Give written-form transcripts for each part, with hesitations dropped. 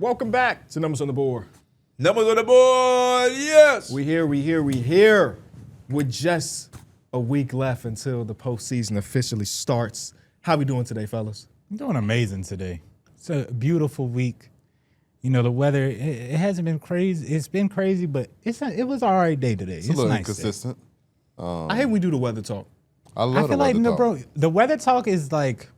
Welcome back to Numbers on the Board. Numbers on the board, yes. We here. With just a week left until the postseason officially starts. How we doing today, fellas? I'm doing amazing today. It's a beautiful week. You know, the weather, it hasn't been crazy. It's been crazy, but it was all right day today. It's a little nice inconsistent. I hate when we do the weather talk. I love I feel the like, weather no, talk. bro, the weather talk is like,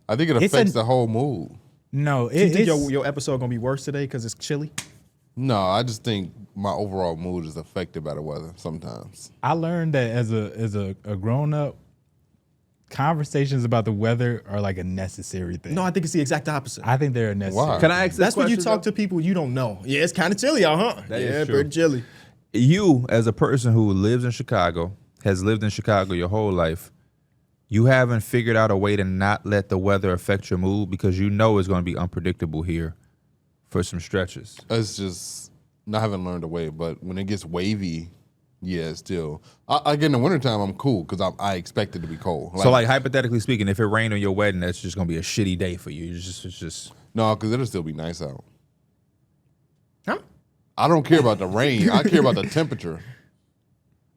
I think it it's affects the whole mood. no, Do you think it's, your episode gonna be worse today because it's chilly? No, I just think my overall mood is affected by the weather sometimes. I learned that as a grown up, conversations about the weather are like a necessary thing. No, I think it's the exact opposite. I think they're a necessary. Why? Can I ask this That's when you question, talk to people you don't know. Yeah, it's kind of chilly out, huh? That is yeah, true. pretty chilly. You, as a person who lives in Chicago, has lived in Chicago your whole life, you haven't figured out a way to not let the weather affect your mood because you know it's going to be unpredictable here for some stretches. It's just, I haven't learned a way, but when it gets wavy, yeah, still. I get in the wintertime, I'm cool because I expect it to be cold. So, like, hypothetically speaking, if it rained on your wedding, that's just going to be a shitty day for you. It's just No, because it'll still be nice out. Huh? I don't care about the rain. I care about the temperature.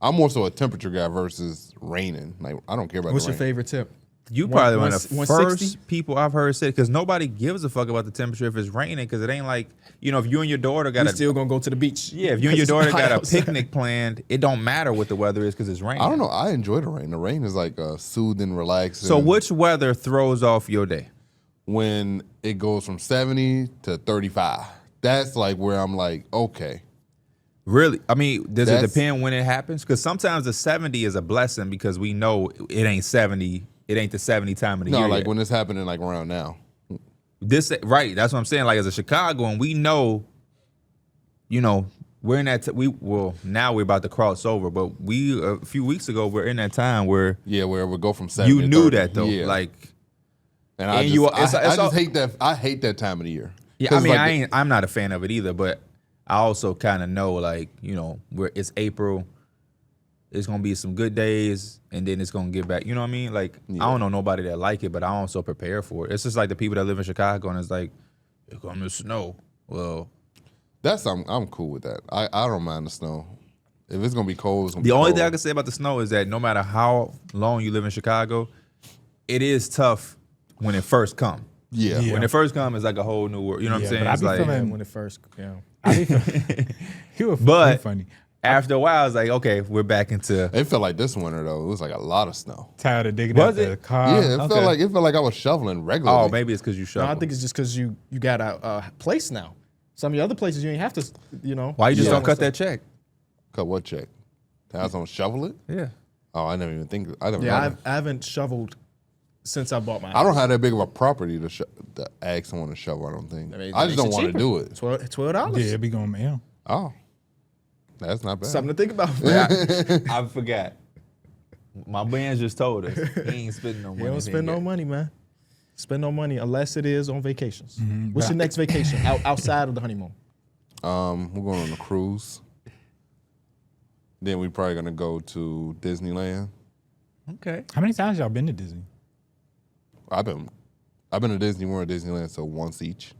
I'm more so a temperature guy versus raining. Like, I don't care about What's the your rain. favorite tip? you probably one of the 160? first people I've heard say, because nobody gives a fuck about the temperature if it's raining, because it ain't like, you know, if you and your daughter got We still gonna go to the beach. yeah, if you and your daughter got a outside. picnic planned, it don't matter what the weather is because it's raining. I don't know. I enjoy the rain. The rain is like soothing, relaxing. So which weather throws off your day? When it goes from 70 to 35, that's like where I'm like, okay. Really? I mean, does it That's- depend when it happens? Because sometimes the 70 is a blessing because we know it ain't 70. It ain't the 70 time of the No, year. like yet. when it's happening like around now. This right? That's what I'm saying. Like as a Chicagoan, we know, you know, we're in that. Now we're about to cross over, but we a few weeks ago we're in that time where Yeah, where it would go from 70 you to knew 30. that though. Yeah. Like, and I and just, you- I, it's- I it's all- just hate that. I hate that time of the year. yeah, I 'Cause mean, like I'm not a fan of it either, but I also kind of know, like, you know, where it's April. It's gonna be some good days, and then it's gonna get back. You know what I mean? Like, I don't know nobody that like it, but I also prepare for it. It's just like the people that live in Chicago, and it's like, it's gonna snow. Well, I'm cool with that. I don't mind the snow. If it's gonna be cold, it's gonna the be only cold. thing I can say about the snow is that no matter how long you live in Chicago, it is tough when it first comes. Yeah. Yeah. When it first comes, it's like a whole new world. You know what I'm saying? but I It's be like, feeling- Yeah, when it first, yeah. You were But- funny. after a while, it's like, okay, we're back into. It felt like this winter though. It was like a lot of snow. Tired of digging Was out it? the car. Yeah, it okay. felt like I was shoveling regularly. Oh, maybe it's because you No, shovel. I think it's just because you got a place now. Some of the other places you ain't have to, you know. Why you just Yeah. don't cut that check? Cut what check? I was gonna shovel it. Yeah. Oh, I never even think. I never. Yeah, know I haven't shoveled since I bought my I don't have that big of a property to ask someone to shovel. I don't think. I mean, I just makes don't it want to cheaper. do it. $12. Yeah, it be going mail. Oh, that's not bad. Something to think about. I forgot. My man just told us he ain't spending no money. You don't spend no money, man. Spend no money unless it is on vacations. Mm-hmm. What's your next vacation outside of the honeymoon? We're going on a cruise. Then we probably gonna go to Disneyland. Okay. How many times y'all been to Disney? I've been to Disney World, Disneyland, so once each.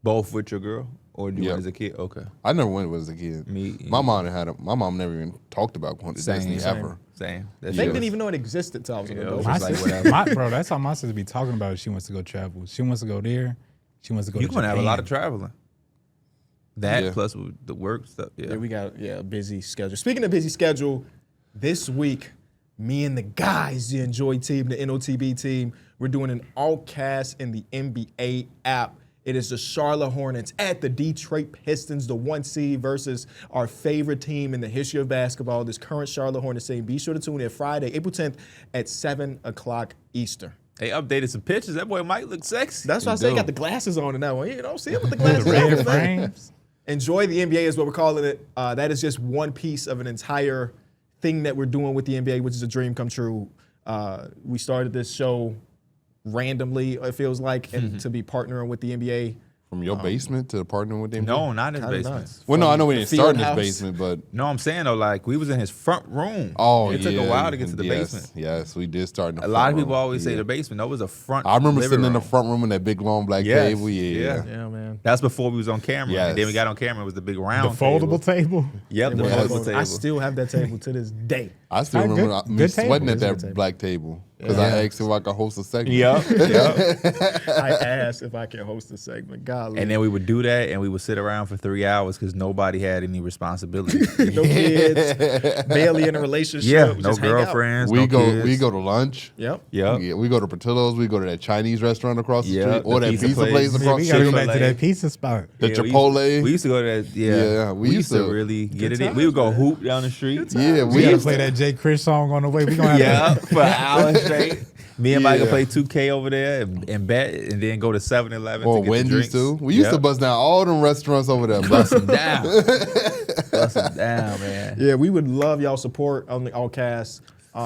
Both with your girl, or do you Yep. went as a kid? Okay. I never went as a kid. Me- My mom never even talked about going to Disney ever. Same. That's They yours. didn't even know it existed till I was an Yeah, adult. it My was like, sister, whatever. bro, that's how my sister be talking about it. She wants to go travel. She wants to go there. She wants to go You're to gonna have a Japan. lot of traveling. That Yeah. plus with the work stuff. Yeah. Yeah, we got a busy schedule. Speaking of busy schedule, this week, me and the guys, the Enjoy team, the NOTB team, we're doing an all cast in the NBA app. It is the Charlotte Hornets at the Detroit Pistons, the 1 seed versus our favorite team in the history of basketball, this current Charlotte Hornets team. Be sure to tune in Friday, April 10th at 7 o'clock Eastern. They updated some pictures. That boy might look sexy. That's why I You say he do. got the glasses on in that one. You don't see him with the glasses The on. red man. frames. Enjoy the NBA is what we're calling it. That is just one piece of an entire thing that we're doing with the NBA, which is a dream come true. We started this show randomly, it feels like, and to be partnering with the NBA From your basement to partnering with them? No, not in his Kinda basement. nuts. Well, no, I know we the didn't start in field his house. basement, but No, I'm saying though, like we was in his front room. it It took a while to get to the basement. Yes, we did start in the A front lot of people room. always say the basement. That was a front. I remember living sitting in the room. front room in that big long black Yes, table. yeah. Yeah, man. That's before we was on camera. Yes. And then we got on camera. It was the big The round foldable table. Yep, the Yes. foldable table. I still have that table to this day. I still Ah, good- remember me good table. sweating at It's a good that table. black table because I asked if I could host a segment. Yep. I asked if I can host a segment. Golly. And then we would do that, and we would sit around for 3 hours because nobody had any responsibility. no kids, barely in a relationship. yeah, we no just hang out. girlfriends. We no go kids. to lunch. Yep. Yep. Yeah, we go to Portillo's. We go to that Chinese restaurant across the Yeah, street, or the that pizza pizza place place. Man, across we the gotta go street. back to that pizza spot. The Yeah, Chipotle. We used to go to that. Yeah, we used to really get it in. We would go hoop down the street. Yeah, We we gotta used play to, that Jay Chris song on the way. We gonna have Yeah, to. for an hour straight. Me and Mike would Yeah. play 2K over there and bet, and then go to 7-Eleven or to get the Wendy's drinks. too. We used to bust down all them restaurants over there. bust them down, bust them down, man. Yeah, we would love y'all support on the Allcast.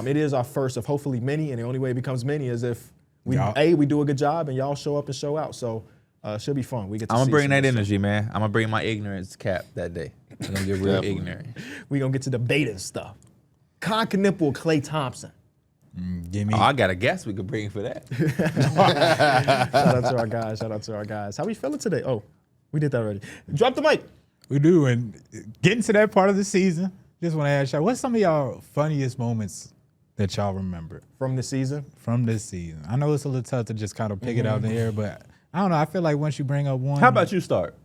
It is our first of hopefully many, and the only way it becomes many is if we we do a good job and y'all show up and show out. So it should be fun. We get to I'm gonna see bring some that good stuff. energy, man. I'm gonna bring my ignorance cap that day. I'm gonna get real Definitely. ignorant. We gonna get to the beta stuff. Conker Nipple, Clay Thompson. Give me. Oh, I got a guest we could bring for that. Shout out to our guys. Shout out to our guys. How we feeling today? Oh, we did that already. Drop the mic. We do, and getting to that part of the season, just want to ask y'all, what's some of y'all funniest moments that y'all remember From the season. from this season? I know it's a little tough to just kind of pick it out in the air, but I don't know. I feel like once you bring up one, How about you start?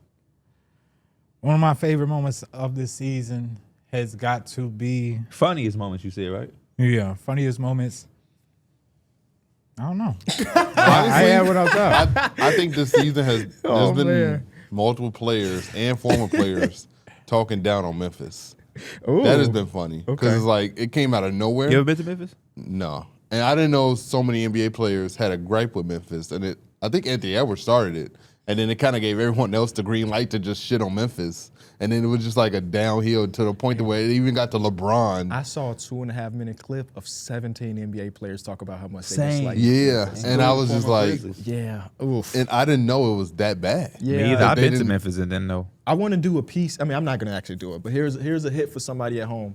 one of my favorite moments of this season has got to be, Funniest moments you said, right? funniest moments. I don't know. I had what I thought. I think this season has Oh, there's been man. multiple players and former players talking down on Memphis. Ooh. That has been funny because Okay. it's like it came out of nowhere. You ever been to Memphis? No, and I didn't know so many NBA players had a gripe with Memphis, and I think Anthony Edwards started it, and then it kind of gave everyone else the green light to just shit on Memphis, and then it was just like a downhill to the point to where it even got to LeBron. I saw a 2.5 minute clip of 17 NBA players talk about how much they Same. dislike. Yeah, and I was just Former like, Grizzlies. Yeah. Oof. and I didn't know it was that bad. Yeah. Me either. But I've they been to didn't- Memphis and didn't know. I want to do a piece. I mean, I'm not going to actually do it, but here's a hit for somebody at home.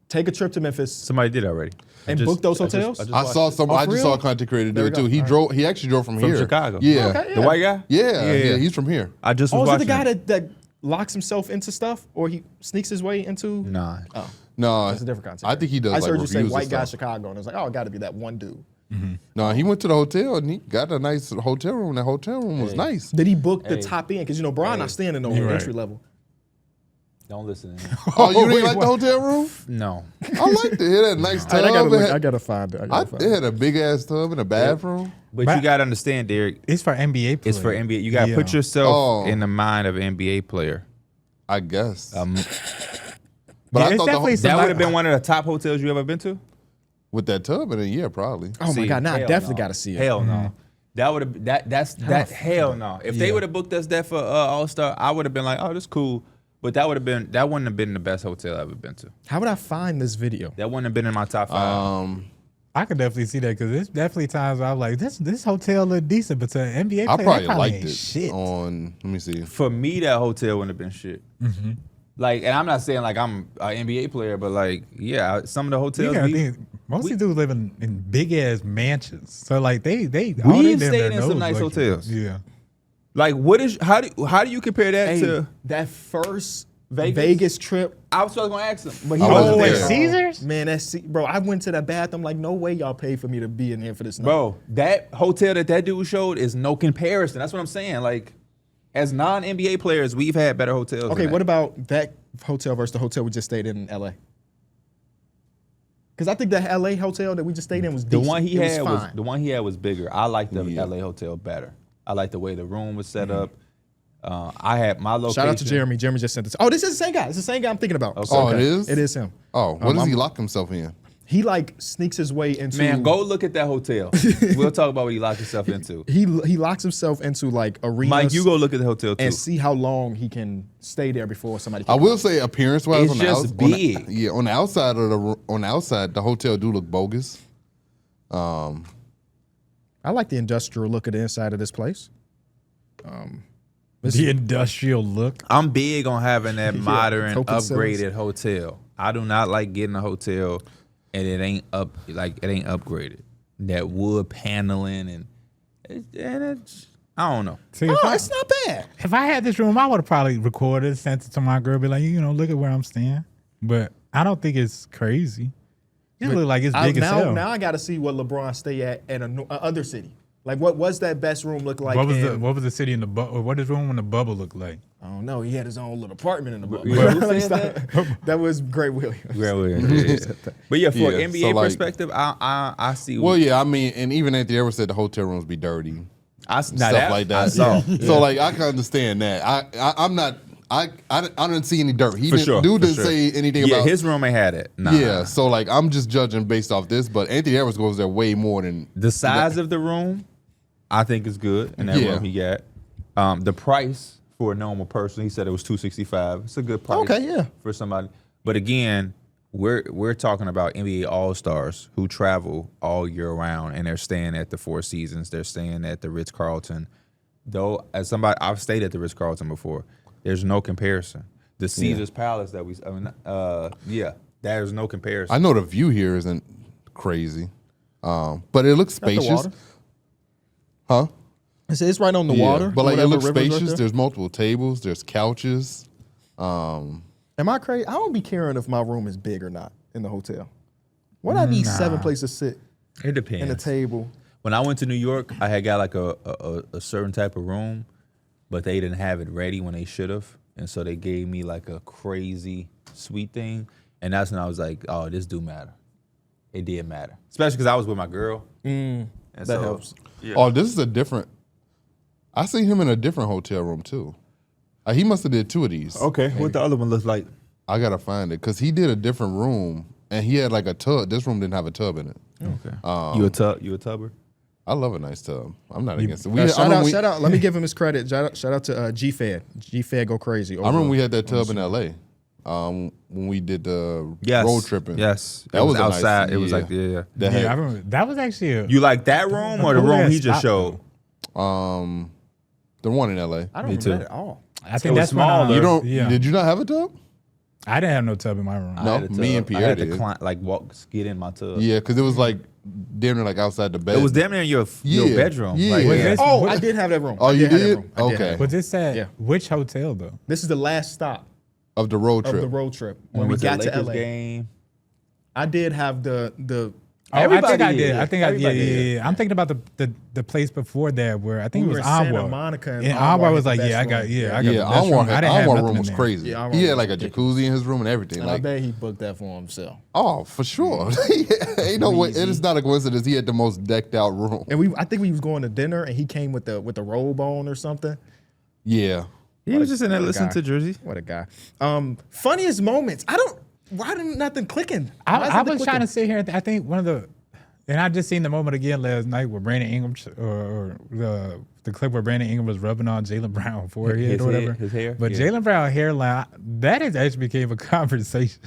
Take a trip to Memphis Somebody did already. and book those hotels. I saw some. Oh, I for just saw real? a content creator do There it we too. go. He All right. drove. He actually drove from here, Chicago. Yeah, Okay, The yeah. white guy? yeah, he's from here. I just Oh, was is it the watching guy it. that locks himself into stuff, or he sneaks his way into? Nah. Oh, No, that's a different concept. I think he does. I like, heard you say reviews and white guy stuff. Chicago, and I was like, oh, it got to be that one dude. No, he went to the hotel and he got a nice hotel room. That hotel room was nice. Did he book the Hey. top end? Because Brian not staying in the You're right. entry level. Don't listen to him. Oh, you didn't wait, like the what? hotel room? No. I liked it. It had a nice tub. I gotta find it. It had a big ass tub and a bathroom. But But- you got to understand, Derrick, It's for NBA players. it's for NBA. You got to Yeah. put yourself Oh. in the mind of an NBA player. I guess. But Yeah, I it's thought the definitely whole, some- that would have been one of the top hotels you ever been to? with that tub in it, yeah, probably. Oh my See, God! Now I hell definitely no. got to see it. Hell no. That would have that hell no. If they Yeah. would have booked us that for All Star, I would have been like, oh, that's cool. But that wouldn't have been the best hotel I've ever been to. How would I find this video? That wouldn't have been in my top 5. I could definitely see that because there's definitely times where I'm like, this hotel look decent, but to an NBA I player, probably that liked ain't it shit. on. Let me see. For me, that hotel wouldn't have been shit. Like, and I'm not saying like I'm an NBA player, but like, yeah, some of the You hotels gotta we think, most of these dudes live in big ass mansions, so like they all they We've damn stayed near in some knows nice luxury. hotels. Yeah, like how do you compare that Hey, to? that first Vegas? Vegas trip, I was gonna ask him, but he I wasn't wasn't there. there. Caesars? Man, bro. I went to that bathroom like, no way y'all paid for me to be in here for this. night. bro, that hotel that dude showed is no comparison. That's what I'm saying. Like, as non-NBA players, we've had better hotels. Okay, than what that. about that hotel versus the hotel we just stayed in LA? Because I think the LA hotel that we just stayed in was the decent. one he It had was was fine. the one he had was bigger. I like the Yeah. LA hotel better. I like the way the room was set up. I had my location. Shout out to Jeremy. Jeremy just sent this. Oh, this is the same guy. It's the same guy I'm thinking about. Okay. Oh, it is? It is him. Oh, what does he lock himself in? He like sneaks his way into. Man, go look at that hotel. We'll talk about what he locked himself into. He locks himself into like arenas. Mike, you go look at the hotel too. and see how long he can stay there before somebody. I Can will say, appearance wise, It's on the just big. yeah, on the outside the hotel do look bogus. I like the industrial look of the inside of this place. The industrial look. I'm big on having that modern, it's open ceilings. upgraded hotel. I do not like getting a hotel and it ain't upgraded. That wood paneling and it's I don't know. See, Oh, it's not bad. if I had this room, I would have probably recorded, sent it to my girl, be like, look at where I'm staying. But I don't think it's crazy. It look like it's big as hell. Now I got to see what LeBron stay at in a other city. Like, what was that best room look like? What was the city in the bubble? What does room in the bubble look like? I don't know. He had his own little apartment in the bubble. Yeah, who said That was Great Williams. But yeah, for Yeah, NBA so, like- perspective, I see. Well, yeah, I mean, and even Anthony Edwards said the hotel rooms be dirty, stuff like that. I saw. So like, I can understand that. I'm not. I didn't see any dirt. He For didn't. sure, Dude for didn't sure. say anything Yeah, about his room ain't had it. Nah. Yeah, so like I'm just judging based off this, but Anthony Edwards goes there way more than The size of the room, I think is good in that Yeah. room he got. The price for a normal person, he said it was $265. It's a good price. Okay, yeah. For somebody. But again, we're talking about NBA All-Stars who travel all year round and they're staying at the Four Seasons, they're staying at the Ritz-Carlton. Though as somebody I've stayed at the Ritz-Carlton before, there's no comparison. The Caesar's Palace that there's no comparison. I know the view here isn't crazy, but it looks Got the spacious. water. Huh? It's right on the Yeah, water. but like it whatever looks river's right spacious. there. There's multiple tables. There's couches. Am I crazy? I don't be caring if my room is big or not in the hotel. What I need 7 places to sit It depends. and a table. When I went to New York, I had got like a certain type of room, but they didn't have it ready when they should have. And so they gave me like a crazy suite thing. And that's when I was like, oh, this do matter. It did matter. Especially because I was with my girl. And That so, helps. Yeah. Oh, this is a different. I seen him in a different hotel room too. He must have did 2 of these. Okay, what the other one looks like? I gotta find it because he did a different room and he had like a tub. This room didn't have a tub in it. Okay. You a tubber? I love a nice tub. I'm not against it. Shout out. Let me give him his credit. Shout out to G-Fed. G-Fed go crazy. I remember we had that tub in L.A. When we did the road tripping. Yes. That It was a nice- outside. It was yeah. like, yeah. That Yeah, I had, remember that was actually You like that room or the Who room had he just stopped, showed? the one in L.A. I don't Me remember too. that at all. I think was that's when smaller. You don't? Yeah. Did you not have a tub? I didn't have no tub in my room. No. I had a me and tub. I Pierre had to did. climb, get in my tub. Yeah, because it was like damn near like outside the bed. It was damn near your Yeah, bedroom. yeah. Like, Was this- Oh, what- I did have that room. Oh, I you have that did? room. I did have Okay. that Was this at Yeah. which hotel though? This is the last stop of the road of trip. the road trip when when we was the got to Lakers LA. game? I did have the Oh, I think I Everybody did. did. I think I Everybody yeah, did. yeah. I'm thinking about the place before that where I think We it were was in Santa Anwar. Monica and And Anwar Anwar was had the like, best yeah, I got room. yeah, I got Yeah, the best room. I didn't have Anwar nothing room in was there. crazy. Yeah, Anwar He was had like a ridiculous. jacuzzi in his room and everything. and I Like, bet he booked that for himself. oh, for sure. Ain't no way. It is not a coincidence. He had the most decked out room. And I think we was going to dinner and he came with the robe on or something. Yeah. He was just in there what a listening guy. to Jersey. What a guy. Funniest moments. Why didn't nothing clicking? I was trying to sit here. I think one of the, and I just seen the moment again last night where Brandon Ingram, or the clip where Brandon Ingram was rubbing on Jaylen Brown forehead His or whatever. hair, his hair, But yeah. Jaylen Brown hairline, that has actually became a conversation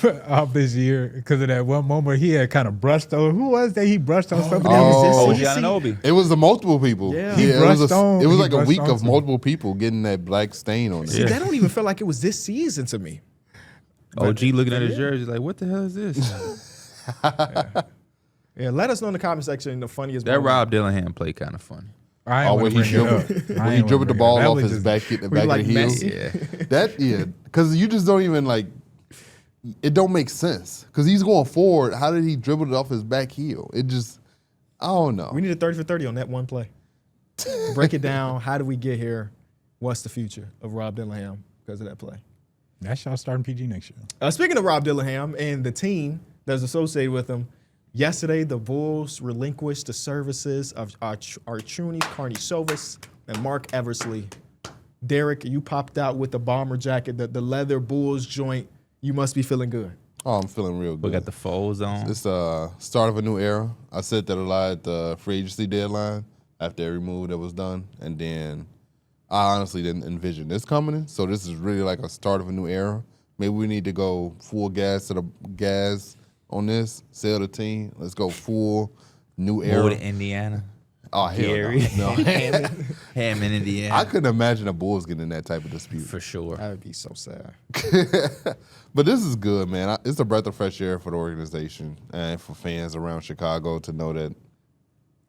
of this year because of that one moment he had kind of brushed on. Who was that? He brushed on somebody. Oh, OG Anunoby. It was the multiple people. Yeah. He it brushed was on- It was he like a brushed week on of some- multiple people getting that black stain on it. See, that don't even feel like it was this season to me. OG looking at his jersey like, what the hell is this? Yeah, let us know in the comment section the funniest That moment. Rob Dillingham play kind of funny. I ain't Oh, wanna when he bring it dribbled, up. I when ain't he wanna dribbled the bring it ball up. That off was his just- back, the we back like of the heel. Messi. Yeah. Because you just don't even like. It don't make sense because he's going forward. How did he dribble it off his back heel? It just, I don't know. We need a 30 for 30 on that one play. Break it down. How did we get here? What's the future of Rob Dillingham because of that play? That's y'all starting PG next year. Speaking of Rob Dillingham and the team that's associated with him, yesterday the Bulls relinquished the services of Archunis, Karnišovas, and Mark Eversley. Darrick, you popped out with the bomber jacket, the leather Bulls joint. You must be feeling good. Oh, I'm feeling real We good. got the folds on. It's the start of a new era. I said that a lot at the free agency deadline after every move that was done. And then I honestly didn't envision this coming. So this is really like a start of a new era. Maybe we need to go full gas on this, sell the team. Let's go full new Move era. to Indiana. Oh, hell Gary. no. Hammond, Indiana. I couldn't imagine the Bulls getting in that type of dispute. for sure. That would be so sad. But this is good, man. It's a breath of fresh air for the organization and for fans around Chicago to know that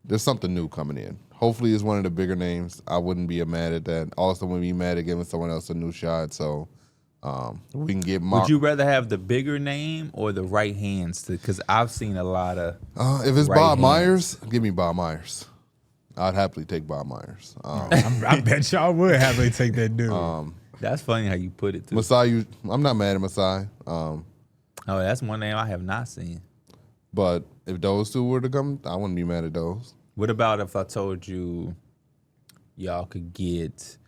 there's something new coming in. Hopefully, it's one of the bigger names. I wouldn't be mad at that. Also, wouldn't be mad at giving someone else a new shot. So we can get Mark. Would you rather have the bigger name or the right hands? Because I've seen a lot of. If it's right Bob hands. Myers, give me Bob Myers. I'd happily take Bob Myers. I bet y'all would happily take that dude. That's funny how you put it. Too. Masai, I'm not mad at Masai. Oh, that's one name I have not seen. But if those two were to come, I wouldn't be mad at those. What about if I told you y'all could get,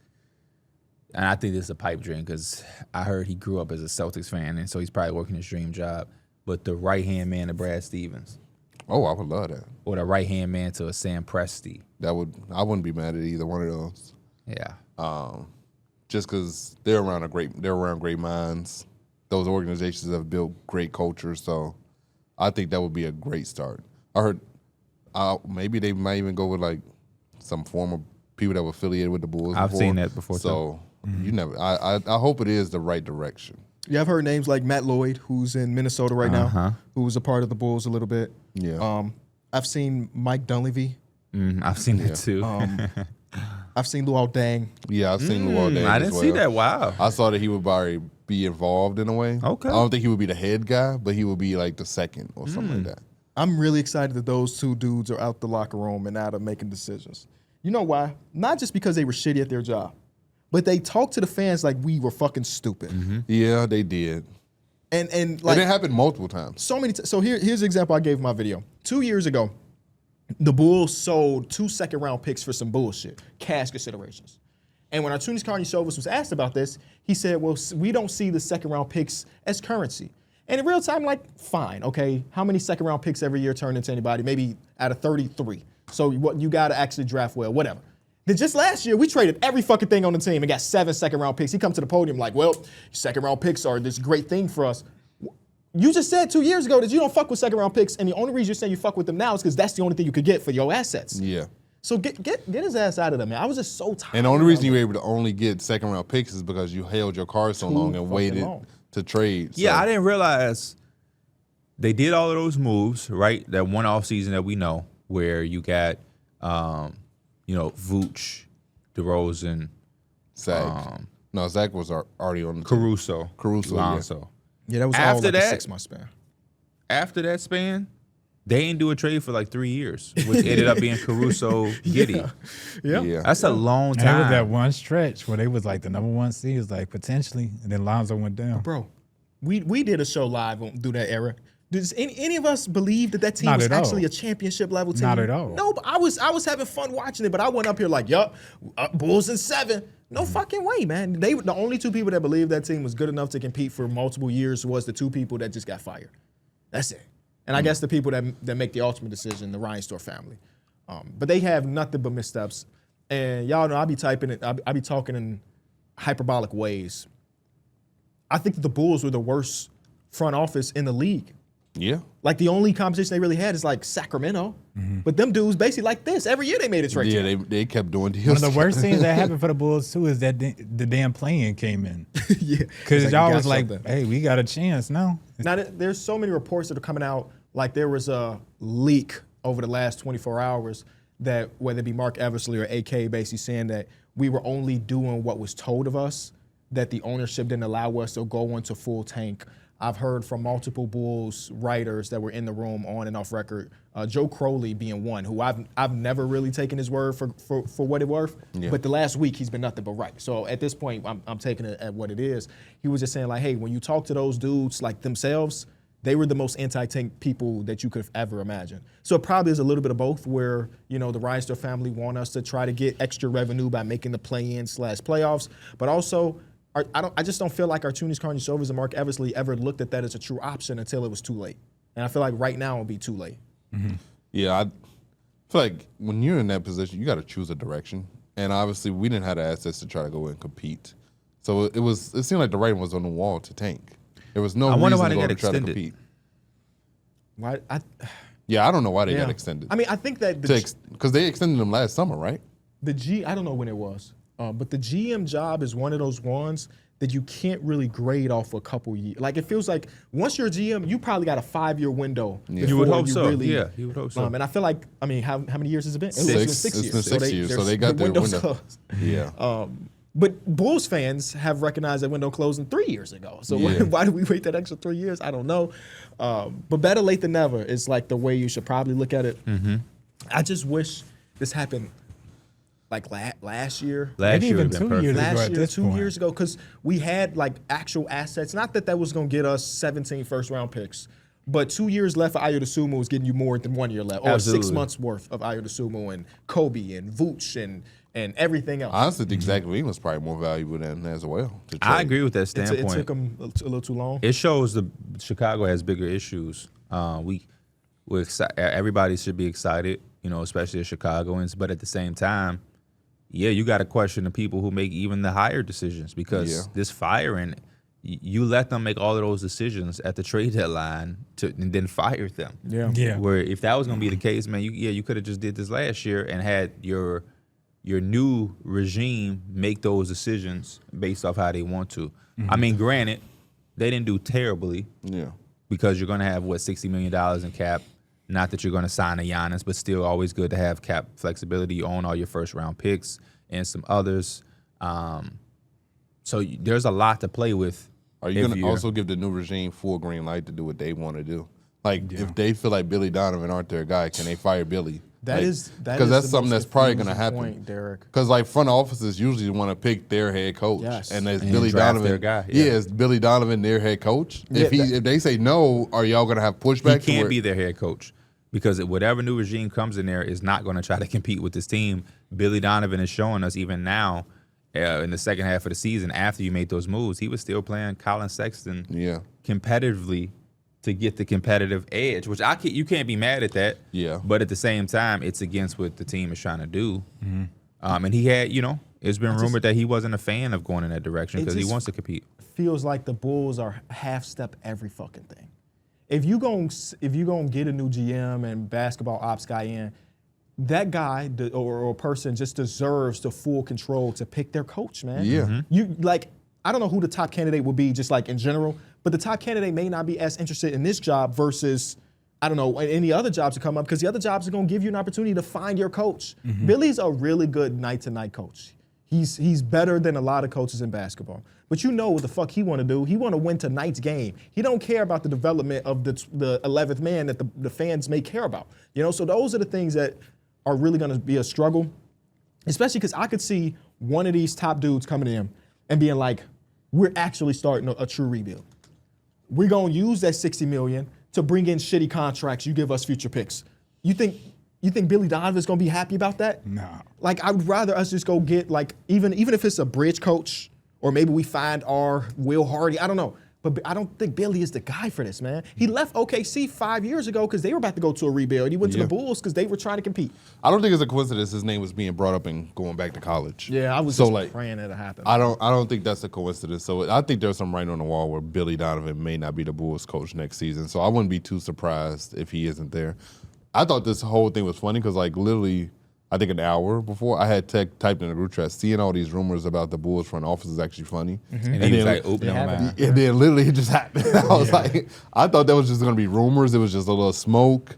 and I think this is a pipe dream because I heard he grew up as a Celtics fan, and so he's probably working his dream job, but the right-hand man to Brad Stevens Oh, I would love that. or the right-hand man to a Sam Presti. I wouldn't be mad at either one of those. Yeah. Just because they're around great minds. Those organizations have built great cultures, so I think that would be a great start. I heard maybe they might even go with like some former people that were affiliated with the Bulls. I've seen that before, So you never. I hope it is the right direction. Yeah, I've heard names like Matt Lloyd, who's in Minnesota right now, who was a part of the Bulls a little bit. Yeah. I've seen Mike Dunleavy. I've seen that too. I've seen Luol Deng. Yeah, I've seen Luol Deng. I didn't see that. Wow. I saw that he would probably be involved in a way. Okay. I don't think he would be the head guy, but he would be like the second or something like that. I'm really excited that those two dudes are out the locker room and out of making decisions. You know why? Not just because they were shitty at their job, but they talked to the fans like we were fucking stupid. Yeah, they did. And like And it happened multiple times. so many. So here's the example I gave in my video. 2 years ago, the Bulls sold 2 second-round picks for some bullshit, cash considerations. And when Artunis Karnisovas was asked about this, he said, "Well, we don't see the second-round picks as currency." And in real time, like, fine, okay. How many second-round picks every year turn into anybody? Maybe out of 33. So what you got to actually draft well, whatever. Then just last year, we traded every fucking thing on the team and got 7 second-round picks. He comes to the podium like, well, second-round picks are this great thing for us. You just said 2 years ago that you don't fuck with second-round picks, and the only reason you're saying you fuck with them now is because that's the only thing you could get for your assets. Yeah. So get his ass out of there, man. I was just so tired. And the only reason you were able to only get second round picks is because you held your card so long and fucking waited long. to trade. Yeah, So- I didn't realize they did all of those moves, right? That one off season that we know where you got, Vooch, DeRozan, Zach. No, Zach was already on the team. Caruso, Caruso, yeah. Lonzo. Yeah, that was all After like a that- 6 month span. After that span, they didn't do a trade for like 3 years, which ended up being Caruso, Giddy. Yeah. That's a long And it was that time. one stretch where they was like the number 1 seed, was like potentially, and then Lonzo went down. Bro, we did a show live through that era. Does any of us believe that team Not was at all. actually a championship level team? Not at all. No, but I was having fun watching it, but I went up here like, yup, Bulls in 7. No fucking way, man. They the only 2 people that believed that team was good enough to compete for multiple years was the 2 people that just got fired. That's it. And I guess the people that make the ultimate decision, the Reinsdorf family. But they have nothing but missteps. And y'all know I be typing it, I be talking in hyperbolic ways. I think that the Bulls were the worst front office in the league. Yeah. Like the only competition they really had is like Sacramento. But them dudes basically like this. Every year they made a trade. Yeah, they kept doing deals. One of the worst things that happened for the Bulls too is that the damn play-in came in. Yeah. Because It's y'all you was got like, something. hey, we got a chance now. Now, there's so many reports that are coming out, like there was a leak over the last 24 hours that whether it be Mark Eversley or AK basically saying that we were only doing what was told of us, that the ownership didn't allow us to go into full tank. I've heard from multiple Bulls writers that were in the room on and off record, Joe Crowley being one, who I've never really taken his word for what it's worth, but the last week he's been nothing but right. So at this point, I'm taking it at what it is. He was just saying like, hey, when you talk to those dudes like themselves, they were the most anti-tank people that you could have ever imagined. So it probably is a little bit of both where, the Reinsdorf family want us to try to get extra revenue by making the play-in/playoffs, but also I just don't feel like Artunis Karnisovas and Mark Eversley ever looked at that as a true option until it was too late. And I feel like right now it'll be too late. Yeah, I feel like when you're in that position, you got to choose a direction. And obviously, we didn't have the assets to try to go and compete. So it seemed like the writing was on the wall to tank. There was no I wonder why reason they to got go to try to extended. compete. Why? Yeah, I don't know why they got extended. I mean, I think that Because they extended them last summer, right? I don't know when it was, but the GM job is one of those ones that you can't really grade off a couple years. Like, it feels like once you're a GM, you probably got a 5-year window. You would hope so. Yeah, you would hope so. And I feel like, I mean, how many years has it been? Six. It's been 6 years, so they got their window. Closed. Yeah. But Bulls fans have recognized that window closing 3 years ago. So why do we wait that extra 3 years? I don't know. But better late than never is like the way you should probably look at it. Mm-hmm. I just wish this happened like last year. Maybe year even would've been 2 years perfect. ago Last at year, this 2 point. years ago, because we had like actual assets. Not that was going to get us 17 first-round picks, but 2 years left for Ayo Dosunmu was getting you more than 1 year left, or Absolutely. 6 months worth of Ayo Dosunmu and Kobe and Vooch and everything else. Honestly, I think Zach LaVine was probably more valuable than as well. to I trade. agree with that It standpoint. took them a little too long. It shows the Chicago has bigger issues. We're everybody should be excited, especially the Chicagoans. But at the same time, you got to question the people who make even the higher decisions, because this firing, you let them make all of those decisions at the trade deadline and then fire them. Yeah. Where if that was going to be the case, man, you could have just did this last year and had your new regime make those decisions based off how they want to. I mean, granted, they didn't do terribly. Yeah. Because you're going to have, $60 million in cap. Not that you're going to sign a Giannis, but still always good to have cap flexibility. You own all your first-round picks and some others. So there's a lot to play with. Are you going to also give the new regime full green light to do what they want to do? Like, if they feel like Billy Donovan aren't their guy, can they fire Billy? Because that's something that's probably going to happen. Point, Darrick. Because like front offices usually want to pick their head coach, and as Billy draft Donovan, their guy, is Billy Donovan their head coach? Yeah, if they say no, are y'all going to have pushback? He can't be their head coach, because whatever new regime comes in there is not going to try to compete with this team. Billy Donovan is showing us even now in the second half of the season, after you made those moves, he was still playing Colin Sexton competitively to get the competitive edge, which you can't be mad at that. Yeah. But at the same time, it's against what the team is trying to do. And he had, it's been rumored that he wasn't a fan of going in that direction because he wants to compete. Feels like the Bulls are half step every fucking thing. If you gonna get a new GM and basketball ops guy in, that guy or person just deserves the full control to pick their coach, man. Yeah. I don't know who the top candidate would be, just like in general, but the top candidate may not be as interested in this job versus, I don't know, any other jobs that come up, because the other jobs are going to give you an opportunity to find your coach. Billy's a really good night-to-night coach. He's better than a lot of coaches in basketball. But you know what the fuck he want to do. He want to win tonight's game. He don't care about the development of the 11th man that the fans may care about. So those are the things that are really going to be a struggle, especially because I could see one of these top dudes coming in and being like, we're actually starting a true rebuild. We're going to use that $60 million to bring in shitty contracts. You give us future picks. You think Billy Donovan's going to be happy about that? No. Like, I would rather us just go get, like, even if it's a bridge coach, or maybe we find our Will Hardy. I don't know. But I don't think Billy is the guy for this, man. He left OKC 5 years ago because they were about to go to a rebuild. He went to the Bulls because they were trying to compete. I don't think it's a coincidence his name was being brought up and going back to college. Yeah, I was praying that it happened. I don't think that's a coincidence. So I think there's some writing on the wall where Billy Donovan may not be the Bulls coach next season. So I wouldn't be too surprised if he isn't there. I thought this whole thing was funny because, like, literally, I think an hour before, I had typed in a group chat, seeing all these rumors about the Bulls front office is actually funny. And he was like, opening my mind. And then literally it just happened. I was like, I thought that was just going to be rumors. It was just a little smoke.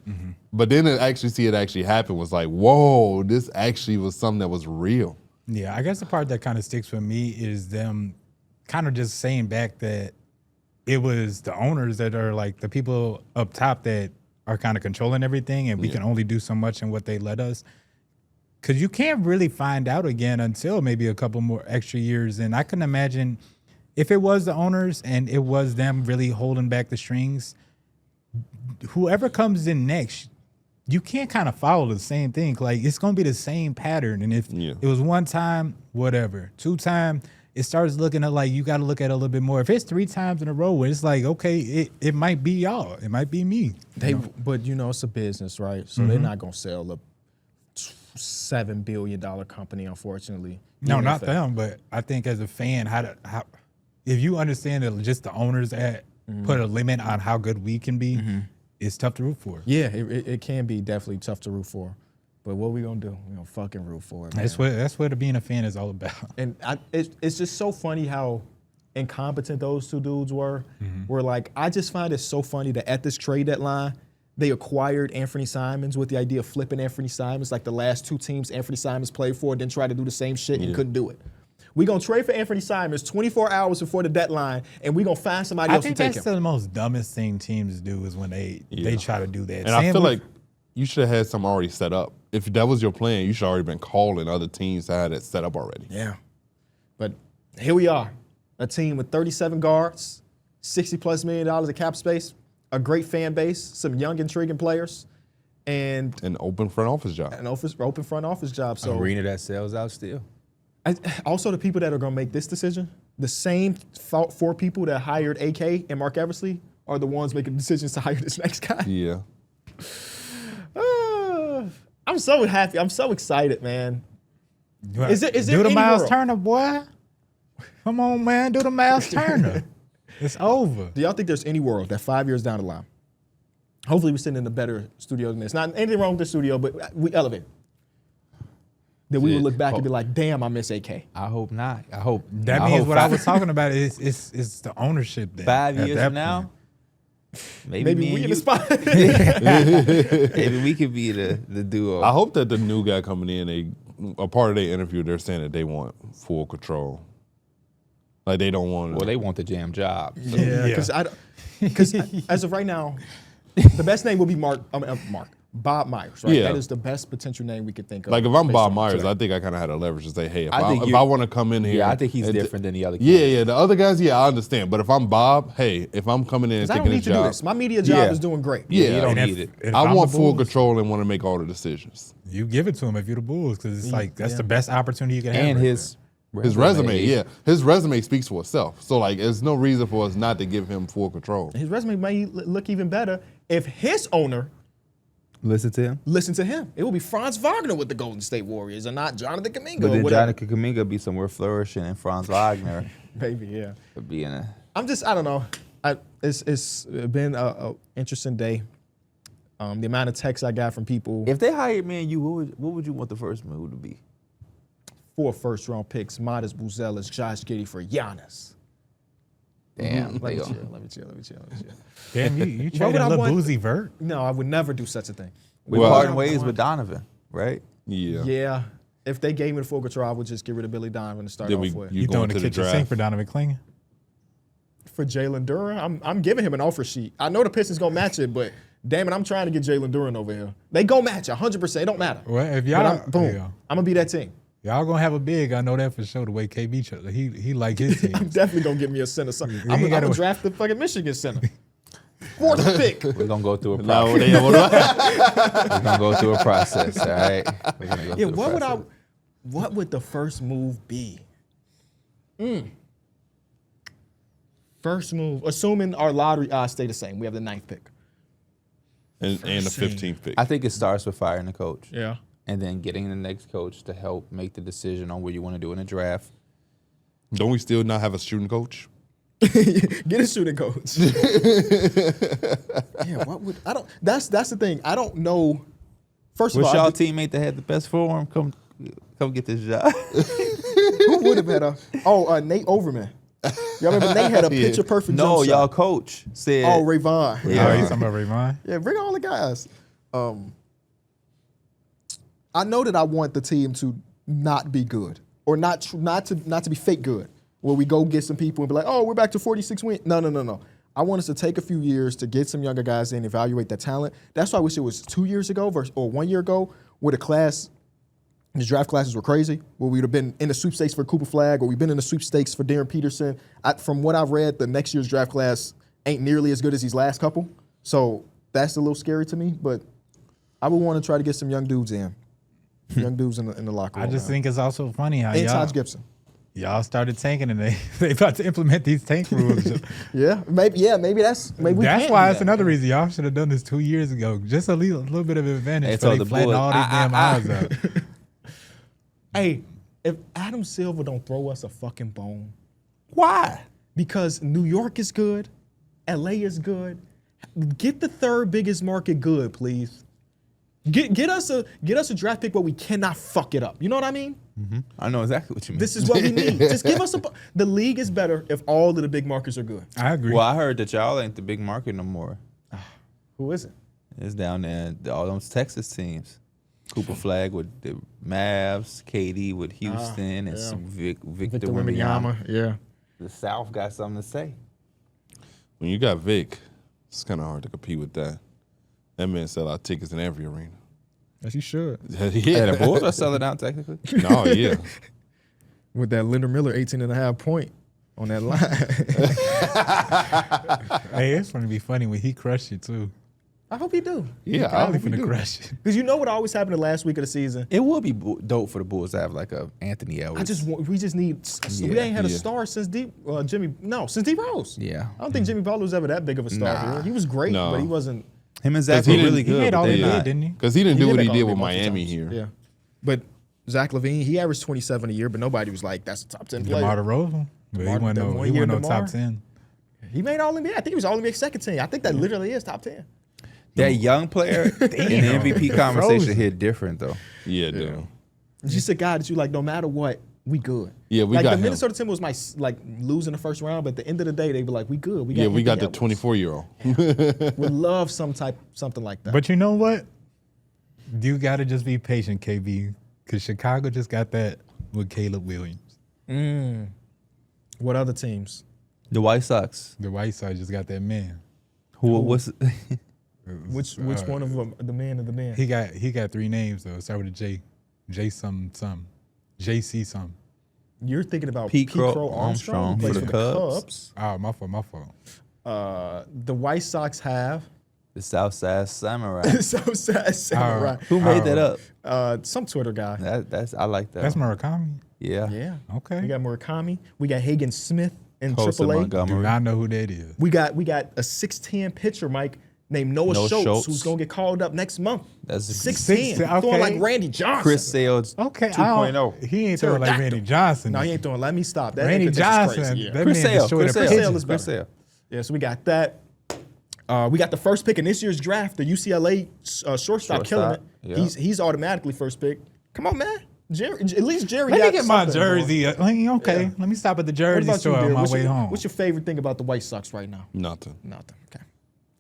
But then to actually see it actually happen was like, whoa, this actually was something that was real. Yeah, I guess the part that kind of sticks with me is them kind of just saying back that it was the owners that are like the people up top that are kind of controlling everything, and we can only do so much in what they let us. Because you can't really find out again until maybe a couple more extra years. And I can imagine if it was the owners and it was them really holding back the strings, whoever comes in next, you can't kind of follow the same thing. Like, it's going to be the same pattern. And if it was one time, whatever. 2 time, it starts looking at like you got to look at it a little bit more. If it's 3 times in a row, it's like, okay, it might be y'all. It might be me. But, it's a business, right? So they're not going to sell a $7 billion company, unfortunately. No, not them, but I think as a fan, how if you understand that just the owners put a limit on how good we can be, it's tough to root for. Yeah, it can be definitely tough to root for. But what we gonna do? We gonna fucking root for it, man. That's what being a fan is all about. And it's just so funny how incompetent those two dudes were. Where like I just find it so funny that at this trade deadline, they acquired Anthony Simons with the idea of flipping Anthony Simons, like the last two teams Anthony Simons played for, then tried to do the same shit and couldn't do it. We gonna trade for Anthony Simons 24 hours before the deadline, and we gonna find somebody else to think take that's him. the most dumbest thing teams do is when they try to do that. And I feel like you should have had some already set up. If that was your plan, you should already been calling other teams that had it set up already. Yeah. But here we are, a team with 37 guards, $60+ million of cap space, a great fan base, some young, intriguing players, and An open front office job. an open front office job. So Arena that sells out still. also the people that are going to make this decision, the same four people that hired AK and Mark Eversley are the ones making decisions to hire this next guy. Yeah. I'm so happy. I'm so excited, man. Is there do the any Miles world- Turner, boy? Come on, man, do the Miles Turner. It's over. Do y'all think there's any world that 5 years down the line, hopefully we're sitting in a better studio than this. Not anything wrong with the studio, but we elevate. That we would look back and be like, damn, I miss AK. I hope not. I hope That I means hope what I was talking about is it's the ownership. Then, 5 at years that from now. point. Maybe me we and in the you, spot. maybe we could be the duo. I hope that the new guy coming in, a part of their interview, they're saying that they want full control. Like they don't want. Well, they want the jam job. So. Yeah, Yeah. because as of right now, the best name would be Bob Myers, right? Yeah. That is the best potential name we could think of. Like if I'm based Bob on Myers, today. I think I kind of had a leverage to say, hey, if I think I want to come in here, Yeah, I think he's and different than the other. Yeah, the other guys, I understand. But if I'm Bob, hey, if I'm coming in and I don't taking need this to do job, this. My media job Yeah. is doing great. yeah, you don't And need if- it. if I I'm want the full Bulls, control and want to make all the decisions. You give it to him if you're the Bulls, because it's like that's the best opportunity you can have. And right his His resume speaks for itself. So like, there's no reason for us not to give him full control. His resume may look even better if his owner Listen to him. listened to him. It will be Franz Wagner with the Golden State Warriors and not Jonathan Kuminga But or then whatever. Jonathan Kuminga be somewhere flourishing, and Franz Wagner Maybe, yeah. could be in a. I don't know. It's been a interesting day. The amount of texts I got from people If they hired me and you, what would you want the first move to be? 4 first-round picks, Modest Buzelis, Josh Giddey for Giannis. Damn, Let they me go. chill, let me chill. Damn, you would traded I Lil want- Boozy Vert. No, I would never do such a thing. We Well- parting ways with Donovan, right? Yeah. Yeah. If they gave me the full control, I would just get rid of Billy Donovan and start Then off with. You going throwing to the the kitchen draft. sink for Donovan Kling? For Jalen Duren, I'm giving him an offer sheet. I know the Pistons gonna match it, but damn it, I'm trying to get Jalen Duren over here. They go match 100%. It don't matter. Well, if But y'all boom, yeah. I'm gonna be that team. Y'all gonna have a big, I know that for sure. The way KB he like his team. I'm definitely gonna get me a center. I'm gotta- gonna draft the fucking Michigan center. 4th pick. We're gonna go through a No, process. We're gonna go through a process. All right. We're gonna go Yeah, through the what would process. what would the first move be? First move, assuming our lottery odds stay the same. We have the 9th pick. and the 15th pick. I think it starts with firing the coach. Yeah. And then getting the next coach to help make the decision on what you want to do in the draft. Don't we still not have a shooting coach? Get a shooting coach. Yeah, what would I don't that's the thing. I don't know. First of What's all, y'all teammate that had the best form? Come get this job. who would have had Nate Overman. Y'all remember Nate had a picture perfect No, jump y'all shot. coach said. Oh, Ray Vaughn. Yeah. Oh, you talking about Raymond? Yeah, bring all the guys. I know that I want the team to not be good or not to be fake good. Where we go get some people and be like, oh, we're back to 46 wins. No. I want us to take a few years to get some younger guys in, evaluate their talent. That's why I wish it was 2 years ago or 1 year ago, where the draft classes were crazy, where we'd have been in the sweepstakes for Cooper Flagg, or we've been in the sweepstakes for Darren Peterson. From what I've read, the next year's draft class ain't nearly as good as these last couple. So that's a little scary to me, but I would want to try to get some young dudes in. Young dudes in the locker I room. just think it's also funny how and y'all Taj Gibson. started tanking and they about to implement these tank rules. Yeah, maybe we That's can't why do it's that. another reason y'all should have done this 2 years ago. Just a little bit of advantage, Hey, but told they the flattened Bulls, all these damn odds out. Hey, if Adam Silver don't throw us a fucking bone, Why? because New York is good, LA is good, Get the third biggest market good, please. Get us a draft pick where we cannot fuck it up. You know what I mean? I know exactly what you mean. This is what we need. Just give us the league is better if all of the big markets are good. I agree. Well, I heard that y'all ain't the big market no more. Who is it? It's down there, all those Texas teams. Cooper Flag with the Mavs, KD with Houston, and some Victor Wembanyama. Yeah. The South got something to say. When you got Vic, it's kind of hard to compete with that. That man sell out tickets in every arena. As you should. Yeah. Hey, the Bulls are selling out technically. No, yeah. With that Leonard Miller 18.5 point on that line. Hey, it's going to be funny when he crushed it too. I hope he do. Yeah, I Probably hope he finna do. crush it. Because you know what always happened the last week of the season? It would be dope for the Bulls to have like a Anthony Edwards. We just need. We ain't had a Yeah. star since since D Rose. Yeah. I don't think Jimmy Butler was ever that big of a star. Nah. Here. He was great, No. but he wasn't. Him and Zach he were didn't- really He good. made but all they he not. did, didn't he? Because he didn't He do did what he make did all with the multiple Miami times. here. Yeah, but Zach LaVine, he averaged 27 a year, but nobody was like, that's a top 10 player. DeMar DeRozan. But he DeMar- wasn't that no, one he year wasn't no DeMar. top 10. He made all NBA. I think he was all NBA second team. I think that literally is top 10. That young player in the MVP conversation Frozen. hit different though. Yeah, dude. Just a guy that you like, no matter what, we good. Yeah, we like got the him. Minnesota Timberwolves might like lose in the first round, but at the end of the day, they be like, we good. We got Yeah, we got the Anthony Edwards. 24-year-old. Would love something like that. But you know what? You got to just be patient, KB, because Chicago just got that with Caleb Williams. What other teams? The White Sox. The White Sox just got that man. What's Which one of them? The man of the man. He got 3 names though. Start with a J. J some. JC some. You're thinking about Pete Pete Crow Crow Armstrong plays for the Cubs. Oh, my fault. The White Sox have the Southside Samurai? so sad samurai. Who made that up? Some Twitter guy. That's I like that. That's Murakami. yeah. Yeah. Okay. We got Murakami. We got Hagen Smith in Colson AAA. Do Montgomery. not know who that is. We got a 6'10" pitcher, Mike, named Noah Schultz, who's gonna get called up next month. That's 6'10", 6'10", throwing okay. like Randy Johnson. Chris Sales. Okay. 2.0. He ain't throwing like Randy Johnson. No, he ain't throwing. Let me stop. That Randy nigga just Johnson. crazy. Yeah. That Chris man Sale. destroyed Chris a Sale. pitcher. is better. Chris Sale. Yeah, so we got that. We got the first pick in this year's draft. The UCLA shortstop killing it. Yeah. He's automatically first pick. Come on, man. Jerry, at least Jerry Let got me get my something going. jersey. Okay, Yeah. let me stop at the What jersey about you, store on Darrick? my What's way your, home. What's your favorite thing about the White Sox right now? Nothing. Nothing. Okay.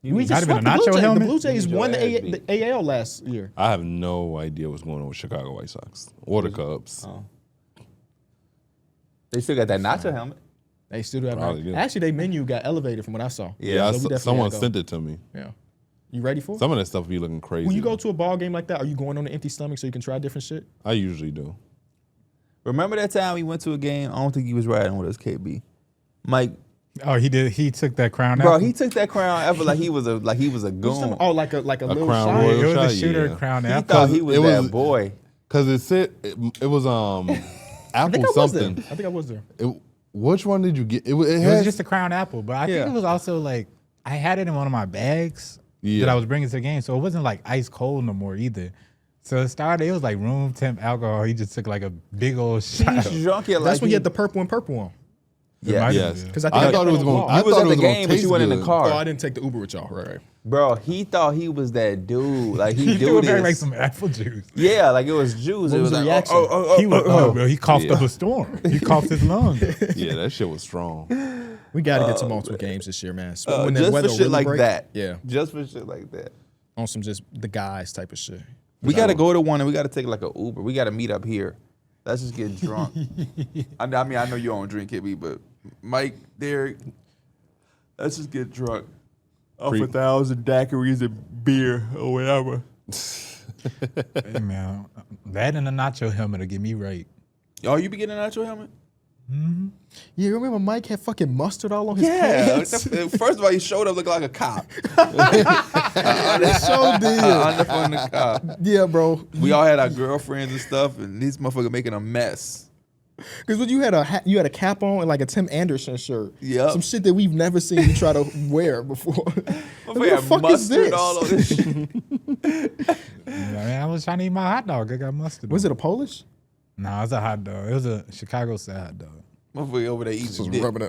Not We just even a swept the nacho Blue Jays. helmet? The Blue Jays Need won your ass the AL last year. I have no idea what's going on with Chicago White Sox or the Cubs. They still got that nacho helmet. They still do have. Probably do. Actually, their menu got elevated from what I saw. Yeah, So we definitely someone gotta go. sent it to me. Yeah. You ready for it? Some of that stuff be looking crazy. When you go to a ball game like that, are you going on an empty stomach so you can try different shit? I usually do. Remember that time we went to a game? I don't think he was riding with us, KB. Mike, Oh, he did. He took that crown bro, out. he took that crown ever like he was a goon. Oh, like a little Crown shot. Royal. it was shot, the shooter yeah. crown He out. thought he was It was- that boy. Because it said it was I think apple I was there. something. I think I was there. Which one did you get? It It was has, just a crown apple, but I Yeah. think it was also like I had it in one of my bags Yeah. that I was bringing to the game, so it wasn't like ice cold no more either. So it started. It was like room temp alcohol. He just took like a big old shot. He's drunk here like That's when you had the purple and purple on. yeah. might- yes. Because I think I thought it was going. to. I You was thought at it the was gonna game, but taste you went in the good. car. Oh, I didn't take the Uber with y'all. Right. Bro, he thought he was that dude. Like he He do threw it back this. like some apple juice. Yeah, like it was juice. What It was was the like, reaction? He was, bro, he coughed Yeah. up a storm. He coughed his lungs. Yeah, that shit was strong. We got to get to multiple games this year, man. So when the just for weather shit really like break, that. Yeah, Just for shit like that. on some just the guys type of shit. We got to go to one and we got to take like an Uber. We got to meet up here. Let's just get drunk. I mean, I know you don't drink, Kibby, but Mike, Darrick, let's just get drunk. Off 1,000 daiquiris and beer or whatever. Hey, man, that and a nacho helmet will get me right. Oh, you be getting an nacho helmet? Yeah, remember Mike had fucking mustard all on his Yeah. pants? First of all, he showed up looking like a cop. It sure did. Underfunded cop. Yeah, bro. We all had our girlfriends and stuff, and these motherfuckers making a mess. Because when you had a cap on and like a Tim Anderson shirt. Yep. Some shit that we've never seen you try to wear before. What We the had fuck is mustard this? all over this shit. I was trying to eat my hot dog. I got mustard. Was on it a Polish? No, it was a hot dog. It was a Chicago style hot dog. Motherfucker over there Just eating dick. rubbing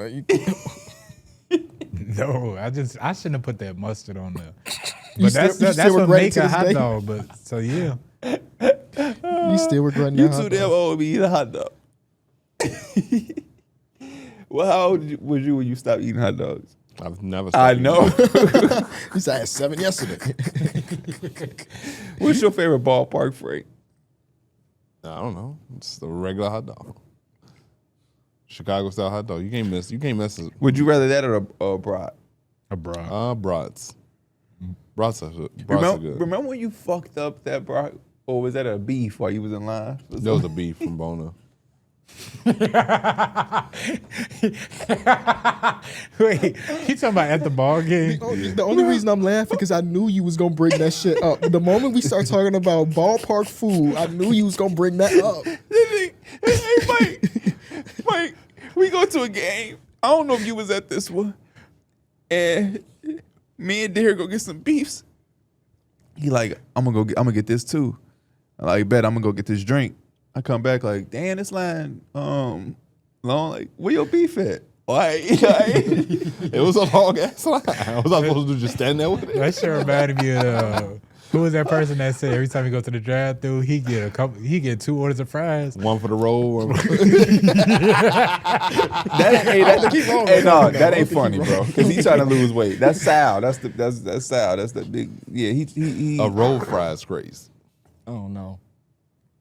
it. No, I shouldn't have put that mustard on there. You But still- you that's still what regret it make to a this hot day? dog. But so yeah, You still regretting You that hot too damn dog? old to be eating a hot dog. Well, how old was you when you stopped eating hot dogs? I've never. I stopped know. eating. You said I had 7 yesterday. What's your favorite ballpark, Frank? I don't know. It's the regular hot dog. Chicago style hot dog. You can't miss. You can't miss it. Would you rather that or a brat? a bra. Brats. Brats are good. Brats are good. Remember when you fucked up that brat? Or was that a beef while you was in line? There was a beef from Bona. Wait, you talking about at the ball game? The only reason I'm laughing because I knew you was gonna bring that shit up. The moment we start talking about ballpark food, I knew you was gonna bring that up. Hey, Mike, we go to a game. I don't know if you was at this one. And me and Darrick go get some beefs. He like, I'm gonna get this too. I like, bet I'm gonna go get this drink. I come back like, damn, this line, long. Like, where your beef at? Like, It was a long ass line. Was I supposed to just stand there with it? That sure reminded me of who was that person that said every time he go to the drive-thru, he get 2 orders of fries. One for the roll. that ain't funny, bro. Because he trying to lose weight. That's Sal. That's Sal. That's the big. Yeah, he A roll fries craze. I don't know.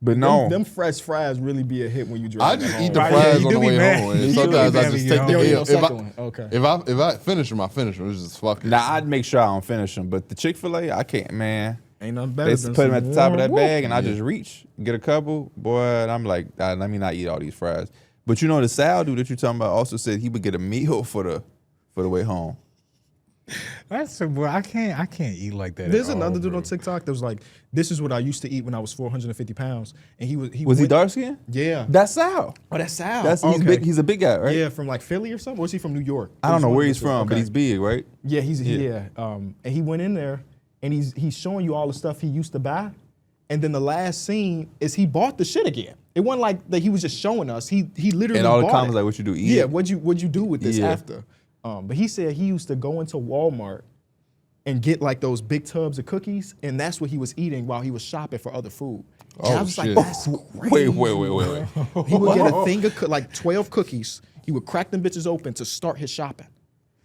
But no, Them fresh fries really be a hit when you drive. I just home. eat the Right, fries you on do the be way mad. home. You And do be sometimes I mad just when take you the You don't. don't eat no L. second one. Okay. If I finish them, I finish them. It's just fuck it. nah, I'd make sure I don't finish them. But the Chick-fil-A, I can't, man. Ain't nothing better They than put them at the top of that some bag, and I just reach, get a couple, boy. And I'm like, let me not eat all these fries. But you know, the Sal dude that you're talking about also said he would get a meal for the way home. That's boy, I can't eat like that. There's at all, another dude bro. on TikTok that was like, "This is what I used to eat when I was 450 pounds," and he Was he went- dark skinned? Yeah. That's Sal. Oh, that's Sal. That's okay. he's big. He's a big guy, right? Yeah, from like Philly or something. Or is he from New York? I don't know where one of he's the two. from, but Okay. he's big, right? Yeah, he's Yeah. and he went in there and he's showing you all the stuff he used to buy, and then the last scene is he bought the shit again. It wasn't like that he was just showing us. He literally And all the bought comments it. like, "What you do? Eat Yeah, it?" what'd you do with this Yeah. after? But he said he used to go into Walmart and get like those big tubs of cookies, and that's what he was eating while he was shopping for other food. And I Oh, was shit. like, that's crazy. Wait. He would get a thing of like 12 cookies. He would crack them bitches open to start his shopping,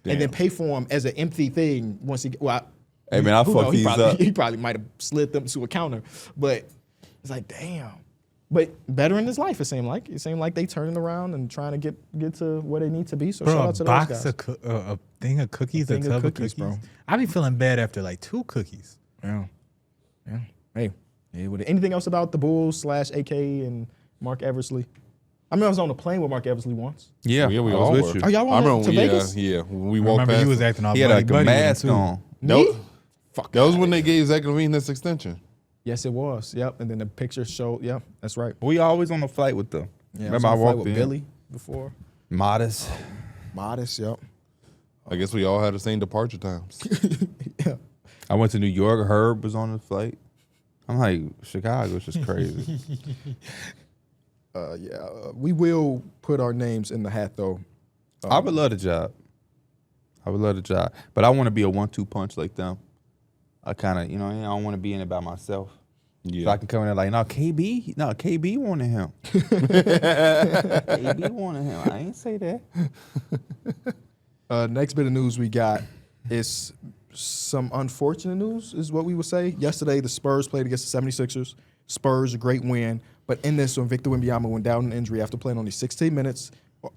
and then pay for them as an empty thing once he. Hey, man, I who fuck know, these up. He probably might have slid them to a counter, but it's like, damn. But better in his life, it seemed like. It seemed like they turning around and trying to get to where they need to be. So Bro, shout a out to those box guys. of a thing of cookies, a thing of tub of cookies, cookies, bro. I be feeling bad after like 2 cookies. Yeah. Hey, anything else about the Bulls / AK and Mark Eversley? I mean, I was on the plane with Mark Eversley once. Yeah, Yeah, we I was all with were. you. Oh, y'all I went remember, to Vegas? Yeah. When we walked Remember, past. you was acting all He had like a buddy-buddy with him, mask too. on. Nope. Fuck. That was when they gave Zach Levine this extension. Yes, it was. Yep. And then the picture showed. Yep, that's right. We always on the flight with them. Yeah, Remember I was on a flight walked with in. Billy before. Modest. Modest. Yep. I guess we all had the same departure times. Yeah. I went to New York. Herb was on the flight. I'm like, Chicago's just crazy. We will put our names in the hat though. I would love the job. But I want to be a 1-2 punch like them. I kind of, I don't want to be in it by myself. So I can come in there like, no, KB wanted him. KB wanted him. I ain't say that. Next bit of news we got is some unfortunate news, is what we would say. Yesterday, the Spurs played against the 76ers. Spurs, a great win. But in this one, Victor Wembanyama went down in injury after playing only 16 minutes.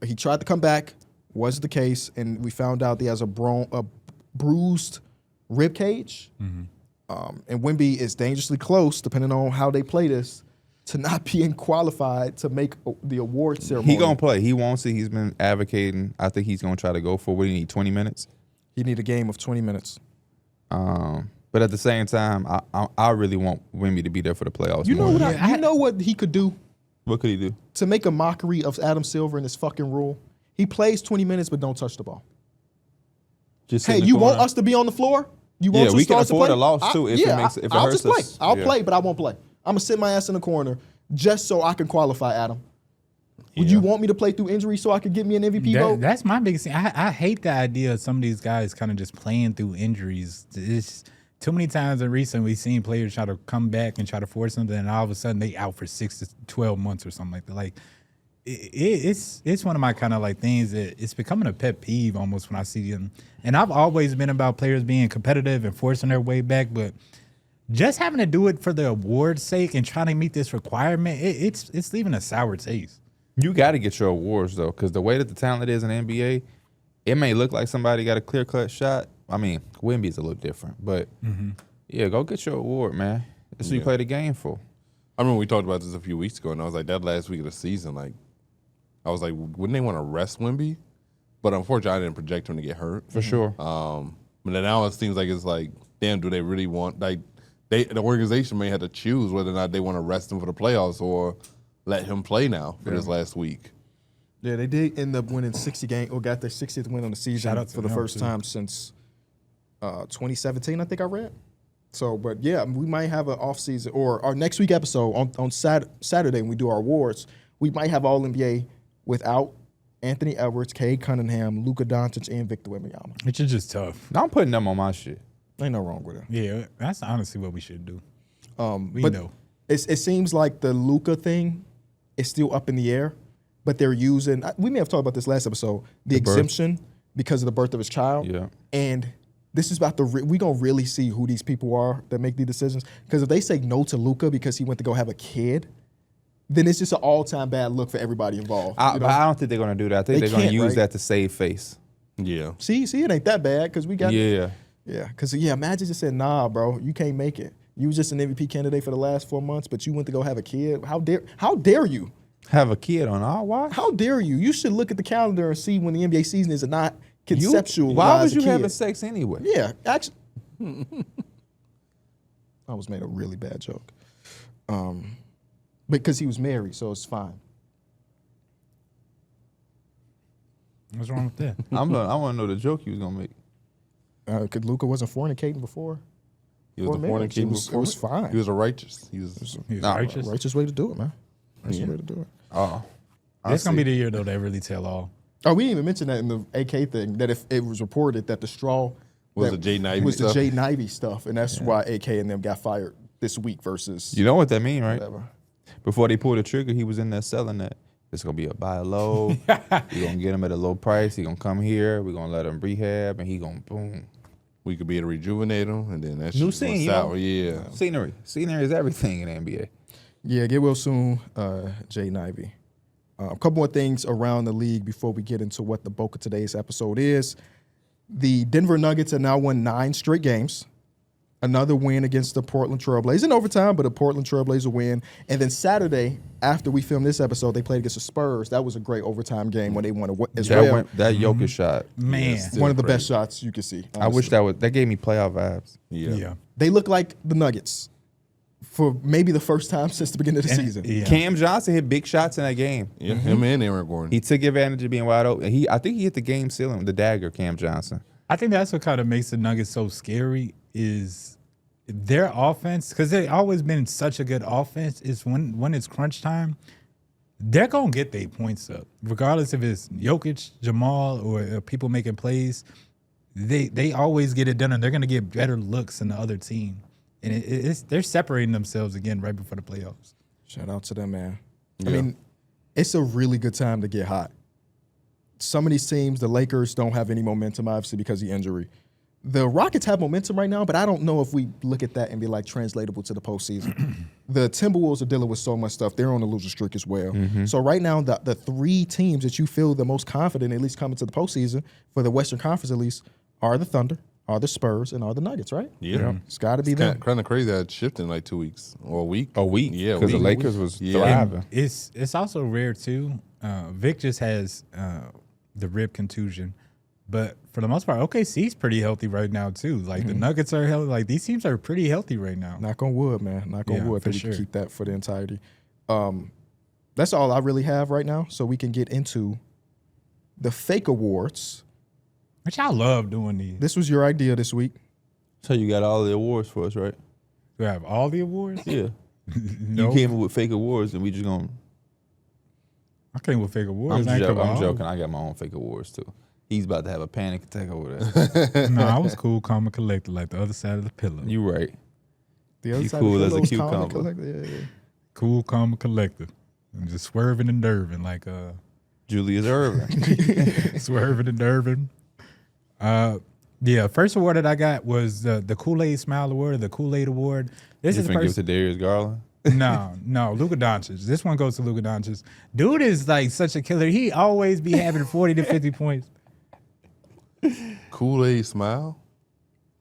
He tried to come back, wasn't the case, and we found out he has a bruised rib cage. And Wemby is dangerously close, depending on how they play this, to not being qualified to make the award ceremony. He gonna play. He wants it. He's been advocating. I think he's gonna try to go for what do you need, 20 minutes? He need a game of 20 minutes. But at the same time, I really want Wemby to be there for the playoffs. You know more. what? You know what he could do What could he do? to make a mockery of Adam Silver and his fucking rule? He plays 20 minutes, but don't touch the ball. Just sit Hey, in the you want corner. us to be on the floor? You want Yeah, two we can stars to afford play? a loss, too, if it I'll hurts just play. us. I'll Yeah. play, but I won't play. I'm gonna sit my ass in the corner just so I can qualify Adam. Would you want me to play through injury so I could get me an MVP vote? That's my biggest thing. I hate the idea of some of these guys kind of just playing through injuries. It's too many times in recent we've seen players try to come back and try to force something, and all of a sudden they out for 6 to 12 months or something like that. Like it's one of my kind of like things that it's becoming a pet peeve almost when I see them. And I've always been about players being competitive and forcing their way back, but just having to do it for the award's sake and trying to meet this requirement, it's leaving a sour taste. You got to get your awards, though, because the way that the talent is in the NBA, it may look like somebody got a clear-cut shot. I mean, Wemby's a little different, but, yeah, go get your award, man. That's what you play the game for. I remember we talked about this a few weeks ago, and I was like, that last week of the season, like, I was like, wouldn't they want to rest Wemby? But unfortunately, I didn't project him to get hurt. For sure. But then now it seems like it's like, damn, do they really want, like, the organization may have to choose whether or not they want to rest him for the playoffs or let him play now for this last week. Yeah, they did end up winning 60 games or got their 60th win on the season for the first time since 2017, I think I read. So, but yeah, we might have an offseason or our next week episode on Saturday when we do our awards, we might have all NBA without Anthony Edwards, Cade Cunningham, Luka Doncic, and Victor Wembanyama. Which is just tough. I'm putting them on my shit. Ain't no wrong with it. Yeah, that's honestly what we should do. We but know. It seems like the Luka thing is still up in the air, but they're using. We may have talked about this last episode. The exemption because of the birth of his child. Yeah. And this is about we gonna really see who these people are that make these decisions. Because if they say no to Luka because he went to go have a kid, then it's just an all-time bad look for everybody involved. But I don't think they're going to do that. I think they're going to use that to save face. Yeah. See, it ain't that bad because we got. Yeah. Yeah, because imagine just said, nah, bro, you can't make it. You was just an MVP candidate for the last 4 months, but you went to go have a kid. How dare you? Have a kid on our watch? How dare you? You should look at the calendar and see when the NBA season is and not conceptual. Why was you having sex anyway? Yeah, actually, I was made a really bad joke. Because he was married, so it's fine. What's wrong with that? I want to know the joke you was going to make. Because Luka wasn't fornicating before. He was the fornicating before. It was fine. He was a righteous. He was righteous. Righteous way to do it, man. Righteous way to do it. Oh. It's going to be the year, though, they really tell all. Oh, we didn't even mention that in the AK thing, that if it was reported that the straw was the Jay Nivey was stuff. the Jay Nivey stuff, and that's why AK and them got fired this week versus You know what that mean, right? whatever. Before they pulled the trigger, he was in there selling that. It's going to be a buy low. You're going to get him at a low price. He's going to come here. We're going to let him rehab, and he going to boom. We could be able to rejuvenate him, and then that New shit scene, went you sour. know? Yeah. Scenery. Scenery is everything in the NBA. Yeah, get well soon, Jay Nivey. A couple more things around the league before we get into what the bulk of today's episode is. The Denver Nuggets have now won 9 straight games. Another win against the Portland Trailblazers in overtime, but a Portland Trailblazer win. And then Saturday, after we filmed this episode, they played against the Spurs. That was a great overtime game when they won as well. That Jokic shot. Man. One of the best shots you could see. Honestly. I wish that gave me playoff vibes. Yeah. They look like the Nuggets for maybe the first time since the beginning of the season. Yeah. Cam Johnson hit big shots in that game. Yeah. Him and Aaron Gordon. He took advantage of being wide open. I think he hit the game ceiling with the dagger, Cam Johnson. I think that's what kind of makes the Nuggets so scary is their offense, because they've always been such a good offense, is when it's crunch time, they're going to get their points up. Regardless if it's Jokic, Jamal, or people making plays, they always get it done, and they're going to get better looks than the other team. And they're separating themselves again right before the playoffs. Shout out to them, man. Yeah. I mean, it's a really good time to get hot. Some of these teams, the Lakers don't have any momentum, obviously, because of the injury. The Rockets have momentum right now, but I don't know if we look at that and be like translatable to the postseason. The Timberwolves are dealing with so much stuff. They're on a losing streak as well. So right now, the 3 teams that you feel the most confident, at least coming to the postseason, for the Western Conference at least, are the Thunder, are the Spurs, and are the Nuggets, right? Yeah. It's got to be them. Kind of crazy that it shifted in like 2 weeks or a week. A week. Yeah, Because the week. Lakers was Yeah. thriving. It's also rare too. Vic just has the rib contusion, but for the most part, OKC's pretty healthy right now too. Like the Nuggets are healthy. Like these teams are pretty healthy right now. Knock on wood, man. Knock on wood. for That we sure. can keep that for the entirety. That's all I really have right now. So we can get into the fake awards. Which I love doing these. This was your idea this week. So you got all the awards for us, right? We have all the awards. Yeah. No. You came up with fake awards, and we just going to... I came with fake awards. I'm joking. I got my own fake awards too. He's about to have a panic attack over that. No, I was cool, calm, and collected, like the other side of the pillow. You right. The other You side cool of as the a pillow was calm and cucumber. collected. Yeah. Cool, calm, and collected. And just swerving and derving, like Julius Erving. swerving and derving. Yeah, first award that I got was the Kool-Aid Smile Award, the Kool-Aid Award. This You is the finna give it first. to Darius Garland? No, Luka Doncic. This one goes to Luka Doncic. Dude is like such a killer. He always be having 40 to 50 points. Kool-Aid Smile.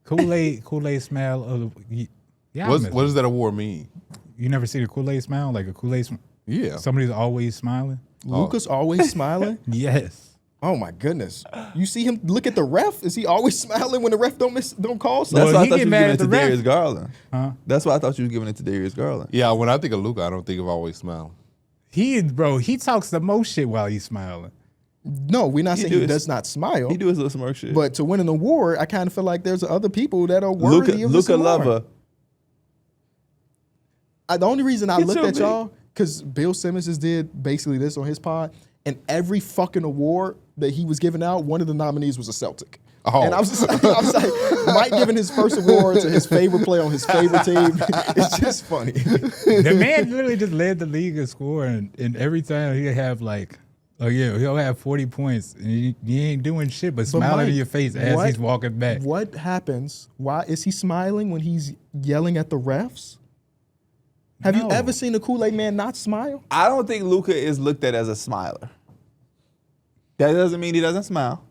Kool-Aid Smile of the. Yeah, What does that award mean? You never see the Kool-Aid smile? Like a Kool-Aid Yeah. somebody's always smiling? Lucas always smiling. Yes. Oh my goodness! You see him look at the ref. Is he always smiling when the ref don't call? That's Something? Well, why I he thought get you was mad giving at it to the ref. Darius Garland. Huh? That's why I thought you was giving it to Darius Garland. Yeah, when I think of Luka, I don't think of always smiling. He talks the most shit while he's smiling. No, we're not saying he do his- does not smile. He do his little smirk shit. But to win an award, I kind of feel like there's other people that are worthy of this Luka award. lover. The only reason I Get looked your at big- y'all because Bill Simmons just did basically this on his pod, and every fucking award that he was giving out, one of the nominees was a Celtic. Oh. And I was like, Mike giving his first award to his favorite player on his favorite team. It's just funny. The man literally just led the league in scoring, and every time he'll have like, he'll have 40 points, and he ain't doing shit but smiling Mike, in your face as he's walking back. What happens? Why is he smiling when he's yelling at the refs? Have you No. ever seen a Kool-Aid man not smile? I don't think Luka is looked at as a smiler. That doesn't mean he doesn't smile.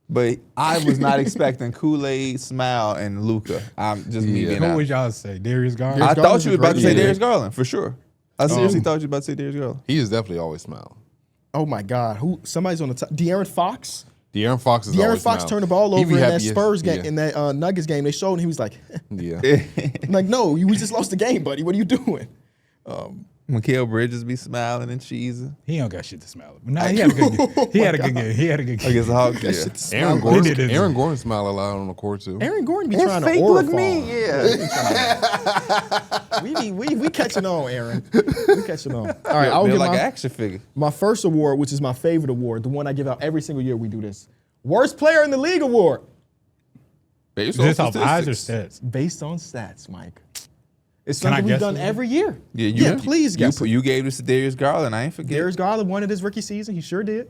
But I was not expecting Kool-Aid, Smile, and Luka. I'm just me being Who honest. would y'all say? Darius Garland? I Darius thought Garland's you a was about to great say player. Darius Garland, for sure. I seriously thought you were about to say Darius Garland. He is definitely always smiling. Oh my God! Somebody's on the top. De'Aaron Fox. De'Aaron Fox is De'Aaron always Fox smiling. turned the ball He over be in that happy as- Spurs game, yeah. in that Nuggets game. They showed, and he was like, Yeah. I'm like, no, we just lost the game, buddy. What are you doing? Mikal Bridges be smiling and cheesing. He don't got shit to smile at. Nah, he had a good game. He had a good game. He had a good game. Against the Hawks, yeah. Aaron He did Gordon, his- Aaron Gordon smiled a lot on the court too. Aaron Gordon be trying to orify. Yeah. We catching on, Aaron. We catching on. All right, I'll They're give like an my, action figure. my first award, which is my favorite award, the one I give out every single year we do this. Worst player in the league award. Based Is this on off eyes or statistics. stats? Based on stats, Mike. It's Can I something we've guess done it? every year. Yeah, please guess it. You gave this to Darius Garland. I ain't forget. Darius Garland won it his rookie season. He sure did.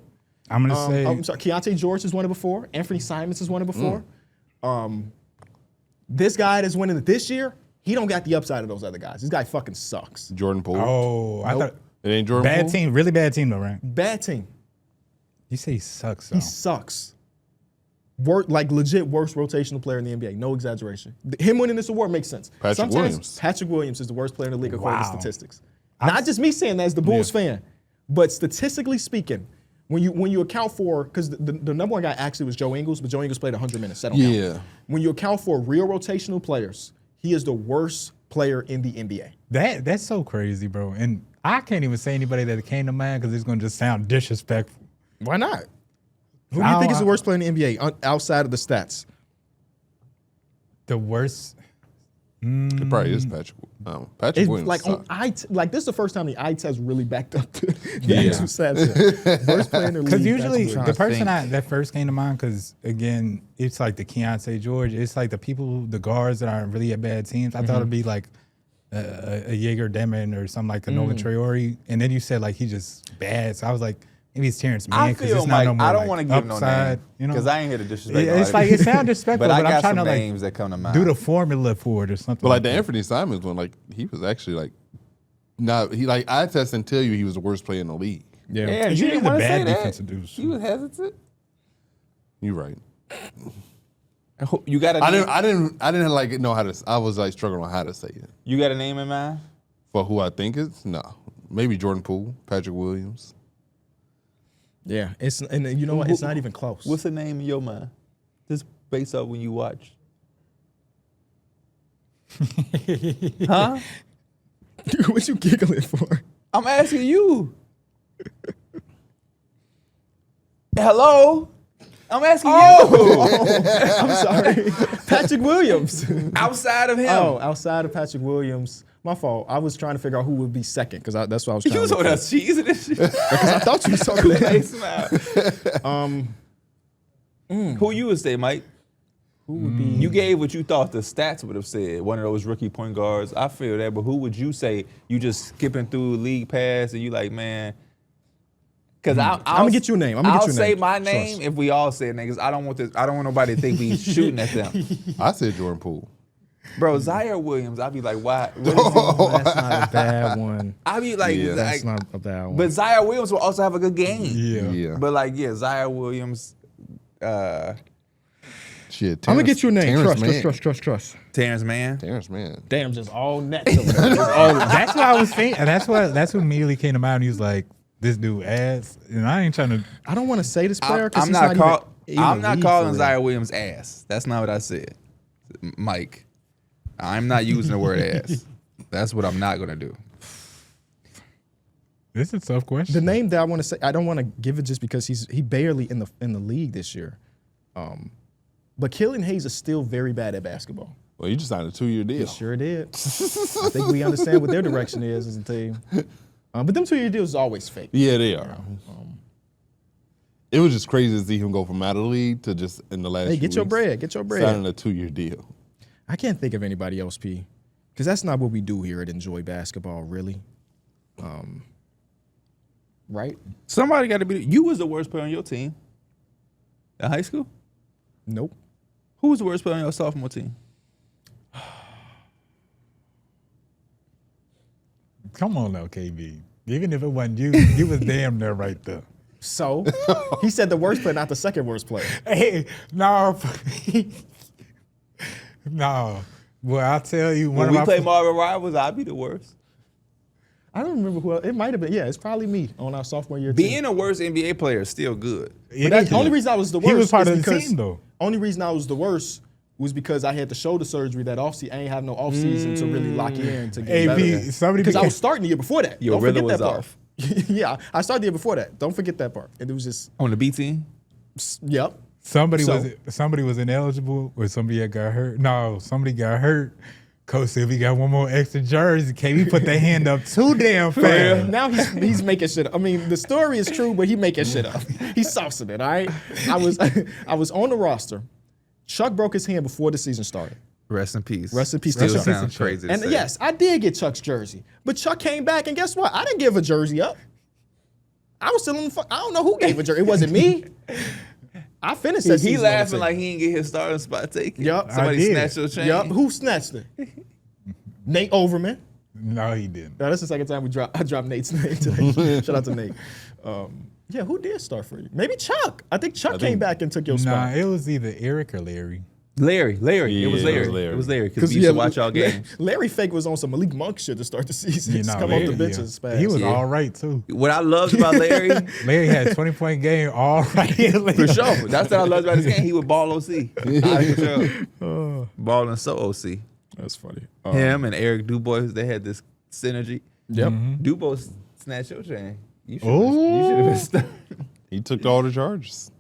I'm gonna say I'm sorry, Keontae George has won it before. Anthony Simons has won it before. This guy that's winning it this year, he don't got the upside of those other guys. This guy fucking sucks. Jordan Poole. Oh, I thought It ain't Jordan bad Poole? team, really bad team though, right? Bad team. You say he sucks. He sucks. Like legit worst rotational player in the NBA. No exaggeration. Him winning this award makes sense. Patrick Sometimes Williams. Patrick Williams is the worst player in the league according to Wow. statistics. Not just me saying that as the Bulls fan, but statistically speaking, when you account for, because the number one guy actually was Joe Ingles, but Joe Ingles played 100 minutes. That don't count. Yeah. When you account for real rotational players, he is the worst player in the NBA. That's so crazy, bro. And I can't even say anybody that came to mind because it's gonna just sound disrespectful. Why not? Who do you think is the worst player in the NBA outside of the stats? The worst. It probably is Patrick. Patrick It's Williams. like sucks. like this is the first time the eye test really backed up the Yeah. actual stats. Here. Worst player in the league. Because usually Patrick the Williams. person that first came to mind, because again, it's like the Keontae George. It's like the people, the guards that aren't really at bad teams. I thought it'd be like a Jaeger Demon or something like a Nolan Traore. And then you said like he's just bad. So I was like, maybe it's Terrence Mann I because feel it's not like no more I don't like want to give no upside, name you know? because I ain't here to disrespect. It's nobody. like it sounds disrespectful, but I but I'm got trying some to like names that come to mind. do the formula for it or something. But like the that. Anthony Simons one, like he was actually like, he like eye test and tell you he was the worst player in the league. Yeah. Yeah, It's you usually didn't the want to bad say that. defensive dudes. You was hesitant. You're right. You got a I name? didn't like know how to. I was like struggling on how to say it. You got a name in mind? For who I think is no, maybe Jordan Poole, Patrick Williams. Yeah, and you know what? It's not even close. What's the name in your mind? Just based off when you watch. Huh? what you giggling for? I'm asking you. Hello? I'm asking you. I'm sorry. Patrick Williams. Outside of him. Oh, outside of Patrick Williams. My fault. I was trying to figure out who would be second because that's what I was trying You to was look over there for. cheesing this shit. Because I thought you was talking Hey, about. smile. Who you would say, Mike? Who would be? You gave what you thought the stats would have said. One of those rookie point guards. I feel that, but who would you say you just skipping through league pass and you like, man? Because I'm gonna get you a name. I'll say my name if we all say it, niggas. I don't want this. I don't want nobody to think we shooting at them. I said Jordan Poole. Bro, Zaire Williams, I'd be like, why? That's not a bad one. I'd be like, Yeah, That's like, not a bad one. but Zaire Williams will also have a good game. Yeah. But like, yeah, Zaire Williams, Shit. I'm gonna get you a name. Terrence Trust. Terrence Mann. Terrence Mann. Damn, just all nets over there. Just all That's what I was thinking. And that's what immediately came to mind. He was like, "This dude ass," and I ain't trying to. I don't want to say this player because I'm he's not, not even I'm not league calling for real. Zaire Williams ass. That's not what I said, Mike. I'm not using the word ass. That's what I'm not gonna do. This is a tough question. The name that I want to say, I don't want to give it just because he barely in the league this year. But Killian Hayes is still very bad at basketball. Well, you just signed a 2-year deal. He sure did. I think we understand what their direction is as a team. But them 2-year deals is always fake. Yeah, they are. It was just crazy to see him go from out of the league to just in the last. Hey, few get your weeks, bread. Get your bread. signing a 2-year deal. I can't think of anybody else, P. Because that's not what we do here at Enjoy Basketball, really. Right? Somebody got to be. You was the worst player on your team. In high school? Nope. Who was the worst player on your sophomore team? Come on now, KB. Even if it wasn't you, you was damn near right there. So, he said the worst player, not the second worst player. Hey, no, no. Well, I'll tell you. When we play Marvel Rivals, I'd be the worst. I don't remember who else. It might have been. Yeah, it's probably me on our sophomore year Being team. a worst NBA player is still good. But that's the only reason I was the worst. He was part is of the because- team, though. Only reason I was the worst was because I had the shoulder surgery that offseason. I ain't have no offseason to really lock in to get AP, better. somebody Because I became- was starting the year before that. Your Don't rhythm forget that was part. off. Yeah, I started the year before that. Don't forget that part. And it was just, On the B team? yep. Somebody So- was ineligible, or somebody had got hurt. No, somebody got hurt. Coach said we got one more extra jersey. KB put their hand up too damn fast. Now he's making shit up. I mean, the story is true, but he making shit up. He's saucing it, all right? I was on the roster. Chuck broke his hand before the season started. Rest in peace. Rest in peace to Still Chuck. sounds crazy to And say. yes, I did get Chuck's jersey. But Chuck came back, and guess what? I didn't give a jersey up. I was still in the I don't know who gave a jersey. It wasn't me. I finished that He season on the laughing team. like he didn't get his starting spot taken. Yup. Somebody I did. snatched your chain. Yup. Who snatched it? Nate Overman. No, he didn't. Now, that's the second time I dropped Nate's name today. Shout out to Nate. Yeah, who did start for you? Maybe Chuck. I think Chuck came back and took your Nah, spot. it was either Eric or Larry. Larry. Yeah, It was Larry. It was Larry because we used to watch y'all games. Larry Fake was on some Malik Monk shit to start the season. You Just know, come Larry, off the yeah. benches fast. He was Yeah. all right too. What I loved about Larry, Larry had a 20-point game, all right. for sure. That's what I loved about his game. He would ball OC. Out of control. Balling so OC. That's funny. Him and Eric Dubois, they had this synergy. Yep. Dubois snatched your chain. You should Ooh. have been stuck. He took all the charges.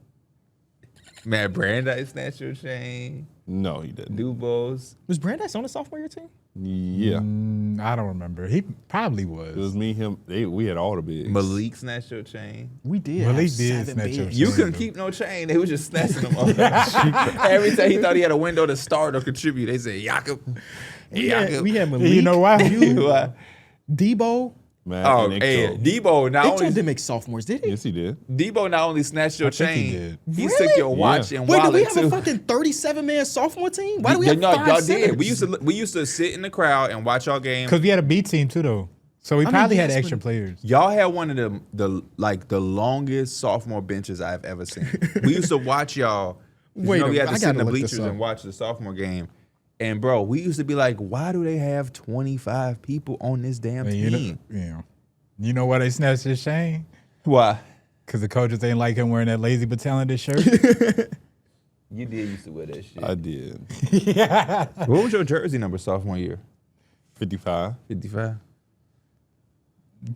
Matt Brandeis snatched your chain. No, he didn't. Dubois. Was Brandeis on the sophomore year team? Yeah. I don't remember. He probably It was was. me, him. We had all the bigs. Malik snatched your chain. We did. Malik have did 7 snatch your bigs. You chain. couldn't keep no chain. They was just snatching them off. Every time he thought he had a window to start or contribute, they said, Jakob. We had Malik. You know why? Why? Debo. Matt Oh, and hey, Nick Debo not Nick only didn't make sophomores, did he? Yes, he did. Debo not only snatched your I think he chain, did. he Really? took your watch Yeah. and Wait, do we wallet have a too. fucking 37-man sophomore team? Why do we have No, 5 y'all centers? did. We used to sit in the crowd and watch y'all game. Because we had a B team too, though. So we probably had yes, extra but- players. Y'all had one of the longest sophomore benches I've ever seen. We used to watch y'all. Wait we a had to minute, sit I in the gotta look this bleachers up. and watch the sophomore game. And bro, we used to be like, why do they have 25 people on this damn And team? You know why they snatched his chain? Why? Because the coaches ain't like him wearing that lazy but talented shirt. You did used to wear that shit. I did. What was your jersey number sophomore year? 55. 55.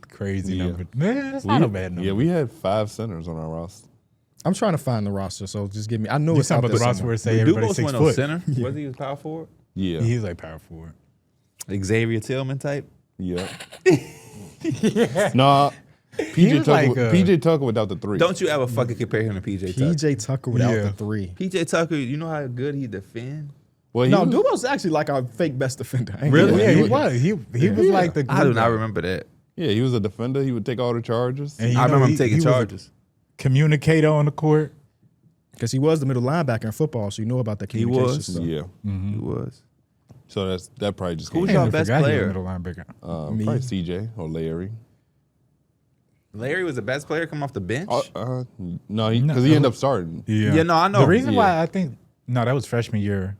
Crazy Yeah. number. Man, that's not a bad number. Yeah, we had 5 centers on our roster. I'm trying to find the roster, so just give me. I know You it's talking out about the there roster somewhere. where it say everybody's Dubos 6 went on foot. center. Was he a power forward? Yeah. He's like power forward. Xavier Tillman type. Yeah. Nah. He PJ was Tucker, like, PJ Tucker without the 3. Don't you ever fucking compare him to PJ Tucker? PJ Tucker without Yeah. the 3. PJ Tucker, you know how good he defend? Well, he No, was- Dubo's actually like our fake best defender. I ain't Really? gonna lie. Yeah, he was. He was like the. I do glue not guy. remember that. Yeah, he was a defender. He would take all the charges. And you I know, remember him he taking was a charges. communicator on the court. Because he was the middle linebacker in football, so you know about the He communication was? stuff. Yeah. He was. So that probably just Who's came. y'all Damn, I best forgot he was player? middle linebacker. Me. Probably CJ or Larry. Larry was the best player coming off the bench. No, because he ended up starting. Yeah, no, I know. The reason Yeah. why I think that was freshman year.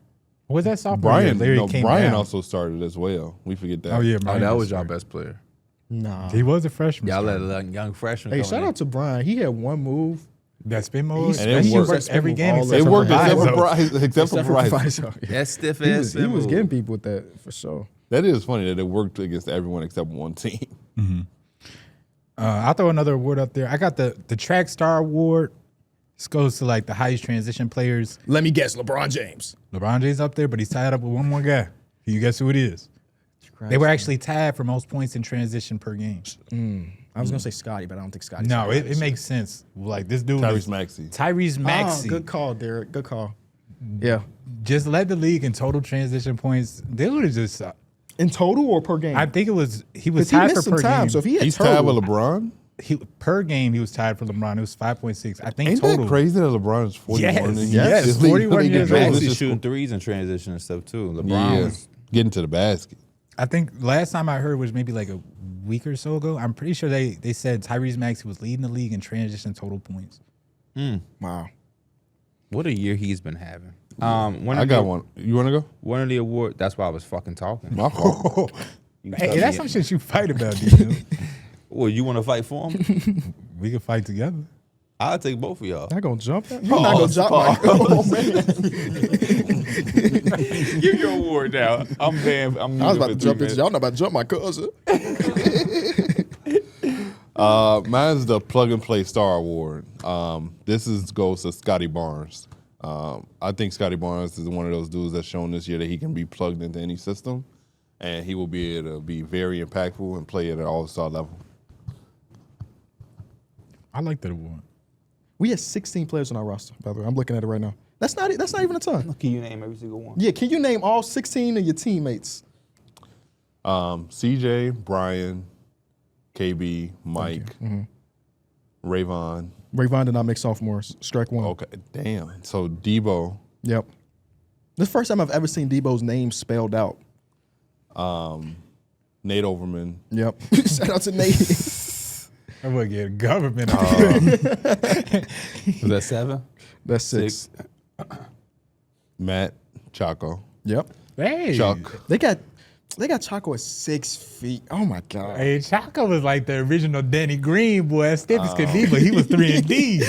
Was that sophomore year? Brian, Larry came Brian down. also started as well. We forget that. Oh yeah, Oh, Brian that did was y'all start. best player. Nah. He was a freshman. Y'all let starter. a young freshman. Hey, come shout in. out to Brian. He had one move. That spin mode. And it he worked. worked every game All except It for worked except for Vizo. Bryce. Except for Bryce. Vizo. Yeah. That stiff He ass. was, he was getting people with that for sure. That is funny that it worked against everyone except one team. I'll throw another award up there. I got the track star award. This goes to like the highest transition players. Let me guess, LeBron James. LeBron James up there, but he's tied up with one more guy. Can you guess who it is? They were actually tied for most points in transition per game. I was gonna say Scotty, but I don't think Scotty. No, it makes sense. Like this dude, Tyrese is- Maxey. Tyrese Maxey, Good call, Darrick. Good call. Yeah. just led the league in total transition points. Dude is just. In total or per game? I think he was Because he tied for missed some per time. game. So if he had He's tied total, with LeBron. Per game, he was tied for LeBron. It was 5.6. I think Ain't total. that crazy that LeBron is 41? Yes, and yes, this league 41 really years gets old. Maxey just- shooting threes in transition and stuff too. LeBron Yeah, was. getting to the basket. I think last time I heard was maybe like a week or so ago. I'm pretty sure they said Tyrese Maxey was leading the league in transition total points. wow. What a year he's been having. I got one. You want to go? One of the award. That's why I was fucking talking. My fault. Hey, that's some shit you fight about, dude. Well, you want to fight for him? We can fight together. I'll take both of y'all. Not gonna jump that? You're not gonna jump my oh, man. Give your award now. I'm banned. I was about to jump into y'all not about to jump my cousin. Mine's the Plug and Play Star Award. This goes to Scotty Barnes. I think Scotty Barnes is one of those dudes that's shown this year that he can be plugged into any system, and he will be able to be very impactful and play at an all-star level. I like that award. We had 16 players on our roster, by the way. I'm looking at it right now. That's not even a ton. Can you name every single one? Yeah, can you name all 16 of your teammates? CJ, Brian, KB, Mike, Rayvon. Rayvon did not make sophomores. Strike one. Okay, damn. So Debo, Yep. This is the first time I've ever seen Debo's name spelled out. Nate Overman, Yep. Shout out to Nate. I would get government. Was that 7? That's six. Matt, Chaco, Yep. Hey, Chuck. They got Chaco at 6 feet. Oh my God. Hey, Chaco was like the original Danny Green boy, as stiff as could be, but he was 3 and D.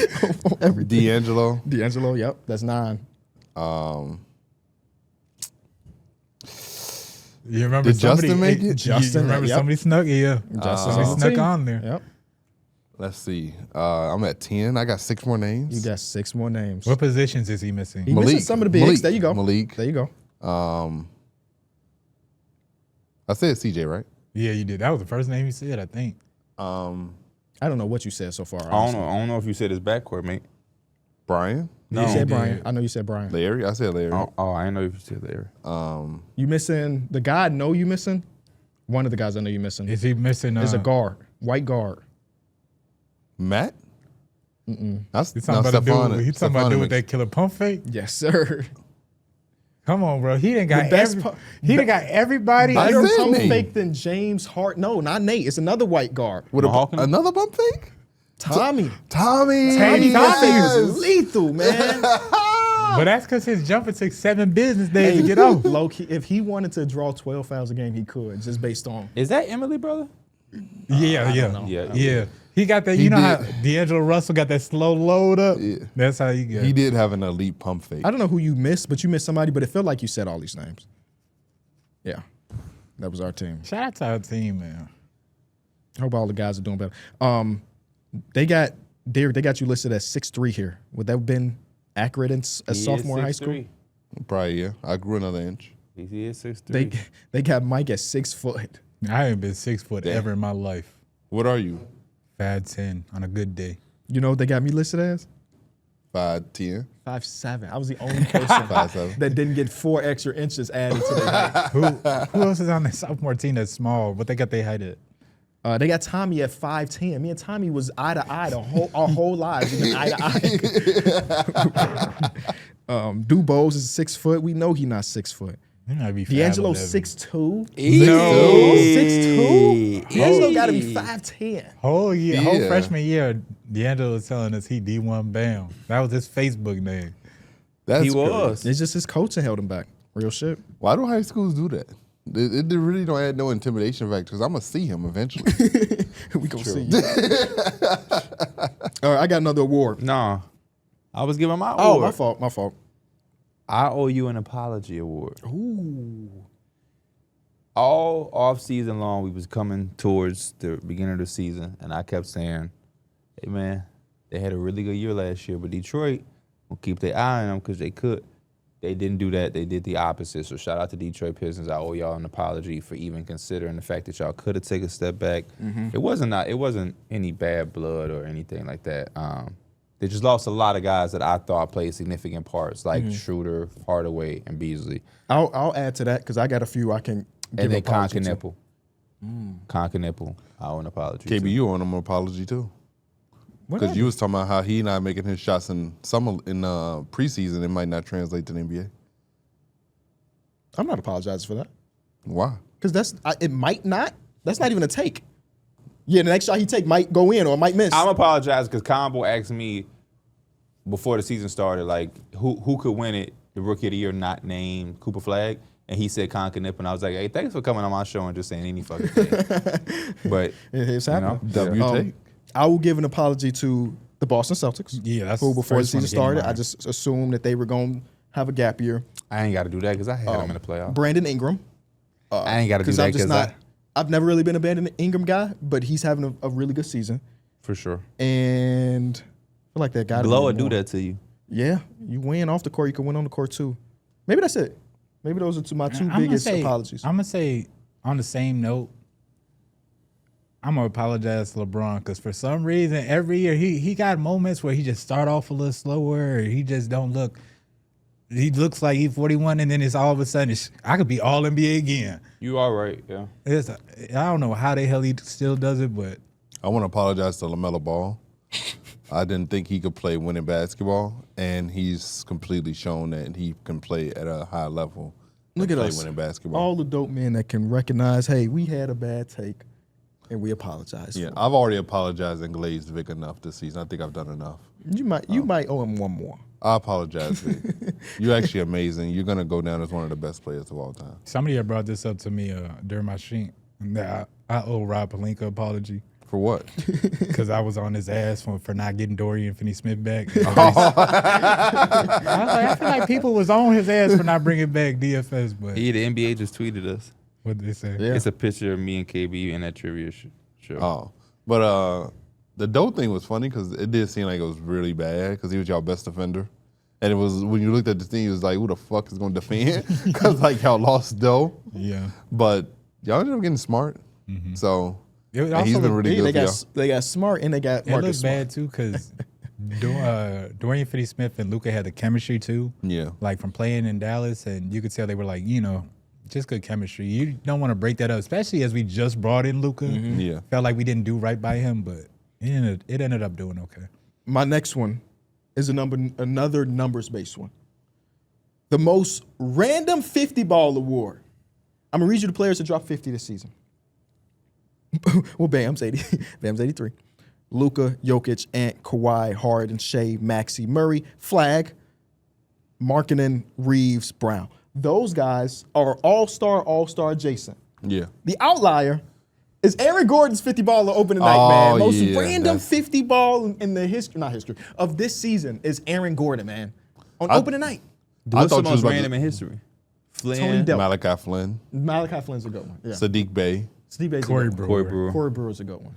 D'Angelo. D'Angelo, yep. That's 9. You remember Did somebody? Justin make it? Justin, you remember yep. somebody snuck? Yeah, Justin somebody on the snuck team. on there. Yep. Let's see. I'm at 10. I got 6 more names. You got 6 more names. What positions is he missing? He missing some of the bigs. Malik. There you go. Malik. There you go. I said CJ, right? Yeah, you did. That was the first name you said, I think. I don't know what you said so far. I don't know if you said his backcourt, mate. Brian. You No, said you Brian. did. I know you said Brian. Larry. I said Larry. Oh, I didn't know if you said there. You missing the guy I know you missing? One of the guys I know you missing Is he missing? is a guard, white guard. Matt? That's He's talking about Stephon- the dude. He's talking about Stephon dude with mix. that killer pump fake. Yes, sir. Come on, bro. He done got The best he done got everybody. I Better said pump Nate. fake than James Hart. No, not Nate. It's another white guard. With Hawkins? another bump fake? Tommy. Tommy. Tommy Pump fake Yes. is lethal, man. But that's because his jumper took 7 business days to get off. Low key, if he wanted to draw 12 fouls a game, he could, just based on. Is that Emily, brother? Yeah. Yeah. He got that. He You know did. how D'Angelo Russell got that slow load up. Yeah. That's how you get. He did have an elite pump fake. I don't know who you missed, but you missed somebody, but it felt like you said all these names. Yeah. That was our team. Shout out to our team, man. I hope all the guys are doing better. They got Darrick, they got you listed as 6'3" here. Would that have been accurate as sophomore in high school? Probably, yeah. I grew another inch. He is 6'3". They got Mike at 6 foot. I haven't been 6 foot ever in my life. What are you? 5'10" on a good day. You know what they got me listed as? 5'10". 5'7". I was the only person 5'7". that didn't get 4 extra inches added to their height. Who else is on the sophomore team that's small, but they got their height at? They got Tommy at 5'10". Me and Tommy was eye to eye our whole lives. We've been eye to eye. Dubose is 6 foot. We know he's not 6 foot. He might be D'Angelo 5'11". 6'2". No. 6'2". D'Angelo got to be 5'10". Whole Yeah. freshman year, D'Angelo was telling us he D1 Bam. That was his Facebook name. That's He crazy. was. It's just his coaching held him back. Real shit. Why do high schools do that? It really don't add no intimidation factor because I'm going to see him eventually. We gonna see. All right, I got another award. No. I was giving my Oh, award. my fault. I owe you an apology award. Ooh. All off season long, we was coming towards the beginning of the season, and I kept saying, "Hey man, they had a really good year last year, but Detroit will keep their eye on them because they could." They didn't do that. They did the opposite. So shout out to Detroit Pistons. I owe y'all an apology for even considering the fact that y'all could have taken a step back. It wasn't any bad blood or anything like that. They just lost a lot of guys that I thought played significant parts, like Schroeder, Hardaway, and Beasley. I'll add to that because I got a few I can give And then an apology to. Conkinipple. I owe an apology. KB, to. you owe him an apology too. What Because I you was talking about how he not making his shots in preseason, it might not translate to the NBA. I'm not apologizing for that Why? because it might not. That's not even a take. Yeah, the next shot he take might go in or might miss. I'm apologizing because Combo asked me before the season started, like, who could win it, the Rookie of the Year not named Cooper Flag, and he said Conkinip, and I was like, hey, thanks for coming on my show and just saying any fucking thing. But It's happening. W take. I will give an apology to the Boston Celtics. Yeah, that's who before the first one season that came to started, I mind. just assumed that they were going to have a gap year. I ain't got to do that because I had him in the playoffs. Brandon Ingram. I ain't got to do Because that I'm just because not. I've never really been a Brandon Ingram guy, but he's having a really good season, for sure. and I feel like that guy. Glow would do that to you. Yeah, you win off the court, you can win on the court too. Maybe that's it. Maybe those are my two biggest apologies. I'm gonna say on the same note, I'm gonna apologize to LeBron because for some reason every year he got moments where he just start off a little slower. Or he just don't look. He looks like he's 41, and then it's all of a sudden I could be all NBA again. You all right, yeah. I don't know how the hell he still does it, but I want to apologize to LaMelo Ball. I didn't think he could play winning basketball, and he's completely shown that he can play at a high level. Look and at play us, winning basketball. all the dope men that can recognize, hey, we had a bad take, and we apologize. Yeah, for it. I've already apologized and glazed Vic enough this season. I think I've done enough. You might owe him one more. I apologize, Vic. You're actually amazing. You're gonna go down as one of the best players of all time. somebody had brought this up to me during my stream. That I owe Rob Pelinka apology. For what? Because I was on his ass for not getting Dorian Finney-Smith back. I feel like people was on his ass for not bringing back DFS, but The NBA just tweeted us. what did they say? Yeah. It's a picture of me and KB in that trivia show. Oh, but the dope thing was funny because it did seem like it was really bad because he was y'all best defender, and it was when you looked at the team, it was like, who the fuck is gonna defend? Because like y'all lost Doe, Yeah. but y'all ended up getting smart. So It and also he's been looked- really They good for y'all. they got smart and they got It Marcus looked Smart. bad too because Dorian Finney-Smith and Luka had the chemistry too. Yeah. Like from playing in Dallas, and you could tell they were like, just good chemistry. You don't want to break that up, especially as we just brought in Luka. Yeah. Felt like we didn't do right by him, but it ended up doing okay. My next one is another numbers-based one. The most random 50 ball award. I'm gonna read you the players that dropped 50 this season. Well, Bam's 80. Bam's 83. Luka, Jokic, Ant, Kawhi, Harden, Shea, Maxey, Murray, Flag, Markkanen, Reeves, Brown. Those guys are all-star adjacent. Yeah. The outlier is Aaron Gordon's 50 ball of opening night, Oh, man. Most yeah, random that's- 50 ball in the history of this season is Aaron Gordon, man. On I- opening night. I What's the thought you was most about random to, in history? Tony Flynn, Delk. Malachi Flynn, Malachi Flynn's a good one. Yeah. Sadiq Bey. Steve A's Corey a good one. Brewer. Corey Brewer. Corey Brewer's a good one.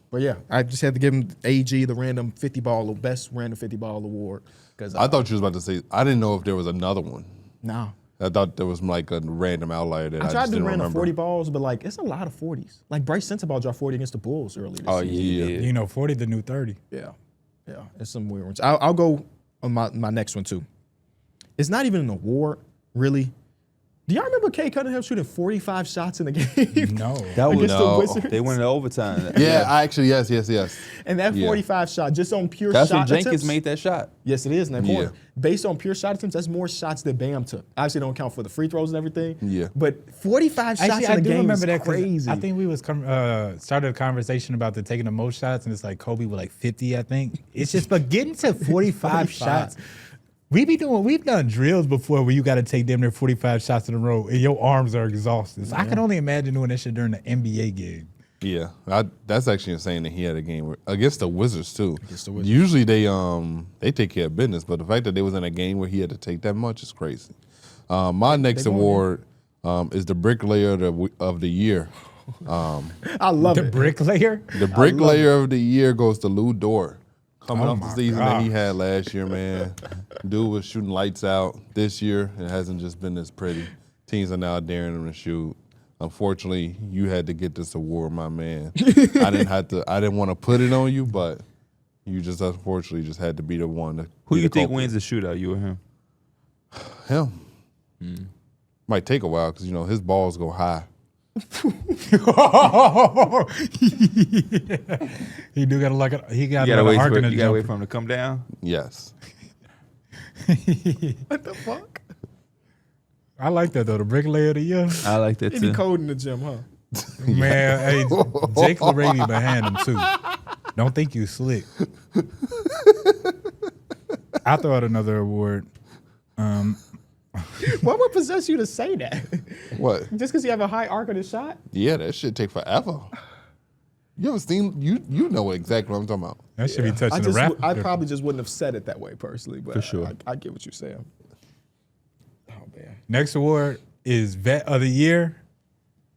But yeah, I just had to give him AG the best random 50 ball award. Because I thought you was about to say, I didn't know if there was another one. no. I thought there was like a random outlier that I I tried just to do didn't random remember. 40 balls, but like it's a lot of 40s. Like Bryce Sensabaugh dropped 40 against the Bulls earlier this Oh season. yeah, Yeah. You know, 40 the new 30. Yeah. It's some weird ones. I'll go on my next one too. It's not even an award, really. Do y'all remember Kay Cunningham shooting 45 shots in a game? No. that was Against the No. Wizards? they went into overtime. Yeah, I actually, yes. And that Yeah. 45 shot, just on pure That's shot when Jenkins attempts. made that shot. Yes, it is in that Yeah. corner. Based on pure shot attempts, that's more shots than Bam took. Obviously, don't count for the free throws and everything. Yeah. But 45 shots Actually, in I a do game remember is that 'cause crazy. I think we was started a conversation about the taking the most shots, and it's like Kobe with like 50, I think. It's just, but getting to 45 shots. We've done drills before where you got to take damn near 45 shots in a row, and your arms are exhausted. So I can only imagine doing that shit during the NBA game. Yeah, that's actually insane that he had a game against the Wizards too. Against the Wizards. Usually they take care of business, but the fact that they was in a game where he had to take that much is crazy. My next going award is the Bricklayer of the Year. I love The it. bricklayer? The Bricklayer of the Year goes to Lou Dort. Coming Oh off the my season that he gosh. had last year, man. Dude was shooting lights out. This year, it hasn't just been this pretty. Teams are now daring him to shoot. Unfortunately, you had to get this award, my man. I didn't want to put it on you, but you just unfortunately just had to be the one. Who be you the think culprit. wins the shootout? You or him? Him. Might take a while because his balls go high. He do got like he got You gotta an wait arc for in a you gotta wait jumper. for him to come down. Yes. What the fuck? I like that though. The bricklayer of the year. I like that He be too. cold in the gym, huh? Man, hey, Jake LaRae be behind him too. Don't think you slick. I'll throw out another award. What would possess you to say that? What? Just because you have a high arc of the shot? Yeah, that shit take forever. You ever seen? You know exactly what I'm talking about. That should be touching the I rap. probably just wouldn't have said it that way personally, but For sure. I get what you're saying. Oh man. Next award is Vet of the Year.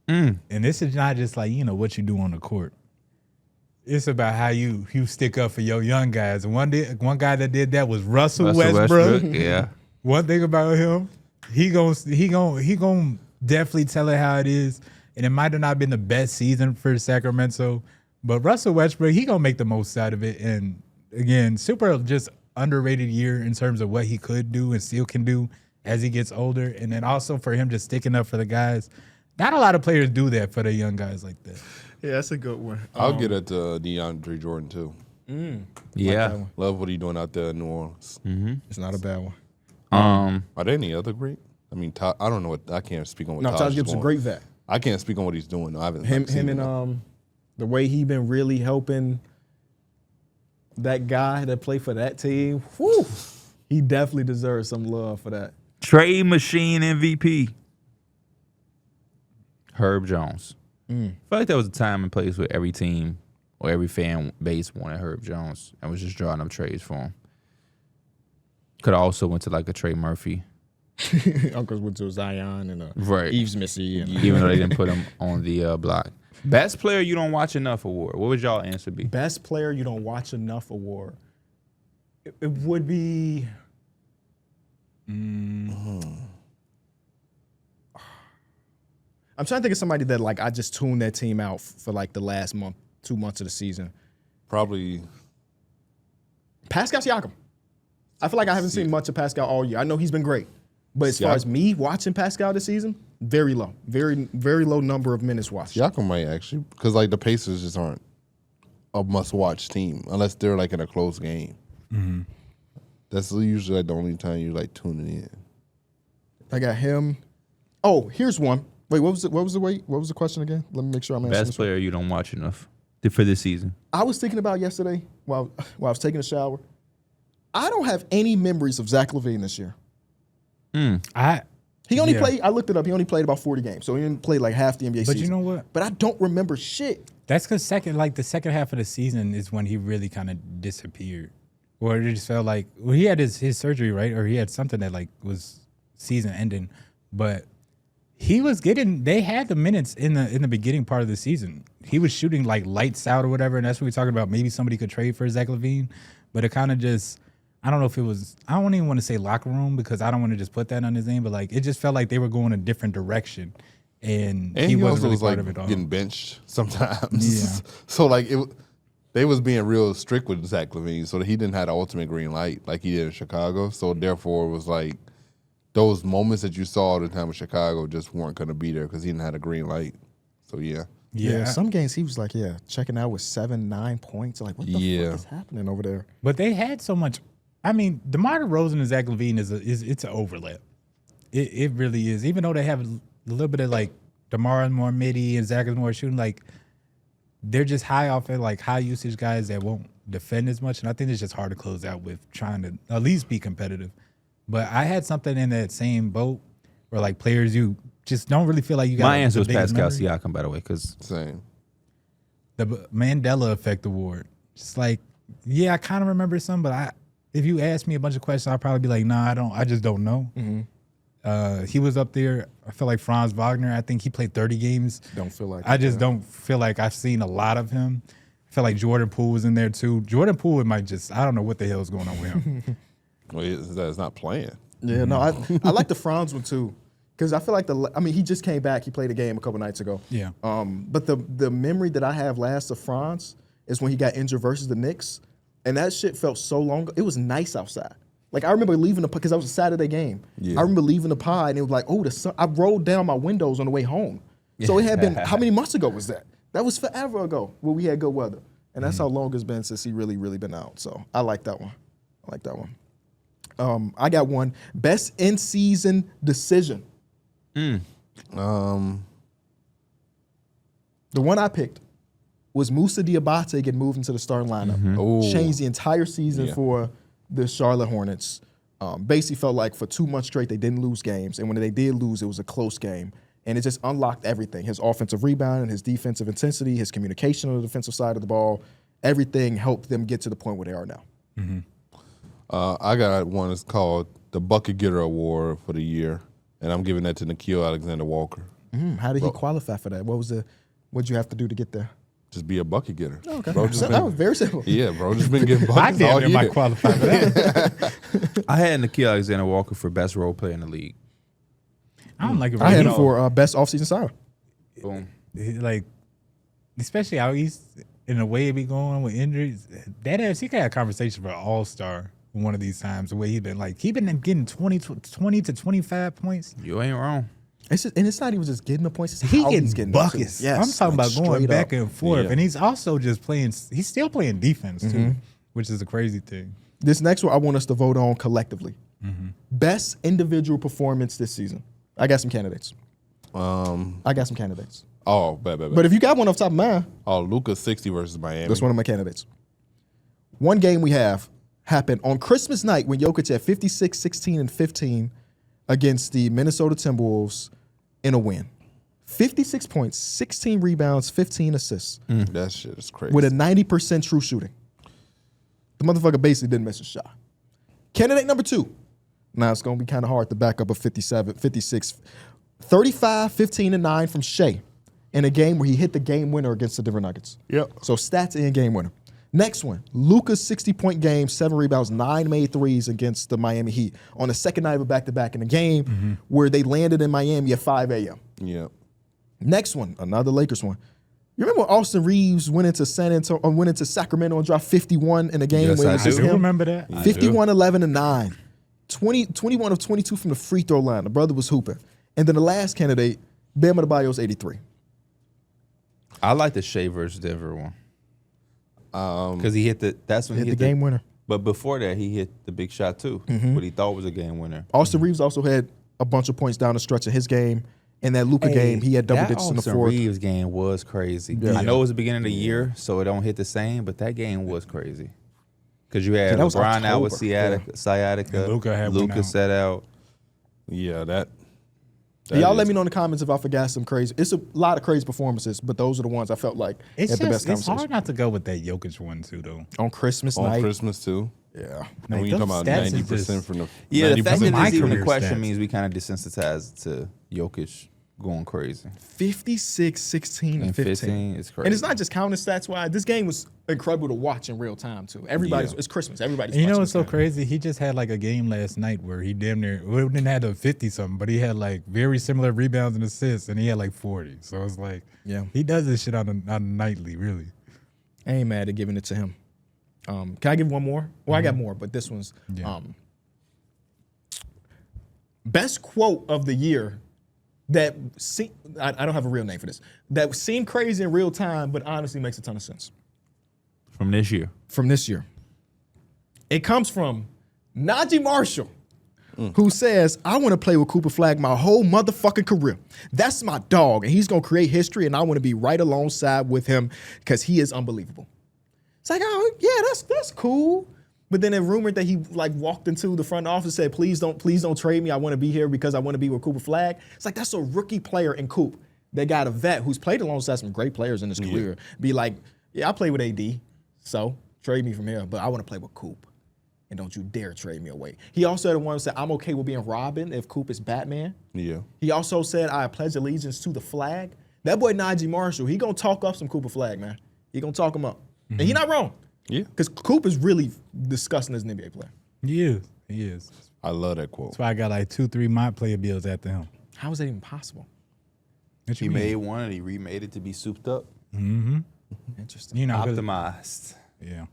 And this is not just like, what you do on the court. It's about how you stick up for your young guys. And one guy that did that was Russell Westbrook. Yeah. One thing about him, he gon' definitely tell it how it is. And it might have not been the best season for Sacramento, but Russell Westbrook, he gonna make the most out of it. And again, super just underrated year in terms of what he could do and still can do as he gets older. And then also for him just sticking up for the guys. Not a lot of players do that for the young guys like that. Yeah, that's a good one. I'll get it to DeAndre Jordan too. Yeah. Love what he doing out there in New Orleans. It's not a bad one. Are there any other great? I mean, I don't know what I can't speak on what No, Taj Taj is Gibson's a doing. great vet. I can't speak on what he's doing. I haven't Him seen and it. the way he been really helping that guy that played for that team. Whew, he definitely deserves some love for that. Trade machine MVP. Herb Jones. I feel like there was a time and place where every team or every fan base wanted Herb Jones and was just drawing up trades for him. Could have also went to like a Trey Murphy, Uncles went to Zion and right? Eves Missy. And Even though they didn't put him on the block. Best player you don't watch enough award. What would y'all answer be? Best player you don't watch enough award. It would be. I'm trying to think of somebody that like I just tuned that team out for like the last month, 2 months of the season. Probably. Pascal Siakam. I feel like I haven't seen much of Pascal all year. I know he's been great, but as far as me watching Pascal this season, very low, very very low number of minutes watched. Siakam might actually, because like the Pacers just aren't a must-watch team unless they're like in a close game. That's usually like the only time you're like tuning in. I got him. Oh, here's one. Wait, what was the question again? Let me make sure I'm answering Best this one. player you don't watch enough for this season. I was thinking about yesterday while I was taking a shower. I don't have any memories of Zach LaVine this year. He only played. I looked it up. He only played about 40 games, so he didn't play like half the NBA season. But you know what? But I don't remember shit. That's because the second half of the season is when he really kind of disappeared. Or it just felt like he had his surgery, right? Or he had something that like was season ending. But He was getting. They had the minutes in the beginning part of the season. He was shooting like lights out or whatever, and that's what we're talking about. Maybe somebody could trade for Zach LaVine, but it kind of just. I don't know if it was. I don't even want to say locker room because I don't want to just put that on his name, but like it just felt like they were going a different direction, and he wasn't really part of it all. Getting benched sometimes. Yeah. So like they was being real strict with Zach LaVine, so that he didn't have the ultimate green light like he did in Chicago. So therefore, it was like. Those moments that you saw all the time in Chicago just weren't going to be there because he didn't have a green light. So, yeah. Yeah, some games he was like, checking out with 7-9 points. Like, what the fuck is happening over there? But they had so much. I mean, DeMar DeRozan and Zach LaVine it's an overlap. It really is. Even though they have a little bit of like DeMar is more midi and Zach is more shooting, like they're just high off at like high usage guys that won't defend as much. And I think it's just hard to close out with trying to at least be competitive. But I had something in that same boat where like players you just don't really feel like you got. My answer was Pascal Siakam, by the way, because same. The Mandela Effect Award. Just like, yeah, I kind of remember some, but if you ask me a bunch of questions, I'll probably be like, nah, I just don't know. Mm-hmm. He was up there. I feel like Franz Wagner. I think he played 30 games. Don't feel like I just don't feel like I've seen a lot of him. I feel like Jordan Poole was in there too. Jordan Poole might just, I don't know what the hell is going on with him. Well, it's not playing. Yeah, no, I like the Franz one too, because I feel like he just came back. He played a game a couple nights ago. Yeah. But the memory that I have last of Franz is when he got injured versus the Knicks, and that shit felt so long. It was nice outside. Like I remember leaving because that was a Saturday game. Yeah. I remember leaving the pod and it was like, oh, the sun. I rolled down my windows on the way home. So it had been how many months ago was that? That was forever ago when we had good weather, and that's how long it's been since he really been out. So I like that one. I got one. Best in-season decision. The one I picked was Moussa Diabate getting moved into the starting lineup. Changed the entire season for the Charlotte Hornets. Basically felt like for 2 months straight they didn't lose games, and when they did lose, it was a close game. And it just unlocked everything. His offensive rebound and his defensive intensity, his communication on the defensive side of the ball, everything helped them get to the point where they are now. Mm-hmm. I got one that's called the Bucket Getter Award for the year, and I'm giving that to Nickeil Alexander-Walker. How did he qualify for that? What'd you have to do to get there? Just be a bucket getter. Oh, okay. That was very simple. Yeah, bro, just been getting buckets all year. Might qualify for that. I had Nickeil Alexander-Walker for best role player in the league. I don't like it. I had him for best offseason signer. Boom. Like, especially how he's in the way he be going with injuries. That ass, he could have a conversation for All-Star one of these times. The way he been getting 20 to 25 points. You ain't wrong. It's not even just getting the points. It's He how getting he's getting buckets. Yes, I'm talking like about going back up. and forth, and he's also just playing. He's still playing defense too, which is a crazy thing. This next one I want us to vote on collectively. Best individual performance this season. I got some candidates. Oh, bad. But if you got one off the top of mind, Luka 60 versus Miami. that's one of my candidates. One game we have happened on Christmas night when Jokic had 56, 16, and 15 against the Minnesota Timberwolves in a win. 56 points, 16 rebounds, 15 assists. That shit is crazy. With a 90% true shooting. The motherfucker basically didn't miss a shot. Candidate number 2. Now it's going to be kind of hard to back up a 56. 35, 15, and 9 from Shea in a game where he hit the game winner against the Denver Nuggets. Yep. So stats and game winner. Next one, Luka's 60-point game, 7 rebounds, 9 made threes against the Miami Heat on the second night of a back-to-back in a game where they landed in Miami at 5 a.m. Yep. Next one, another Lakers one. You remember when Austin Reeves went into Sacramento and dropped 51 in a game? Yes, where it I was do. just I do him? remember that. 51, 11, and 9. 21 of 22 from the free throw line. The brother was hooping. And then the last candidate, Bam Adebayo's 83. I like the Shea versus Denver one. Because he hit the game winner. But before that, he hit the big shot too. What he thought was a game winner. Austin Reeves also had a bunch of points down the stretch of his game. In that Luka game, he had double digits in the Austin fourth. Reeves game was crazy. Yeah. I know it was the beginning of the year, so it don't hit the same, but that game was crazy. Because you had that was LeBron out with October. sciatica. And Luka had one out. set out. Yeah, that Y'all is- let me know in the comments if I forgot some crazy. It's a lot of crazy performances, but those are the ones I felt like It's had the best just it's conversation. hard not to go with that Jokic one too, though. On Christmas on night. Christmas too. Yeah. And when you those talking about stats is 90% just- from the Yeah, the fact 90% that my it's even a career question stats. means we kind of desensitized to Jokic going crazy. 56, 16, and 15. It's crazy. And it's not just counting stats wise. This game was incredible to watch in real time too. Everybody's it's Christmas. Everybody's And you know watching what's this so game. crazy? He just had like a game last night where he damn near didn't have a 50-something, but he had like very similar rebounds and assists, and he had like 40. So it's like, Yeah. he does this shit on a nightly, really. I ain't mad at giving it to him. Can I give one more? Well, I got more, but this one's Yeah. best quote of the year that I don't have a real name for this. That seemed crazy in real time, but honestly makes a ton of sense. From this year. From this year. It comes from Najee Marshall, who says, I want to play with Cooper Flag my whole motherfucking career. That's my dog, and he's going to create history, and I want to be right alongside with him because he is unbelievable. It's like, oh, yeah, that's cool. But then it rumored that he like walked into the front office and said, please don't trade me. I want to be here because I want to be with Cooper Flag. It's like, that's a rookie player in Coop. They got a vet who's played alongside some great players in his career. Be like, yeah, I play with AD, so trade me from here, but I want to play with Coop. And don't you dare trade me away. He also had one who said, I'm okay with being Robin if Coop is Batman. Yeah. He also said, I pledge allegiance to the flag. That boy Najee Marshall, he gonna talk up some Cooper Flag, man. He gonna talk him up. And he not wrong. Yeah. Because Coop is really disgusting as an NBA player. He is. I love that quote. That's why I got like 2-3 my player bills after him. How is that even possible? What He you mean? made one and he remade it to be souped up, Interesting. You know, 'cause- optimized. yeah.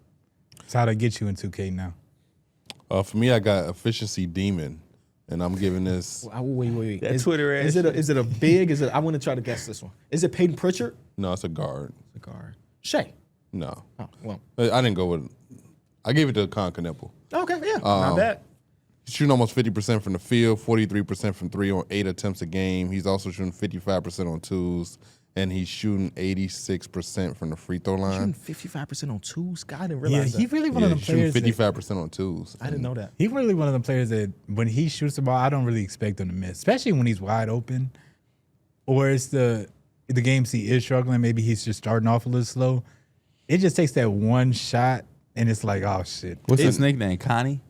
It's how they get you in 2K now. For me, I got efficiency demon, and I'm giving this. Wait. That Twitter ass Is it a big? I want to try to guess this one. Is it Peyton Pritchard? No, it's a guard. The guard. Shea. No, Oh, well. I didn't go with. I gave it to Con Kneppel. Okay, yeah. Not bad. He's shooting almost 50% from the field, 43% from three on 8 attempts a game. He's also shooting 55% on twos, and he's shooting 86% from the free throw line. Shooting 55% on twos. God, I didn't Yeah, realize he that. really one Yeah, of them he's shooting players. 55% on twos. I didn't know that. He really one of them players that when he shoots the ball, I don't really expect him to miss, especially when he's wide open, or it's the games he is struggling. Maybe he's just starting off a little slow. It just takes that one shot, and it's like, oh shit. What's his nickname? Connie?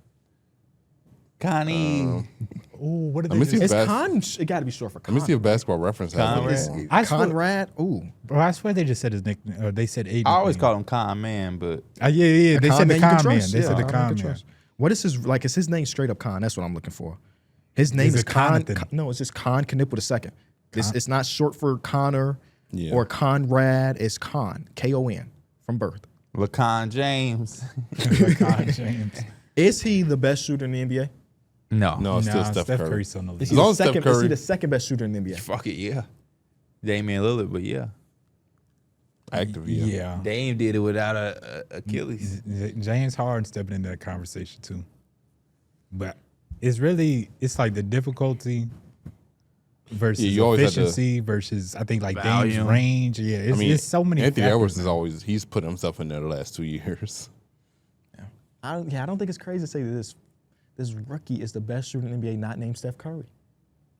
Connie. Oh, what did Let me they see just? It's Bas- It got to be short for Let Con. me see if Basketball Reference has Conrad. it. I swear- Conrad. Ooh. Bro, I swear they just said his nickname, or they said eight. I always call him Con Man, but Yeah. They said the you can con man. trust. They Yeah, said the Con con you can man. trust. What is his like? Is his name straight up Con? That's what I'm looking for. His name Is is it Con. Conathan? No, it's just Con Knippel II. It's not short for Connor Yeah. or Conrad. It's Con. Kon from birth. LaCon James. Con James. Is he the best shooter in the NBA? No. No, it's still Nah, Steph Curry. still no. Is As he, long the as Steph second, is he Curry- the second best shooter in the NBA? Fuck it, yeah. Damian Lillard, but yeah. Active, Yeah. Dame did it without a Achilles. James Harden stepping into that conversation too. But it's like the difficulty versus Yeah, you always have to- efficiency versus I think like Dame's Volume. range. Yeah, it's so many. Anthony factors Edwards now. he's put himself in there the last 2 years. I don't think it's crazy to say that this rookie is the best shooter in the NBA, not named Steph Curry.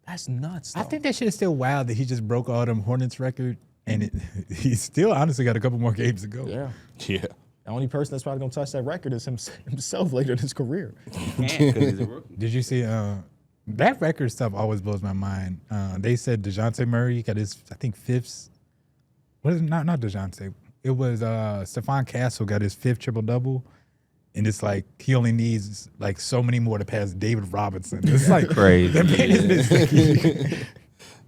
That's nuts. I though. think that shit is still wild that he just broke all them Hornets record, and he's still honestly got a couple more games to go. Yeah. Yeah. The only person that's probably gonna touch that record is himself later in his career. Can't 'cause he's a rookie. Did you see that record stuff always blows my mind. They said DeJounte Murray got his, I think, fifth. What is it? Not DeJounte. It was Stephon Castle got his 5th triple-double. And it's like he only needs like so many more to pass David Robinson. It's like Crazy. that man is this-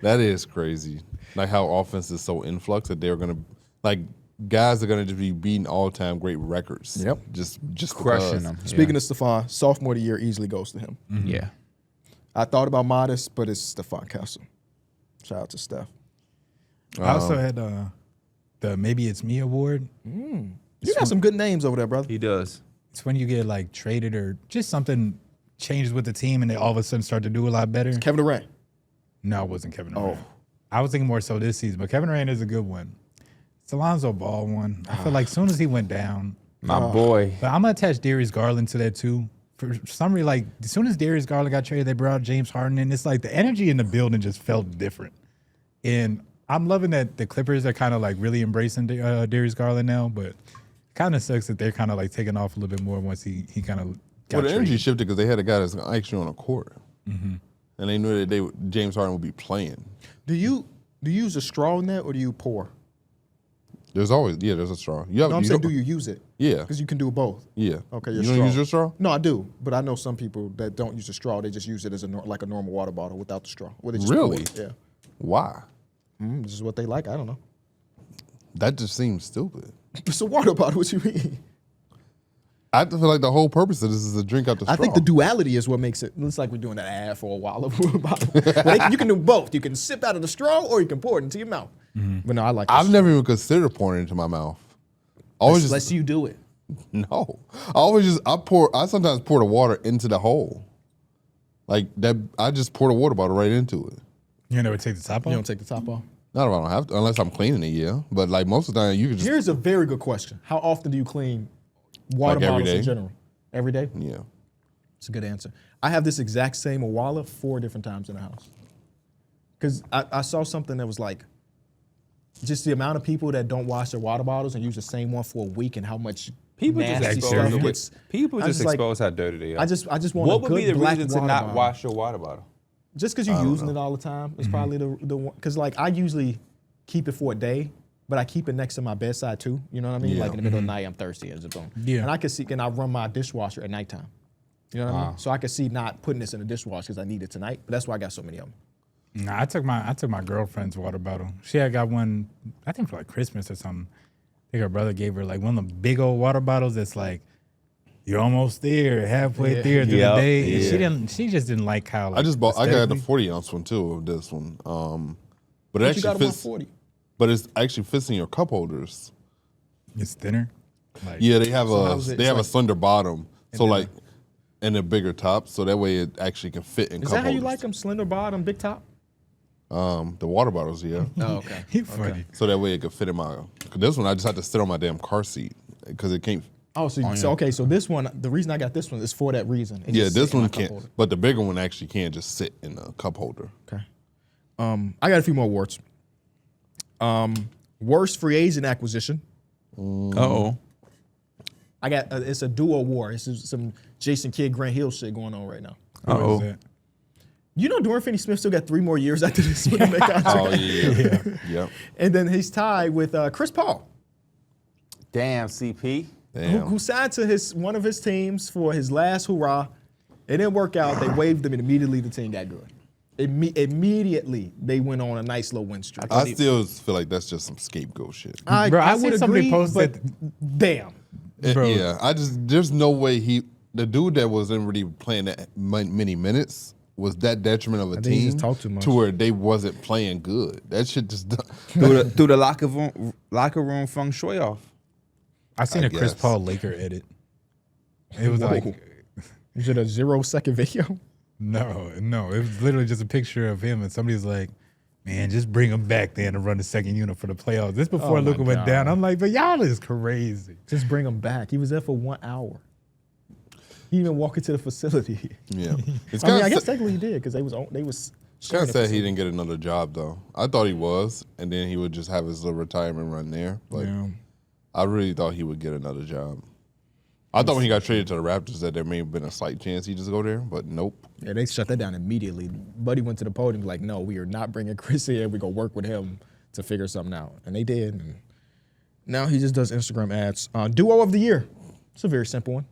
That is crazy. Like how offense is so influx that they're gonna like guys are gonna just be beating all time great records. Yep. Just Crushing because. them. Speaking of Stephon, sophomore of the year easily goes to him. Yeah. I thought about Modest, but it's Stephon Castle. Shout out to Steph. I also had the Maybe It's Me award. You got some good names over there, brother. He does. It's when you get like traded or just something changes with the team and they all of a sudden start to do a lot better. Kevin Durant. No, it wasn't Kevin Durant. I was thinking more so this season, but Kevin Durant is a good one. It's Alonzo Ball one. I feel like as soon as he went down, My boy. but I'm gonna attach Darius Garland to that too. For some reason, like as soon as Darius Garland got traded, they brought James Harden in. It's like the energy in the building just felt different. And I'm loving that the Clippers are kind of like really embracing Darius Garland now, but kind of sucks that they're kind of like taking off a little bit more once he kind of got Well, the energy traded. shifted because they had a guy that's actually on a court. and they knew that James Harden would be playing. Do you use a straw in that or do you pour? There's a straw. No, I'm saying, do you use it? Yeah. Because you can do both. Yeah. Okay, you don't use your straw? No, I do, but I know some people that don't use a straw. They just use it as like a normal water bottle without the straw. Or they just Really? pour it. Yeah. Why? This is what they like. I don't know. That just seems stupid. It's a water bottle. What you mean? I feel like the whole purpose of this is to drink out the straw. I think the duality is what makes it. Looks like we're doing an ad for a while of water bottle. You can do both. You can sip out of the straw or you can pour it into your mouth. But no, I like. I've never even considered pouring it into my mouth. Let's you do it. No. I sometimes pour the water into the hole. Like that, I just pour the water bottle right into it. You never take the top off? You don't take the top off. Not if I don't have to, unless I'm cleaning it, yeah. But like most of the time, you can just. Here's a very good question. How often do you clean water Like every bottles in day? general? Every day? Yeah. It's a good answer. I have this exact same Awala 4 different times in the house. Because I saw something that was like, just the amount of people that don't wash their water bottles and use the same one for a week and how much People just nasty expose stuff gets. People I just just like- expose how dirty they are. I just want what a would good be the black reason to water not bottle. wash your water bottle? Just because you're using it all the time is probably the one. Because like I usually keep it for a day, but I keep it next to my bedside too. You know what I mean? Yeah. Like in the middle of the night, I'm thirsty and boom. Yeah. And I can see, and I run my dishwasher at nighttime. You know what I mean? So I can see not putting this in the dishwasher because I need it tonight. But that's why I got so many of them. Nah, I took my girlfriend's water bottle. She had got one, I think for like Christmas or something. I think her brother gave her like one of the big old water bottles that's like, you're almost there, halfway there through the day. And she just didn't like how. Like, I got the aesthetically- 40-ounce one too of this one. But it You actually got them on fits. 40. But it actually fits in your cup holders. It's thinner. Like, Yeah, they have how's it- they have it's a slender bottom, so then like, and a bigger top, so that way it actually can fit in Is cup that how you holders. like them? Slender bottom, big top? The water bottles, yeah. Oh, okay. he funny. So that way it could fit in my. 'Cause this one I just had to sit on my damn car seat because it can't. Oh, so this one, the reason I got this one is for that reason. It Yeah, just this sit in my one cup can't. holder. But the bigger one actually can just sit in a cup holder. Okay. I got a few more awards. Worst free agent acquisition. Uh-oh. I got it's a duo war. It's some Jason Kidd, Grant Hill shit going on right now. What is Uh-oh. that? You know, Dorian Finney-Smith still got 3 more years after this with him contract. Oh yeah, yeah. And then he's tied with Chris Paul, Damn, CP. Damn. who signed to one of his teams for his last hurrah. It didn't work out. They waived him, and immediately the team got good. Immediately they went on a nice little win streak. I still feel like that's just some scapegoat shit. Bro, I would seen somebody agree, post but that- damn. Bro. Yeah, there's no way the dude that wasn't really playing that many minutes was that detriment of a think he team just talked too much. to where they wasn't playing good. That shit just threw the locker room feng shui off. I seen I a Chris guess. Paul Laker edit. It was like, Is it a 0-second video? no. It was literally just a picture of him, and somebody's like, man, just bring him back then to run the second unit for the playoffs. This before Oh, my Luka went God. down. I'm like, but y'all is crazy. Just bring him back. He was there for 1 hour. He even walked into the facility. yeah. It's I mean, kind I guess of technically he did because they was kind of sad he didn't get another job though. I thought he was, and then he would just have his little retirement run there. But Yeah. I really thought he would get another job. I thought when he got traded to the Raptors that there may have been a slight chance he'd just go there, but nope. Yeah, they shut that down immediately. Buddy went to the podium like, no, we are not bringing Chris here. We're going to work with him to figure something out. And they did. And now he just does Instagram ads. Duo of the year. It's a very simple one.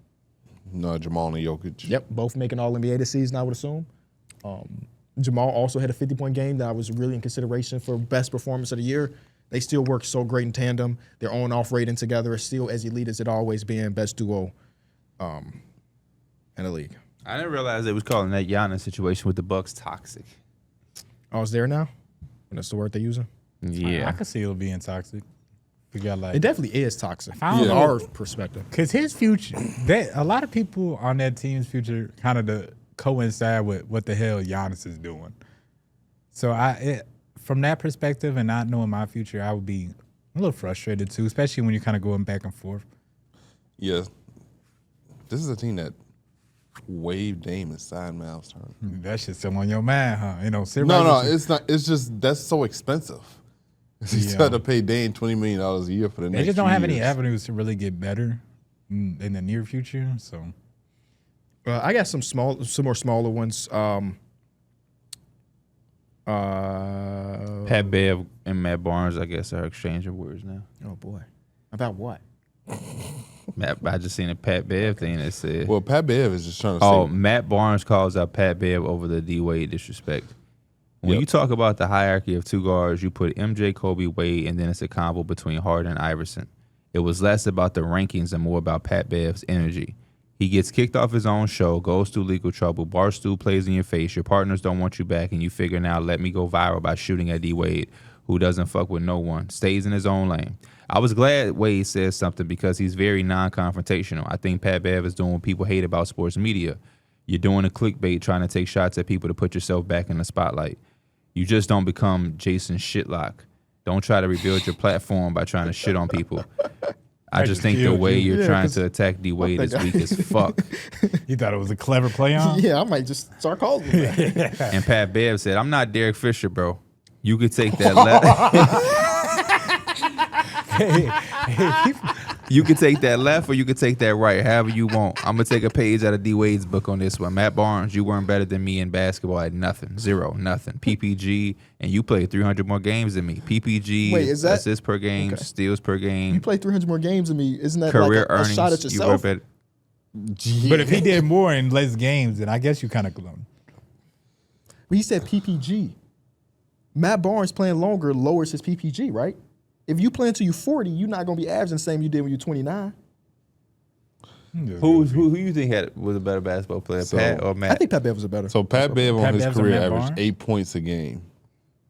No, Jamal and Jokic. Yep, both making All-NBA this season, I would assume. Jamal also had a 50-point game that was really in consideration for best performance of the year. They still work so great in tandem. Their on-off rating together is still as elite as it always been. Best duo in the league. I didn't realize they was calling that Giannis situation with the Bucks toxic. Oh, it's there now? And that's the word they're using? I could see it being toxic. We got like, It definitely is toxic I don't from know. our perspective. because his future, a lot of people on that team's future kind of coincide with what the hell Giannis is doing. So from that perspective and not knowing my future, I would be a little frustrated too, especially when you're kind of going back and forth. Yeah. This is a team that waived Dame and signed Miles Turner. That shit's still on your mind, huh? You know, No, it's not. It's just that's so expensive. You Yeah. still have to pay Dame $20 million a year for the next they just don't few have any years. avenues to really get better in the near future. So I got some more smaller ones. Pat Bev and Matt Barnes, I guess, are exchanging words now. Oh boy, about what? I just seen a Pat Bev thing that said. Well, Pat Bev is just trying to Oh, say. Matt Barnes calls out Pat Bev over the D Wade disrespect. When Yep. you talk about the hierarchy of two guards, you put MJ, Kobe, Wade, and then it's a combo between Harden and Iverson. It was less about the rankings and more about Pat Bev's energy. He gets kicked off his own show, goes through legal trouble, Barstool plays in your face, your partners don't want you back, and you figure now let me go viral by shooting at D Wade, who doesn't fuck with no one, stays in his own lane. I was glad Wade said something because he's very non-confrontational. I think Pat Bev is doing what people hate about sports media. You're doing a clickbait trying to take shots at people to put yourself back in the spotlight. You just don't become Jason Shitlock. Don't try to rebuild your platform by trying to shit on people. I just think the way you're trying to attack D Wade is weak as fuck. You thought it was a clever play on? Yeah, I might just start calling him that. And Pat Bev said, I'm not Derek Fisher, bro. You could take that left. You could take that left or you could take that right, however you want. I'm going to take a page out of D Wade's book on this one. Matt Barnes, you weren't better than me in basketball at nothing. Zero, nothing. PPG, and you played 300 more games than me. PPG, Wait, is that- assists per game, okay. steals per game, You play 300 more games than me. Isn't that career like a earnings. shot at You were yourself? better. But if he did more in less games, then I guess you kind of glowed. But he said PPG. Matt Barnes playing longer lowers his PPG, right? If you play until you're 40, you're not going to be averaging the same you did when you're 29. Who you think was a better basketball player, So- Pat or I Matt? think Pat Bev was a better. So Pat Bev on Pat his Bev's and career Matt averaged Barnes? 8 points a game.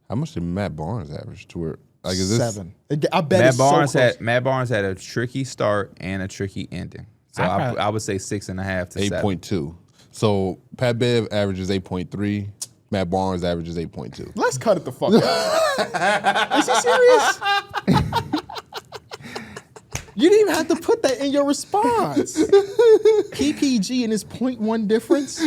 How much did Matt Barnes average to where? Like, is this 7. I bet Matt it's Barnes so close. Matt Barnes had a tricky start and a tricky ending. So I would say 6.5 to 7. 8.2? So Pat Bev averages 8.3. Matt Barnes averages 8.2. Let's cut it the fuck out. Is he serious? You didn't even have to put that in your response. PPG and his 0.1 difference.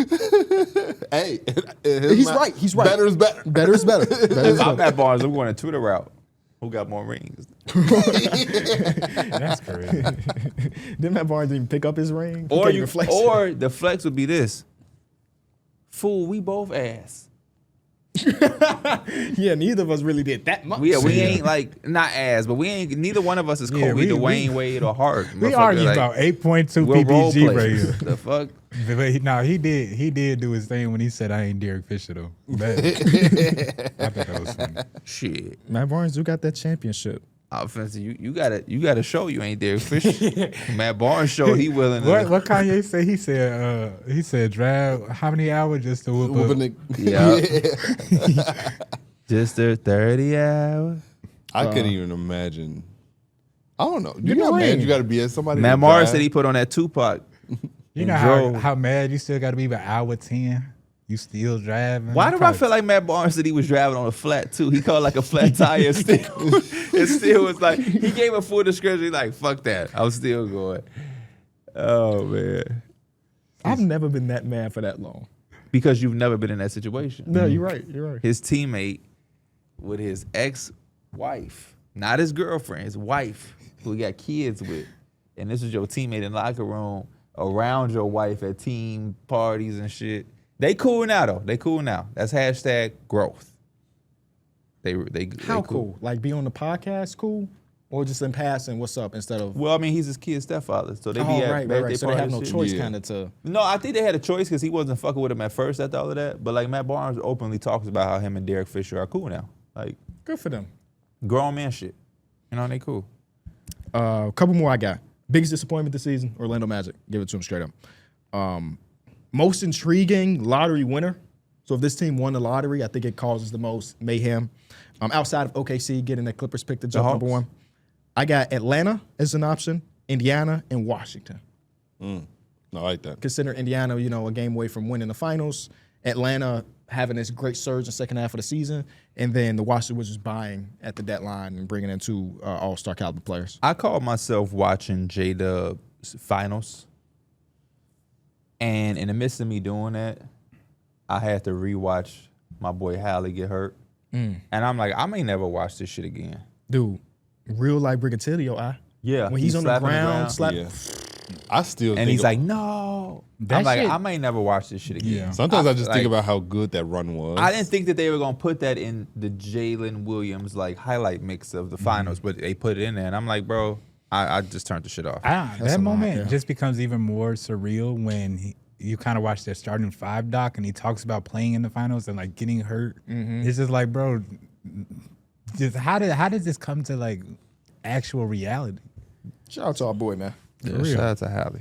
Hey, He's right. He's right. Better is better. Better is better. Better is I'm better. Matt Barnes. I'm going a Twitter route. Who got more rings? That's crazy. Didn't Matt Barnes even pick up his ring? He Or can't you, even flex. or the flex would be this. Fool, we both ass. Yeah, neither of us really did that much. We ain't like not ass, but we ain't. Neither one of us is Kobe, Yeah, we- Dwayne Wade, or Hart. We Motherfucker, argue like, about 8.2 we're role PPG right players. here. The fuck. But he did do his thing when he said I ain't Derek Fisher though. But I thought that was funny. Shit. Matt Barnes do got that championship. Offensive, you gotta show you ain't Derek Fisher. Matt Barnes showed he willing to. What Kanye say? He said drive how many hours just to whoop Whooping up? the- Yeah. Just a 30 hours. I couldn't even imagine. I don't know. Do you Get know how the mad ring. you got to be at somebody? Matt to Barnes drive? said he put on that Tupac. You know how mad you still got to be by hour 10? You still driving? Why do I feel like Matt Barnes said he was driving on a flat too? He called like a flat tire and still was like, he gave a full description. He's like, fuck that. I was still going. Oh man. I've never been that mad for that long. Because you've never been in that situation. No, you're right. You're right. His teammate with his ex-wife, not his girlfriend, his wife, who he got kids with. And this was your teammate in the locker room around your wife at team parties and shit. They cool now though. They cool now. That's hashtag growth. They How cool? Like be on the podcast, cool, or just in passing, what's up instead of. Well, I mean, he's his kid's stepfather, so they be Oh, at right. birthday So they have no parties and shit. choice, Yeah. kind of to. No, I think they had a choice because he wasn't fucking with him at first after all of that. But like Matt Barnes openly talks about how him and Derek Fisher are cool now. Like Good for them. grown man shit. You know, they cool. A couple more I got. Biggest disappointment this season, Orlando Magic. Give it to them straight up. Most intriguing lottery winner. So if this team won the lottery, I think it causes the most mayhem. Outside of OKC getting that Clippers pick to jump number Hawks? one, I got Atlanta as an option, Indiana, and Washington. I like that. Consider Indiana, a game away from winning the finals. Atlanta having this great surge in the second half of the season, and then the Washington Wizards buying at the deadline and bringing in 2 all-star caliber players. I called myself watching J-Dub's finals. And in the midst of me doing that, I had to rewatch my boy Hallie get hurt. And I'm like, I may never watch this shit again. Dude, real life Brigatilio, Yeah. when he's on the slapping ground, slap. Yeah. I still And think he's like, no. That I'm like, shit- I may never watch this shit again. Yeah. sometimes I just think like- about how good that run was. I didn't think that they were gonna put that in the Jalen Williams like highlight mix of the finals, but they put it in there, and I'm like, bro, I just turned the shit off. That moment just becomes even more surreal when you kind of watch their starting five doc and he talks about playing in the finals and like getting hurt. It's just like, bro, just how does this come to like actual reality? Shout out to our boy, man. Yeah, shout out to Halle.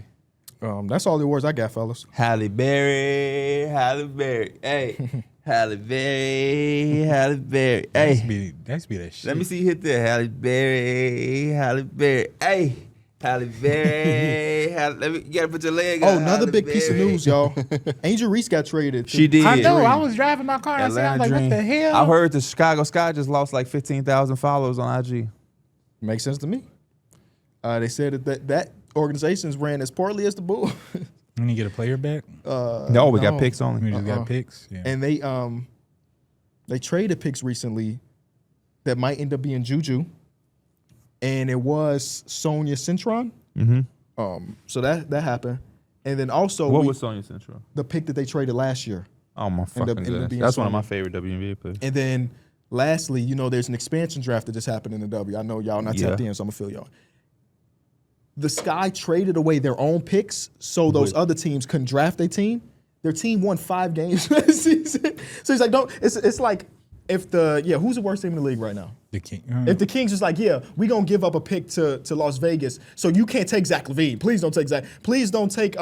That's all the awards I got, fellas. Halle Berry, hey, Halle Berry, hey. That's be that shit. Let me see you hit there, Halle Berry, hey. Halle Berry, let me, you gotta put your leg Oh, out. another Halle big piece of Berry. news, y'all. Angel Reese got traded. She did. I know. I was driving my car and I Atlanta was like, Dream. what the hell? I heard the Chicago Sky just lost like 15,000 followers on IG. Makes sense to me. They said that organizations ran as poorly as the Bulls. When you get a player back, No, we got picks we only. just got picks. Yeah. And they traded picks recently that might end up being Juju, and it was Sonia Cintron. So that happened, and then also What was Sonya Central? the pick that they traded last year. Oh my fucking ended up goodness. being That's one of Sonya. my favorite WNBA players. And then lastly, there's an expansion draft that just happened in the W. I know y'all not tapped in, so I'm gonna feel y'all. The Sky traded away their own picks so those other teams couldn't draft their team. Their team won 5 games last season. So he's like, don't. It's like if who's the worst team in the league right now? The King. If the Kings is like, we gonna give up a pick to Las Vegas, so you can't take Zach LaVine. Please don't take Zach. Please don't take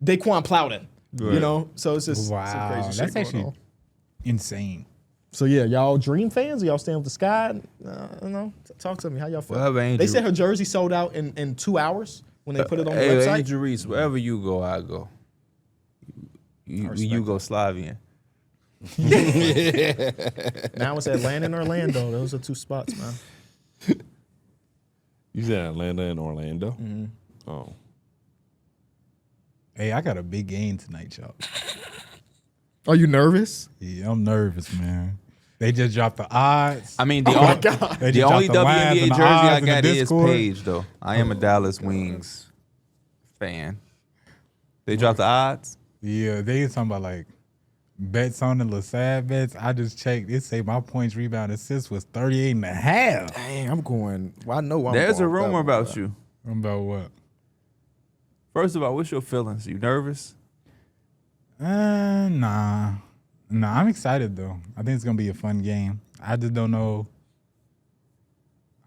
Daquan Plowden. Right. So it's just some Wow, crazy shit that's going actually on. insane. So yeah, y'all Dream fans? Or y'all staying with the Sky? Talk to me. How y'all feel? Well, Angel- They said her jersey sold out in 2 hours when they put it on the Hey, website. Angel Reese, wherever you go, I go. You go Slavian. Now it's Atlanta and Orlando. Those are 2 spots, man. You said Atlanta and Orlando. Oh, Hey, I got a big game tonight, y'all. Are you nervous? Yeah, I'm nervous, man. They just dropped the odds. I mean, They the just only dropped the lines WNBA and jersey the I odds in the got is Discord. Paige, though. I am a Dallas Wings fan. They dropped the odds. Yeah, they talking about like bets on the LaSalle bets. I just checked. It say my points, rebound, assist was 38.5. Dang, I'm going. Well, I know I'm There's a going rumor that one, about you. About what? First of all, what's your feelings? You nervous? Nah, I'm excited though. I think it's gonna be a fun game. I just don't know.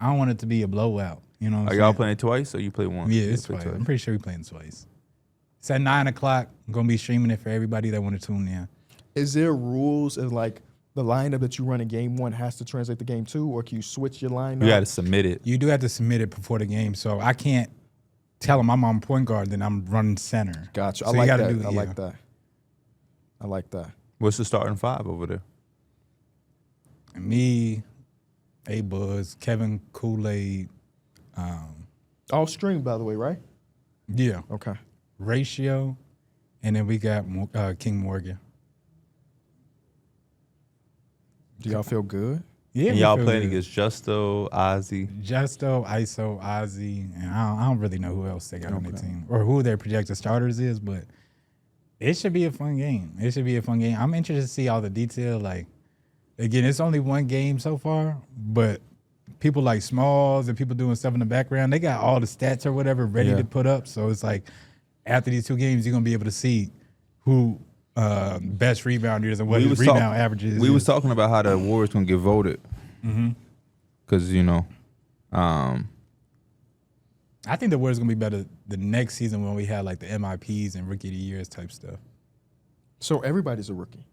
I don't want it to be a blowout. You know what I'm Are saying? y'all playing twice or you play once? Yeah, You it's play twice. I'm pretty sure we're playing twice. It's at 9 o'clock. I'm gonna be streaming it for everybody that want to tune in. Is there rules as like the lineup that you run in game 1 has to translate to game 2, or can you switch your lineup? You got to submit it. You do have to submit it before the game, so I can't tell them I'm on point guard, then I'm running center. Gotcha. So I you like gotta that. do- I yeah. like that. I like that. What's the starting 5 over there? Me, A Buzz, Kevin Kool-Aid, All streamed, by the way, right? yeah, Okay. Ratio, and then we got King Morgan. Do y'all feel good? Yeah, And we y'all feel playing good. against Justo, Ozzy. Justo, ISO, Ozzy, and I don't really know who else they got on their team or who their projected starters is, but it should be a fun game. It should be a fun game. I'm interested to see all the detail. Like, again, it's only one game so far, but people like Smalls and people doing stuff in the background, they got all the stats or whatever ready to put up. So it's like after these 2 games, you're gonna be able to see who best rebounders and what his rebound averages. We was talking about how the awards gonna get voted. Mm-hmm. Because I think the word's gonna be better the next season when we have like the MIPs and Rookie of the Years type stuff. So everybody's a rookie.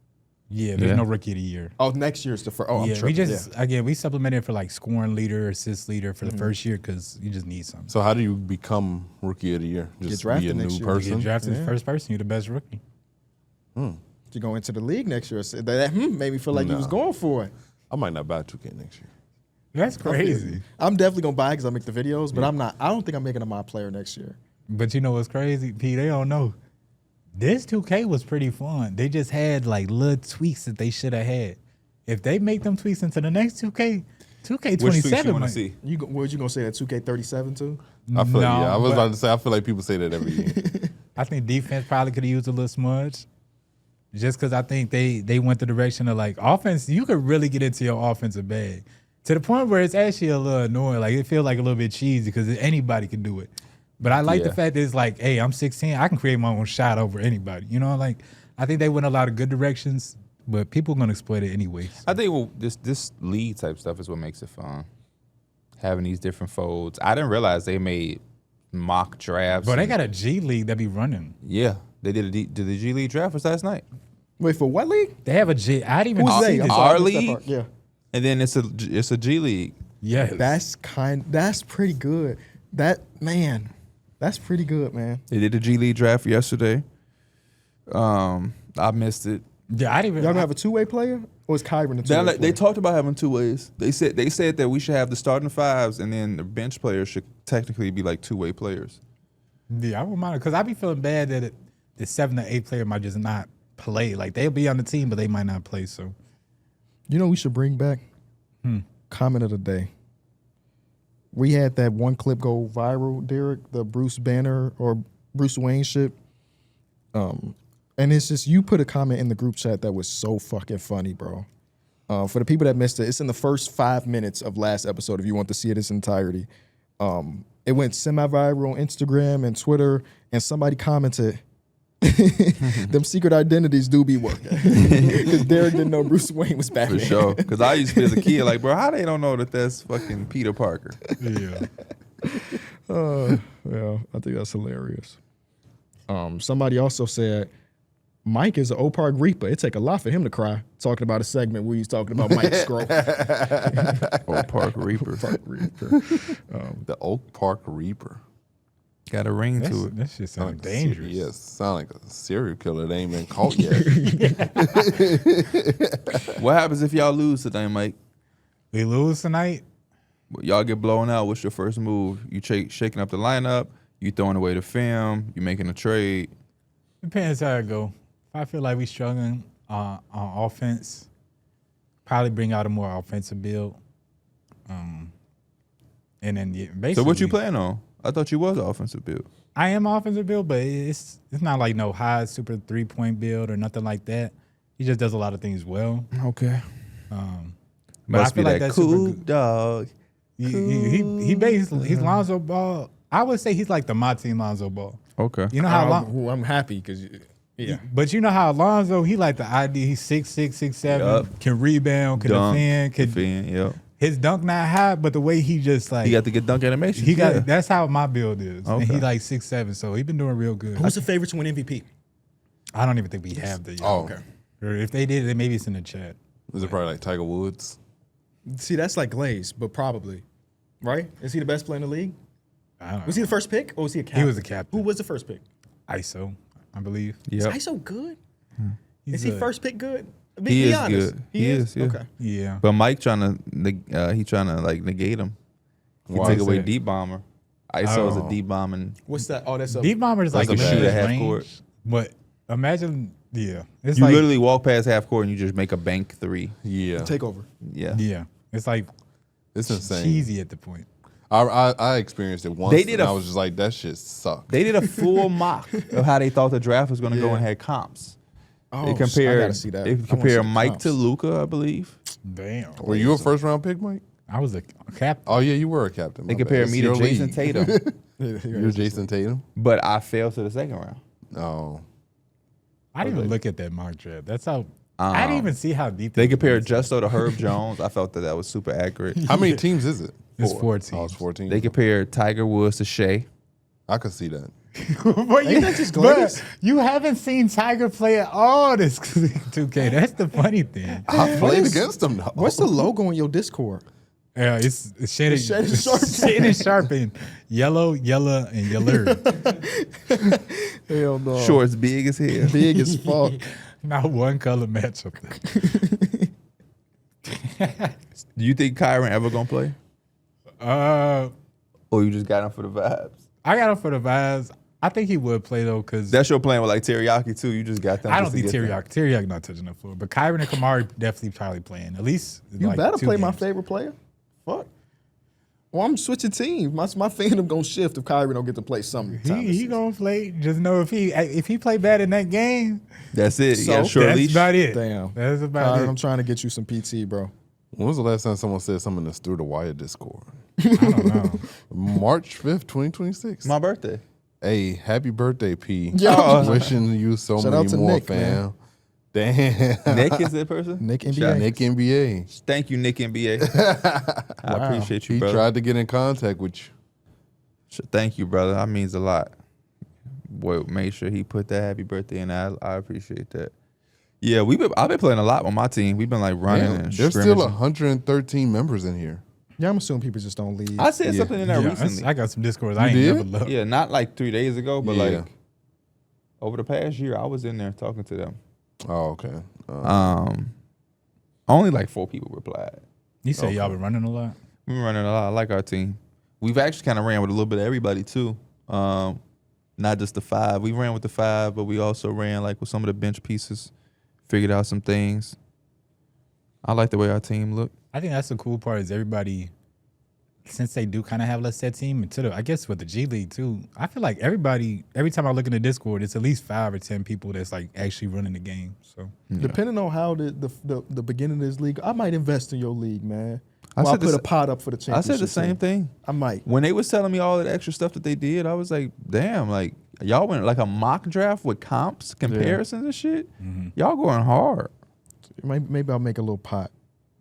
Yeah, there's Yeah. no Rookie of the Year. Oh, next year's the first. Oh, I'm yeah, tripping. we just again we supplemented for like scoring leader, assist leader for the first year because you just need something. so how do you become Rookie of the Year? Just drafted be a next new year. You person. get drafted as the first person, you're the best rookie. To go into the league next year. So that made me feel like you was Nah. going for it. I might not buy 2K next year. That's crazy. I'm definitely gonna buy it because I make the videos, but I'm not. I don't think I'm making a my player next year. But you know what's crazy, P? They don't know. This 2K was pretty fun. They just had like little tweaks that they should have had. If they make them tweaks into the next 2K, Which tweets you 2K27 want to might. see? What you gonna say that 2K37 too? I feel No, I was but- about to say I feel like people say that every year. I think defense probably could have used a little smudge. Just because I think they went the direction of like offense, you could really get into your offensive bag to the point where it's actually a little annoying. Like it feels like a little bit cheesy because anybody can do it. But I like the Yeah. fact that it's like, hey, I'm 16, I can create my own shot over anybody. You know, like I think they went a lot of good directions, but people are gonna exploit it anyways. I think this league type stuff is what makes it fun. Having these different folds. I didn't realize they made mock drafts. But they and- got a G League that be running. yeah, they did the G League draft was last night, Wait, for what league? They have a G. I didn't even Who's see they? this. I'm sorry, I Our missed that league? part. Yeah. and then it's a G League. Yes. That's pretty good. That's pretty good, man. They did the G League draft yesterday. I missed it. yeah, I didn't even. Y'all gonna have a two-way player, or is Kyron the two-way They player? talked about having two ways. They said that we should have the starting fives, and then the bench players should technically be like two-way players. Yeah, I wouldn't mind because I be feeling bad that the 7 or 8 player might just not play. Like they'll be on the team, but they might not play. So You know we should bring back comment of the day. We had that one clip go viral, Darrick, the Bruce Banner or Bruce Wayne shit. And it's just you put a comment in the group chat that was so fucking funny, bro. For the people that missed it, it's in the first 5 minutes of last episode if you want to see it in its entirety. It went semi-viral on Instagram and Twitter, and somebody commented, them secret identities do be working. Because Darrick didn't know Bruce Wayne was Batman. For sure. Because I used to be as a kid, like, bro, how they don't know that that's fucking Peter Parker? yeah, Yeah, I think that's hilarious. Somebody also said, Mike is an Oak Park Reaper. It take a lot for him to cry, talking about a segment where he's talking about Mike's growth. Or Park Reaper. Park Reaper. The Oak Park Reaper. Got a ring to it. that shit sounds Like a dangerous. Yes, sound like a serial killer that ain't been caught yet. What happens if y'all lose today, Mike? We lose tonight. Y'all get blown out. What's your first move? You shaking up the lineup. You throwing away the film. You making a trade. Depends how it go. If I feel like we struggling on offense, probably bring out a more offensive build. And then basically, So what you playing on? I thought you was an offensive build. I am offensive build, but it's not like no high super 3-point build or nothing like that. He just does a lot of things well. Okay. But Must I feel be like that that's super cool good. dog. He basically he's Lonzo Ball. I would say he's like the my team Lonzo Ball. Okay. You know how Lon- I'm happy because, yeah. but you know how Lonzo, he like the ID. He's 6'6", 6'7", Yup. can rebound, can Dunk, defend, can defend, yep. his dunk not high, but the way he just like He got to get dunk animation. he got that's how my build is. And he Okay. like 6'7", so he been doing real good. Who's the favorite to win MVP? I don't even think we have the. Oh, Okay. Or if they did, then maybe it's in the chat. Is it probably like Tiger Woods? See, that's like Glaze, but probably. Right? Is he the best player in the league? I don't know. Was he the first pick or was he a captain? He was the captain. Who was the first pick? ISO, I believe. Yep. Is ISO good? He's Is he a- first pick good? He Be is honest. good. He is, yeah. Okay. Yeah. But Mike trying to like negate him. He Why take is away that? D bomber. ISO is Oh. a D bombing. What's that? Oh, that's a Deep bomber is like Like a mid shooter half range, court. But imagine, yeah, it's You like literally walk past half court and you just make a bank three. Yeah, takeover. Yeah. yeah, it's like it's insane. cheesy at the point. I experienced it once. They did and a- I was just like, that shit sucked. They did a full mock of how they thought the draft was going to go Yeah. and had comps. Oh, They I compared. gotta see that. They I wanna compared see the Mike comps. to Luca, I believe. Damn, Were you a first round pick, Mike? I was a captain. Oh yeah, you were a captain. They my bad. compared It's me to your Jason league. Tatum, You're Jason Tatum. but I fell to the second round. Oh, I didn't even look at that mock draft. That's how I didn't even see how deep They was compared going. Justo to Herb Jones. I felt that was super accurate. how many teams is it? It's 4 Oh, it's teams. 14. They compared Tiger Woods to Shea. I could see that. But you, Ain't that just Glaze? but you haven't seen Tiger play at all this 2K. That's the funny thing. I played against them though. What's the logo on your Discord? Yeah, it's Shannon Shannon Sharp. Shannon Sharp and yellow, and yeller. Hell no. Shorts big as hell. Big as fuck. Not one color matchup. Do you think Kyron ever gonna play, or you just got him for the vibes? I got him for the vibes. I think he would play though, because That's your plan with like teriyaki too. You just got them. I don't just to think get them. Teriyaki not touching the floor. But Kyron and Kamari definitely probably playing. At least You like better 2 play my games. favorite player. Fuck. Well, I'm switching teams. My fandom gonna shift if Kyrie don't get to play something. He gonna play. Just know if he play bad in that game, That's it. You So, got a short that's leash. about it. Damn. That's about Kyrie, it. I'm trying to get you some PT, bro. When was the last time someone said something that's through the wire Discord? I don't know. March 5th, 2026. My birthday. Hey, happy birthday, P. Yo. Wishing you so Shout many out to more, Nick, man. fam. Damn. Nick is that person? Nick NBA. Shout out Nick NBA. Thank you, Nick NBA. I appreciate you, He brother. tried to get in contact with you. Thank you, brother. That means a lot. Boy, make sure he put that happy birthday in. I appreciate that. Yeah, I've been playing a lot on my team. We've been like running Damn, and there's still scrimmaging. 113 members in here. Yeah, I'm assuming people just don't leave. I said something in there Yeah, recently. I got some discords. I You ain't did? never looked. Yeah, not like 3 days ago, but Yeah. like over the past year, I was in there talking to them. Oh, okay. Only like 4 people replied. You say y'all been running a lot. We've been running a lot. I like our team. We've actually kind of ran with a little bit of everybody too. Not just the 5. We ran with the 5, but we also ran like with some of the bench pieces. Figured out some things. I like the way our team looked. I think that's the cool part is everybody, since they do kind of have a set team, and I guess with the G League too, I feel like everybody, every time I look in the Discord, it's at least 5 or 10 people that's like actually running the game. So Depending on how the beginning of this league, I might invest in your league, man. I I'll said put the a pot up for the I championship. said the same team. thing. I might. When they was telling me all that extra stuff that they did, I was like, damn, like y'all went like a mock draft with comps, comparisons and shit. Y'all going hard. Maybe I'll make a little pot.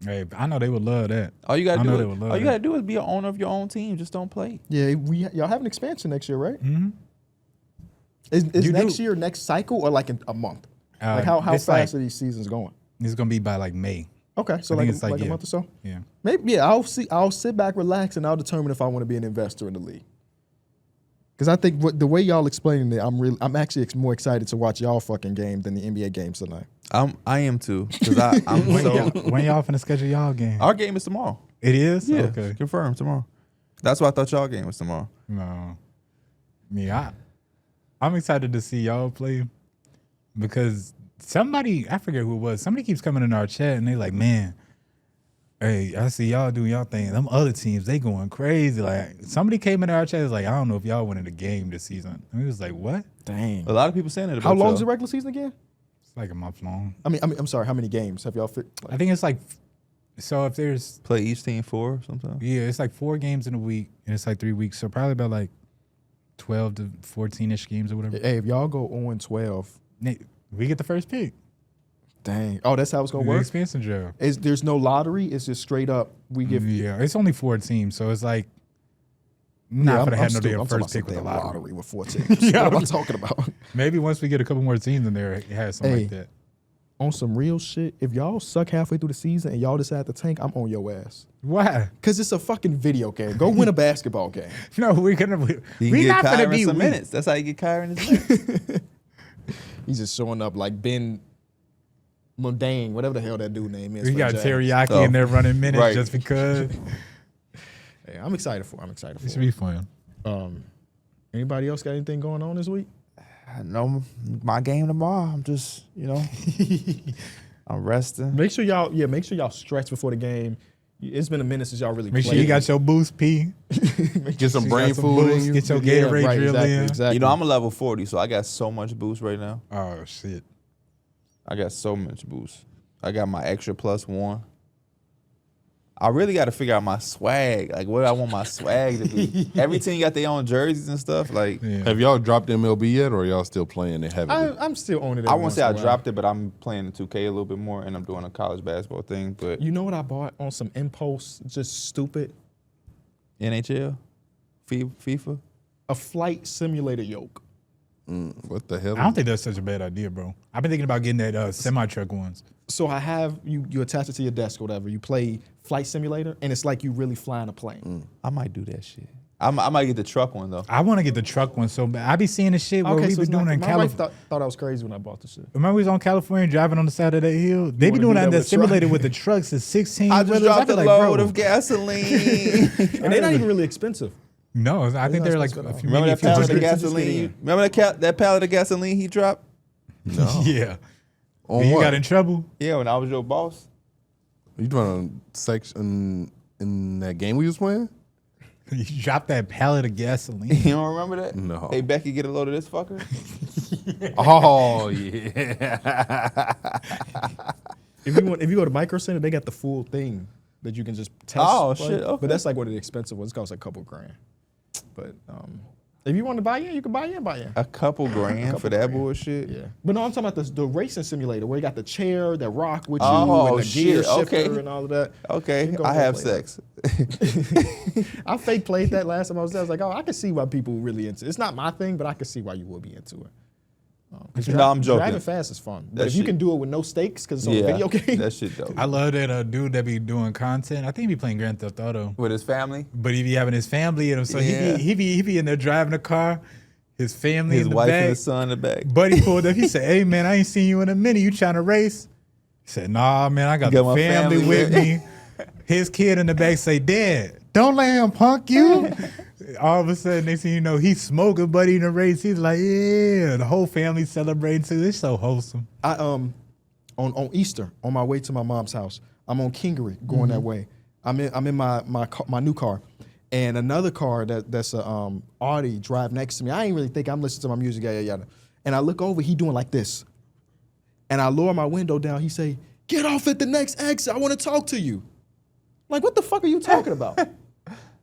hey, I know they would love that. All you gotta I know they do would is, love all you that. gotta do is be an owner of your own team. Just don't play. Yeah, y'all have an expansion next year, right? Mhm. Is You next do. year next cycle or like in a month? Like how it's fast like- are these seasons going? It's gonna be by like May. Okay, so I like think it's like like, a yeah. month or so. Yeah. Maybe I'll sit back, relax, and I'll determine if I want to be an investor in the league. Because I think the way y'all explaining it, I'm actually more excited to watch y'all fucking game than the NBA games tonight. I am too. Because I'm When, so when y'all finna schedule y'all game? our game is tomorrow. It is? Yeah, Okay. confirmed tomorrow. That's why I thought y'all game was tomorrow. No. I'm excited to see y'all play because somebody, I forget who it was, somebody keeps coming in our chat and they like, man, hey, I see y'all do y'all thing. Them other teams, they going crazy. Like somebody came in our chat, was like, I don't know if y'all winning the game this season. And we was like, what? Dang. A lot of people saying it about How long is the y'all. regular season again? It's like a month long. I mean, I'm sorry. How many games have y'all fit? I think it's like, so if there's, Play each team 4 sometimes. yeah, it's like 4 games in a week and it's like 3 weeks. So probably about like 12 to 14-ish games or whatever. Hey, if y'all go 0-12, We get the first pick. dang. Oh, that's how it's gonna The work. expansion draft. There's no lottery. It's just straight up. We give. Yeah, it's only 4 teams, so it's like not gonna have no damn first pick with the lottery. with 4 teams. Yeah. What am I talking about? Maybe once we get a couple more teams in there, it has something like Hey. that. On some real shit, if y'all suck halfway through the season and y'all decide to tank, I'm on your ass. Why? Cause it's a fucking video game. Go win a basketball game. No, we're gonna. You We can not get gonna Kyron be some weak. minutes. That's how you get Kyron his minutes. He's just showing up like Ben Mundane, whatever the hell that dude name is. We for got Jazz. teriyaki Oh. in there running minutes Right. just because. Hey, I'm excited for. It should be fun. Anybody else got anything going on this week? No, my game tomorrow. I'm just, I'm resting. Make sure y'all stretch before the game. It's been a minute since y'all really Make sure played. you got your boost, P. Get some You brain got some food in boost, you. Get your Gatorade drilled in. Exactly. I'm a level 40, so I got so much boost right now. Oh shit. I got so much boost. I got my extra +1. I really got to figure out my swag. Like, what I want my swag to be. Every team got their own jerseys and stuff. Like, Yeah. Have y'all dropped MLB yet, or y'all still playing it heavily? I'm still on it. I won't say I dropped it, but I'm playing the 2K a little bit more, and I'm doing a college basketball thing. But You know what I bought on some impulse? Just stupid. NHL, FIFA. A flight simulator yoke. What the hell? I don't think that's such a bad idea, bro. I've been thinking about getting that semi truck ones. So I have you attach it to your desk or whatever. You play flight simulator, and it's like you really flying a plane. I might do that shit. I might get the truck one though. I want to get the truck one so bad. I be seeing the shit where we so be it's doing not- in my wife California. thought I was crazy when I bought the shit. Remember we was on California driving on the side of that hill? They be wanna doing do that, that with simulator truck? with the trucks at 16 I just wheelers. dropped be a like, load bro, of gasoline. And they're not even really expensive. No, I think not they're like supposed a to few, Remember maybe a that few pallet of hundred. gasoline? Remember that pallet of gasoline he dropped? No. Yeah. On When you what? got in trouble? Yeah, when I was your boss. You doing on section in that game we was playing? You dropped that pallet of gasoline. You don't remember that? No. Hey, Becky, get a load of this fucker. Oh yeah. If you go to Micro Center, they got the full thing that you can just test. Oh, like, shit, okay. But that's like one of the expensive ones. It costs like a couple grand. But if you want to buy in, you can buy in. A couple grand for that bullshit. Yeah. But no, I'm talking about the racing simulator where you got the chair that rock with you Oh, and the gear shit, shifter okay. and all of that. Okay, You can go I ahead have and play sex. I fake played that last time I was there. I was like, oh, I can see why people really into it. It's not my thing, but I can see why you would be into it. No, I'm joking. Driving fast is fun. But That if you shit- can do it with no stakes because it's on a video game. that shit dope. I love that dude that be doing content. I think he be playing Grand Theft Auto, With his family, but he be having his family in him. So Yeah. he be in there driving the car, his family his in the wife back. and his son in the back. Buddy pulled up. He said, "Hey man, I ain't seen you in a minute. You trying to race?" He said, "Nah, man, I got Got the my family family with with me." His kid in the back say, "Dad, don't let him punk you." All of a sudden, next thing you know, he's smoking Buddy in the race. He's like, "Yeah," the whole family celebrating too. It's so wholesome. I on Easter on my way to my mom's house. I'm on Kingery going that way. I'm in my new car, and another car that's a Audi drive next to me. I ain't really think I'm listening to my music, yada. And I look over, he doing like this, and I lower my window down. He say, "Get off at the next exit. I want to talk to you." Like, what the fuck are you talking about?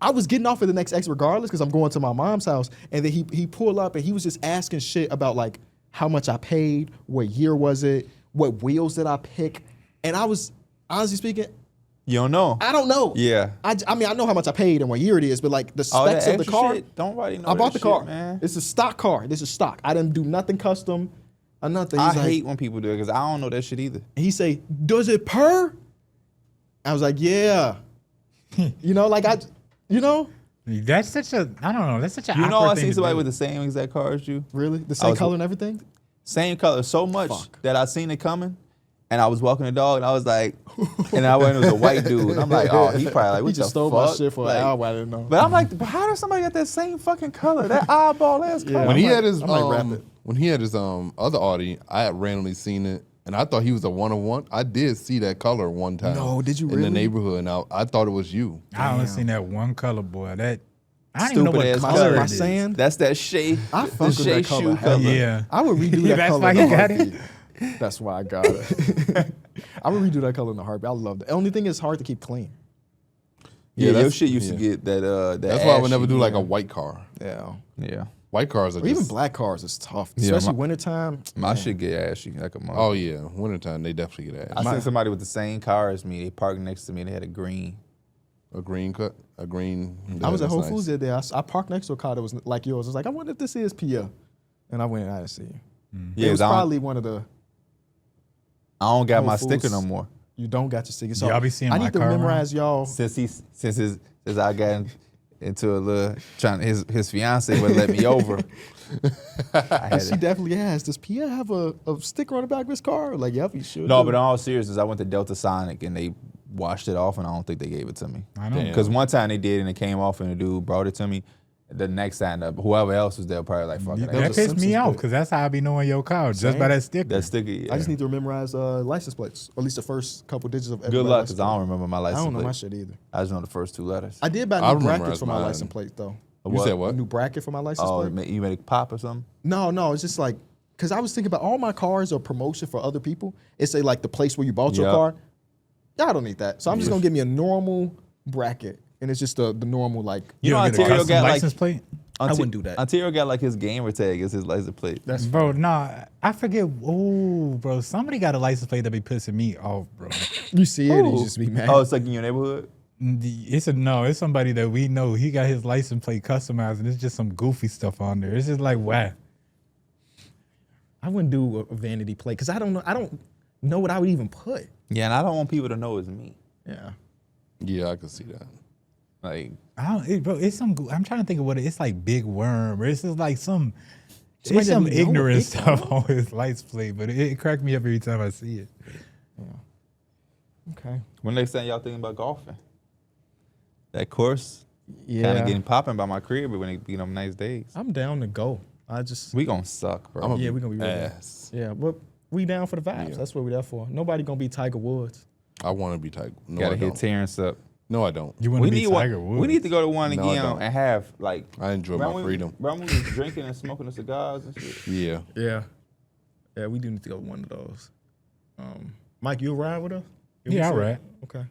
I was getting off at the next exit regardless because I'm going to my mom's house, and then he pulled up and he was just asking shit about like how much I paid, what year was it, what wheels did I pick, and I was honestly speaking, You don't know. I don't know. Yeah. I mean I know how much I paid and what year it is, but like the All that specs of the extra car, shit, don't nobody know I bought that the car. shit, man. It's a stock car. This is stock. I didn't do nothing custom or nothing. I He's like, hate when people do it because I don't know that shit either. he say, "Does it purr?" I was like, "Yeah." You know, like That's such a I don't know. That's such a You know, awkward I thing seen to somebody do. with the same exact car as you. really the same was- color and everything. Same color, so much Fuck. that I seen it coming, and I was walking the dog, and I was like, and I went, it was a white dude. And I'm like, oh, he probably like, what He the just stole fuck? my shit for Like, an hour. I didn't know. But I'm like, but how does somebody got that same fucking color, that eyeball ass color? When he might- had his I might wrap it. when he had his other Audi, I had randomly seen it, and I thought he was a 101. I did see that color one time. No, did you in really? the neighborhood? And I thought it was you. I only seen that one color, boy. That I don't even know Stupid what ass color color. it My is. sand. That's that shade. I the fuck with shade that color shoe hella. Yeah. I would redo that That's color. why in you a got it? heartbeat. That's why I got it. I would redo that color in a heartbeat. I love that. The only thing is hard to keep clean. Yeah, your that's- shit used to yeah. get that. That's why I would never ashy, do like a yeah. white car. Yeah. Yeah, White cars are Or even just. black cars is tough, Yeah, especially my- wintertime. my shit get ashy like a mother. Oh yeah, wintertime they definitely get I ass. seen somebody with the same car as me. They parked next to me and they had a green. A green cut, a green. I was at that's Whole nice. Foods the other day. I parked next to a car that was like yours. I was like, I wonder if this is Pierre. And I went and I didn't see you. Yeah, It was 'cause I probably one of the, I don't got Whole my Foods. sticker no more. you don't got your sticker. So Y'all be seeing I my need to car around? memorize y'all. Since I got into a little his fiance would let me over. I had She it. definitely has. Does Pierre have a sticker on the back of his car? Like, yep, he should. No, do. but in all seriousness, I went to Delta Sonic and they washed it off, and I don't think they gave it to me. I know. Because one time they did, and it came off, and the dude brought it to me. The next time, whoever else was there probably like, fuck it. That That was a pissed me Simpsons off bit. because that's how I be knowing your car just Same. by that sticker. That sticker, yeah. I just need to memorize license plates, or at least the first couple digits of every Good luck, license because I don't remember my plate. license I don't know plate. my shit either. I just know the first two letters. I did buy I new brackets memorize for my mine. license plate though. You said what? A new bracket for my license Oh, plate. you made it pop or something? No, it's just like, because I was thinking about all my cars are promotion for other people. It's say like the place where you bought your Yep. car. Y'all don't need that. So I'm just gonna give me a normal bracket, and it's just the normal like. You know, don't get a Ontario custom got like license plate? wouldn't do that. Ontario got like his gamer tag as his license plate. That's Bro, nah, I forget. Oh, bro, somebody got a license plate that be pissing me off, bro. you see it, and you Ooh. just be mad. Oh, it's like in your neighborhood? It's somebody that we know. He got his license plate customized, and it's just some goofy stuff on there. It's just like, wow. I wouldn't do a vanity plate because I don't know what I would even put. Yeah, and I don't want people to know it's me. Yeah. Yeah, I can see that. Like, Bro, it's some. I'm trying to think of what it's like. Big worm, or it's just like some. Somebody It's some that we know, ignorant big stuff on his license plate, but it cracked me up every time I see it. Okay. when next time y'all thinking about golfing? That course Yeah. kind of getting popping by my crib, but when it be them nice days. I'm down to go. I just. We gonna suck, bro. I'm Yeah, we gonna be real bad. ass. Yeah, but we down for the vibes. Yeah. That's what we there for. Nobody gonna be Tiger Woods. I want to be Tiger. No, Gotta I hit don't. Terrence up. No, I don't. You want We to be need Tiger one. Woods. We need to go to one No, I again don't. and have like. I enjoy my freedom. Remember we was drinking and smoking the cigars and shit. Yeah. Yeah, we do need to go to one of those. Mike, you ride with us? Yeah, I'll ride. Okay.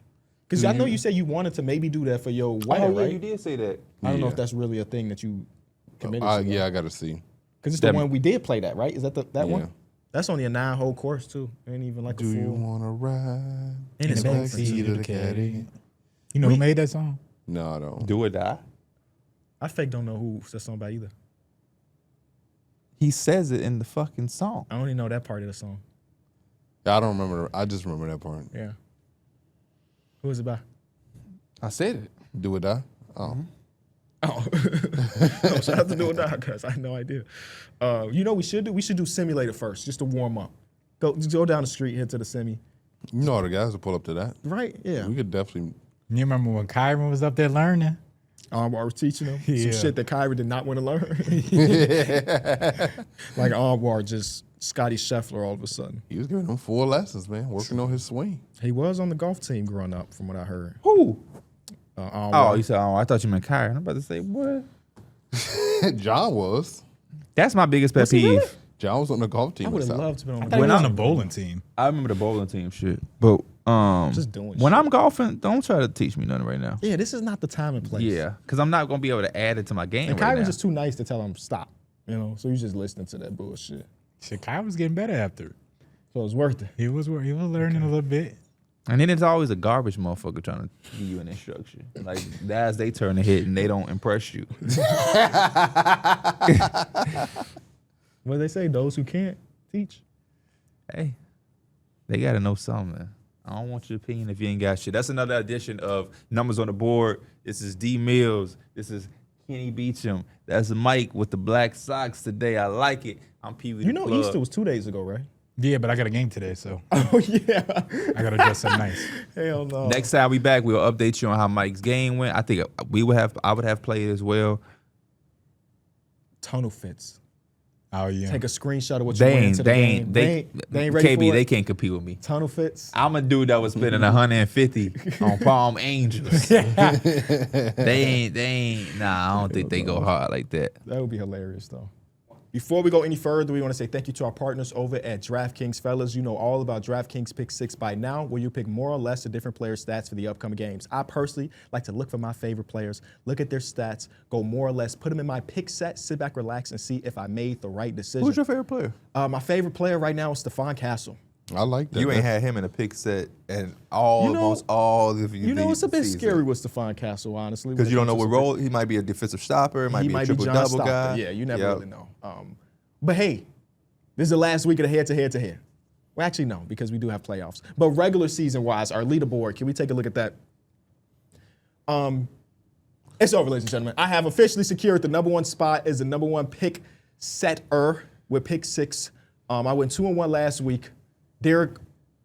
Because I know you said you wanted to maybe do that for your wedding, right? You did say that. I don't know Yeah. if that's really a thing that you committed to. Yeah, I got to see. Because it's the one we did play that, right? Is that that Yeah. one? That's only a 9-hole course, too. Ain't even like Do a you full. want to ride? In the back backseat of the caddy. You know who made that song? No, I don't. Do or die. I fake don't know who said something about either. He says it in the fucking song. I only know that part of the song. I don't remember. I just remember that part. Yeah. Who is it by? I said it. Do or die? Oh. Oh, no, shout out to Do or Die, cuz I had no idea. You know what we should do? We should do simulator first, just to warm up. Just go down the street, head to the semi. You know all the guys will pull up to that. Right? Yeah. We could definitely. You remember when Kyron was up there learning? I was teaching them Yeah. some shit that Kyrie did not want to learn. Like Armbar, just Scotty Scheffler all of a sudden. He was giving them full lessons, man, working on his swing. He was on the golf team growing up, from what I heard. Who? Armbar. Oh, you said. Oh, I thought you meant Kyrie. I'm about to say what? John was. That's my biggest pet peeve. really? John was on the golf team. I would or have something. loved to be on I the thought he When was on I'm- the bowling team. I remember the bowling team shit, but Just doing when shit. I'm golfing, don't try to teach me nothing right now. Yeah, this is not the time and place. Yeah, because I'm not gonna be able to add it to my game And right Kyrie's now. just too nice to tell him stop. You know, so you just listening to that bullshit. Shit, Kyron was getting better after. So it's worth it. He was learning a little bit. And then it's always a garbage motherfucker trying to give you an instruction. Like that's they turn to hit and they don't impress you. What do they say? Those who can't teach. Hey, they gotta know something. Man. I don't want your opinion if you ain't got shit. That's another edition of Numbers on the Board. This is D Mills. This is Kenny Beecham. That's Mike with the black socks today. I like it. I'm Pee Wee. You know, Easter was 2 days ago, right? Yeah, but I got a game today, so Oh yeah. I gotta dress up nice. Hell no. Next time we back, we'll update you on how Mike's game went. I think I would have played as well. Tunnel fits. Oh yeah. Take a screenshot of what you They went ain't, into the they game. ain't, They ain't ready KB, for they it. can't compete with me. Tunnel fits. I'm a dude that was spending 150 on Palm Angels. they ain't. Nah, I don't think they go hard like that. That would be hilarious, though. Before we go any further, we want to say thank you to our partners over at DraftKings. Fellas, you know all about DraftKings Pick 6 by now, where you pick more or less the different players' stats for the upcoming games. I personally like to look for my favorite players, look at their stats, go more or less, put them in my pick set, sit back, relax, and see if I made the right decision. Who's your favorite player? My favorite player right now is Stephon Castle. I like that. You ain't had him in a pick set and almost all of You know, it's a bit scary with Stephon Castle, honestly. because you don't know what role he might be. A defensive stopper, might He be a might be triple John double Stockton. guy. Yeah, you never Yep. really know. But hey, this is the last week of the head-to-head. Well, actually, no, because we do have playoffs. But regular season-wise, our leaderboard, can we take a look at that? It's over, ladies and gentlemen. I have officially secured the number one spot as the number one pick setter with pick 6. I went 2-1 last week. Darrick,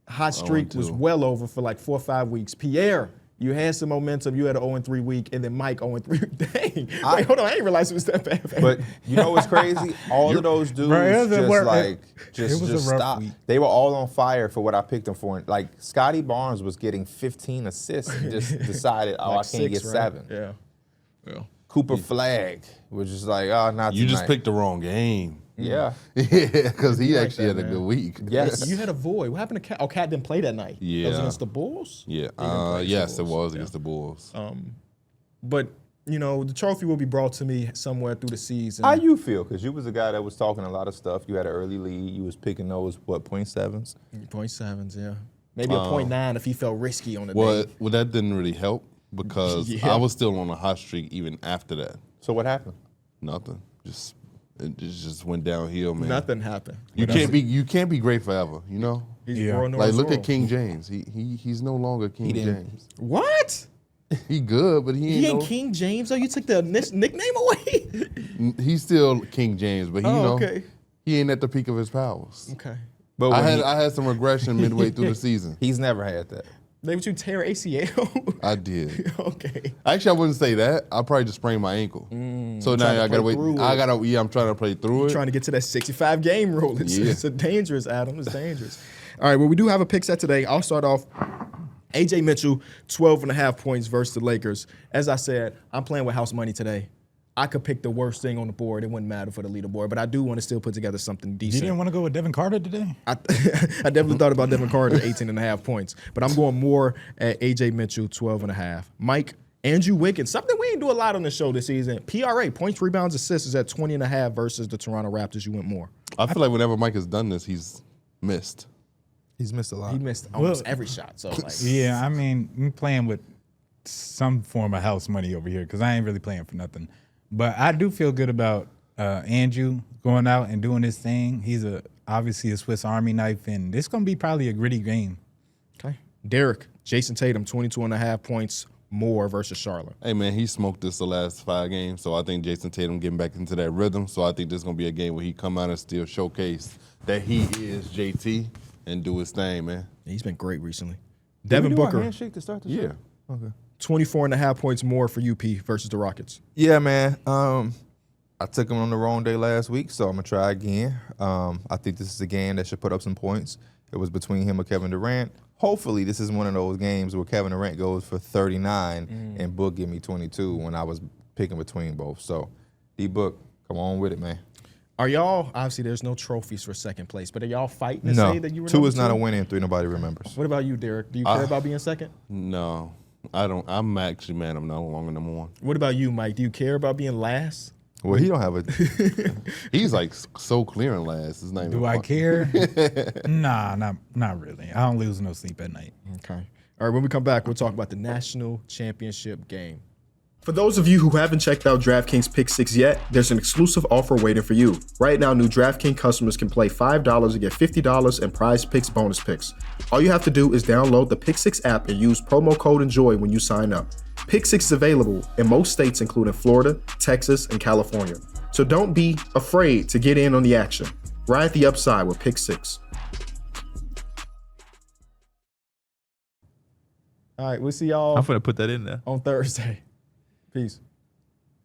hot streak was 0-2. well over for like 4 or 5 weeks. Pierre, you had some momentum. You had an 0-3 week, and then Mike 0-3. Dang. Wait, hold on. I didn't realize it was that bad. But you know what's crazy? All of those dudes Bro, it was a just rough- like it was a rough stopped. week. They were all on fire for what I picked them for. Like Scotty Barnes was getting 15 assists and just decided, oh, Like I can't 6, get right? 7. Yeah. Cooper Flag was just like, oh, not You just tonight. picked the wrong game. Yeah. Yeah, because he like actually that, had a man. good week. Yes. You had a void. What happened to Cat? Oh, Cat didn't play that night. It was Yeah. against the Bulls? Yeah. He didn't play against Yes, the it Bulls. was against the Bulls. But, you know, the trophy will be brought to me somewhere through the season. How you feel? Because you was a guy that was talking a lot of stuff. You had an early lead. You was picking those, 0.7s? 0.7s, yeah. Maybe a 0.9 if he felt risky on the Well, day. well, that didn't really help because Yeah. I was still on a hot streak even after that. So what happened? Nothing. It just went downhill, man. Nothing happened. You can't be great forever, you know? He's Yeah. Roy Like look Norzoro. at King James. He's no longer King James. What? He good, but He ain't no, King James, though? You took the nickname away? he's still King James, but Oh, okay. he ain't at the peak of his powers. Okay. But I when had some regression midway through the season. he's never had that. They would you tear ACL? I did. Okay. Actually, I wouldn't say that. I probably just sprained my ankle. So now to I gotta play wait. through it. I'm trying to play through it. Trying to get to that 65 game rule. It's, Yeah. it's a dangerous, Adam. It's dangerous. All right, well, we do have a pick set today. I'll start off AJ Mitchell, 12.5 points versus the Lakers. As I said, I'm playing with house money today. I could pick the worst thing on the board. It wouldn't matter for the leaderboard, but I do want to still put together something You decent. didn't want to go with Devin Carter today? I definitely thought about Devin Carter, 18.5 points, but I'm going more at AJ Mitchell, 12.5. Mike, Andrew Wiggins, something we didn't do a lot on the show this season. PRA, points, rebounds, assists is at 20.5 versus the Toronto Raptors. You went more. I feel like whenever Mike has done this, he's missed. He's missed a lot. He missed almost every shot. So like, Yeah, I mean, I'm playing with some form of house money over here because I ain't really playing for nothing. But I do feel good about Andrew going out and doing his thing. He's obviously a Swiss Army knife, and this is going to be probably a gritty game. okay. Darrick, Jason Tatum, 22.5 points more versus Charlotte. Hey, man, he smoked this the last 5 games, so I think Jason Tatum getting back into that rhythm. So I think this is going to be a game where he come out and still showcase that he is JT and do his thing, man. He's been great recently. Did Devin we do our Booker, handshake to start the Yeah. show? Okay. 24.5 points more for UP versus the Rockets. Yeah, man. I took him on the wrong day last week, so I'm gonna try again. I think this is a game that should put up some points. It was between him or Kevin Durant. Hopefully, this is one of those games where Kevin Durant goes for 39 and Book give me 22 when I was picking between both. So, D-Book, come on with it, man. Are y'all, obviously there's no trophies for second place, but are y'all fighting to No, say that you were 2 number is not 2? a win and 3 nobody remembers. What about you, Darrick? Do you care about being second? No, I don't. I'm actually mad I'm no longer number 1. What about you, Mike? Do you care about being last? Well, he don't have a. He's like so clear in last. It's not even Do I fun. care? Nah, not really. I don't lose no sleep at night. Okay. All right, when we come back, we'll talk about the national championship game. For those of you who haven't checked out DraftKings Pick 6 yet, there's an exclusive offer waiting for you. Right now, new DraftKings customers can play $5 and get $50 in prize picks bonus picks. All you have to do is download the Pick 6 app and use promo code ENJOY when you sign up. Pick 6 is available in most states, including Florida, Texas, and California. So don't be afraid to get in on the action. Ride the upside with Pick 6. All right, we'll see y'all I'm gonna put that in there. on Thursday. Peace.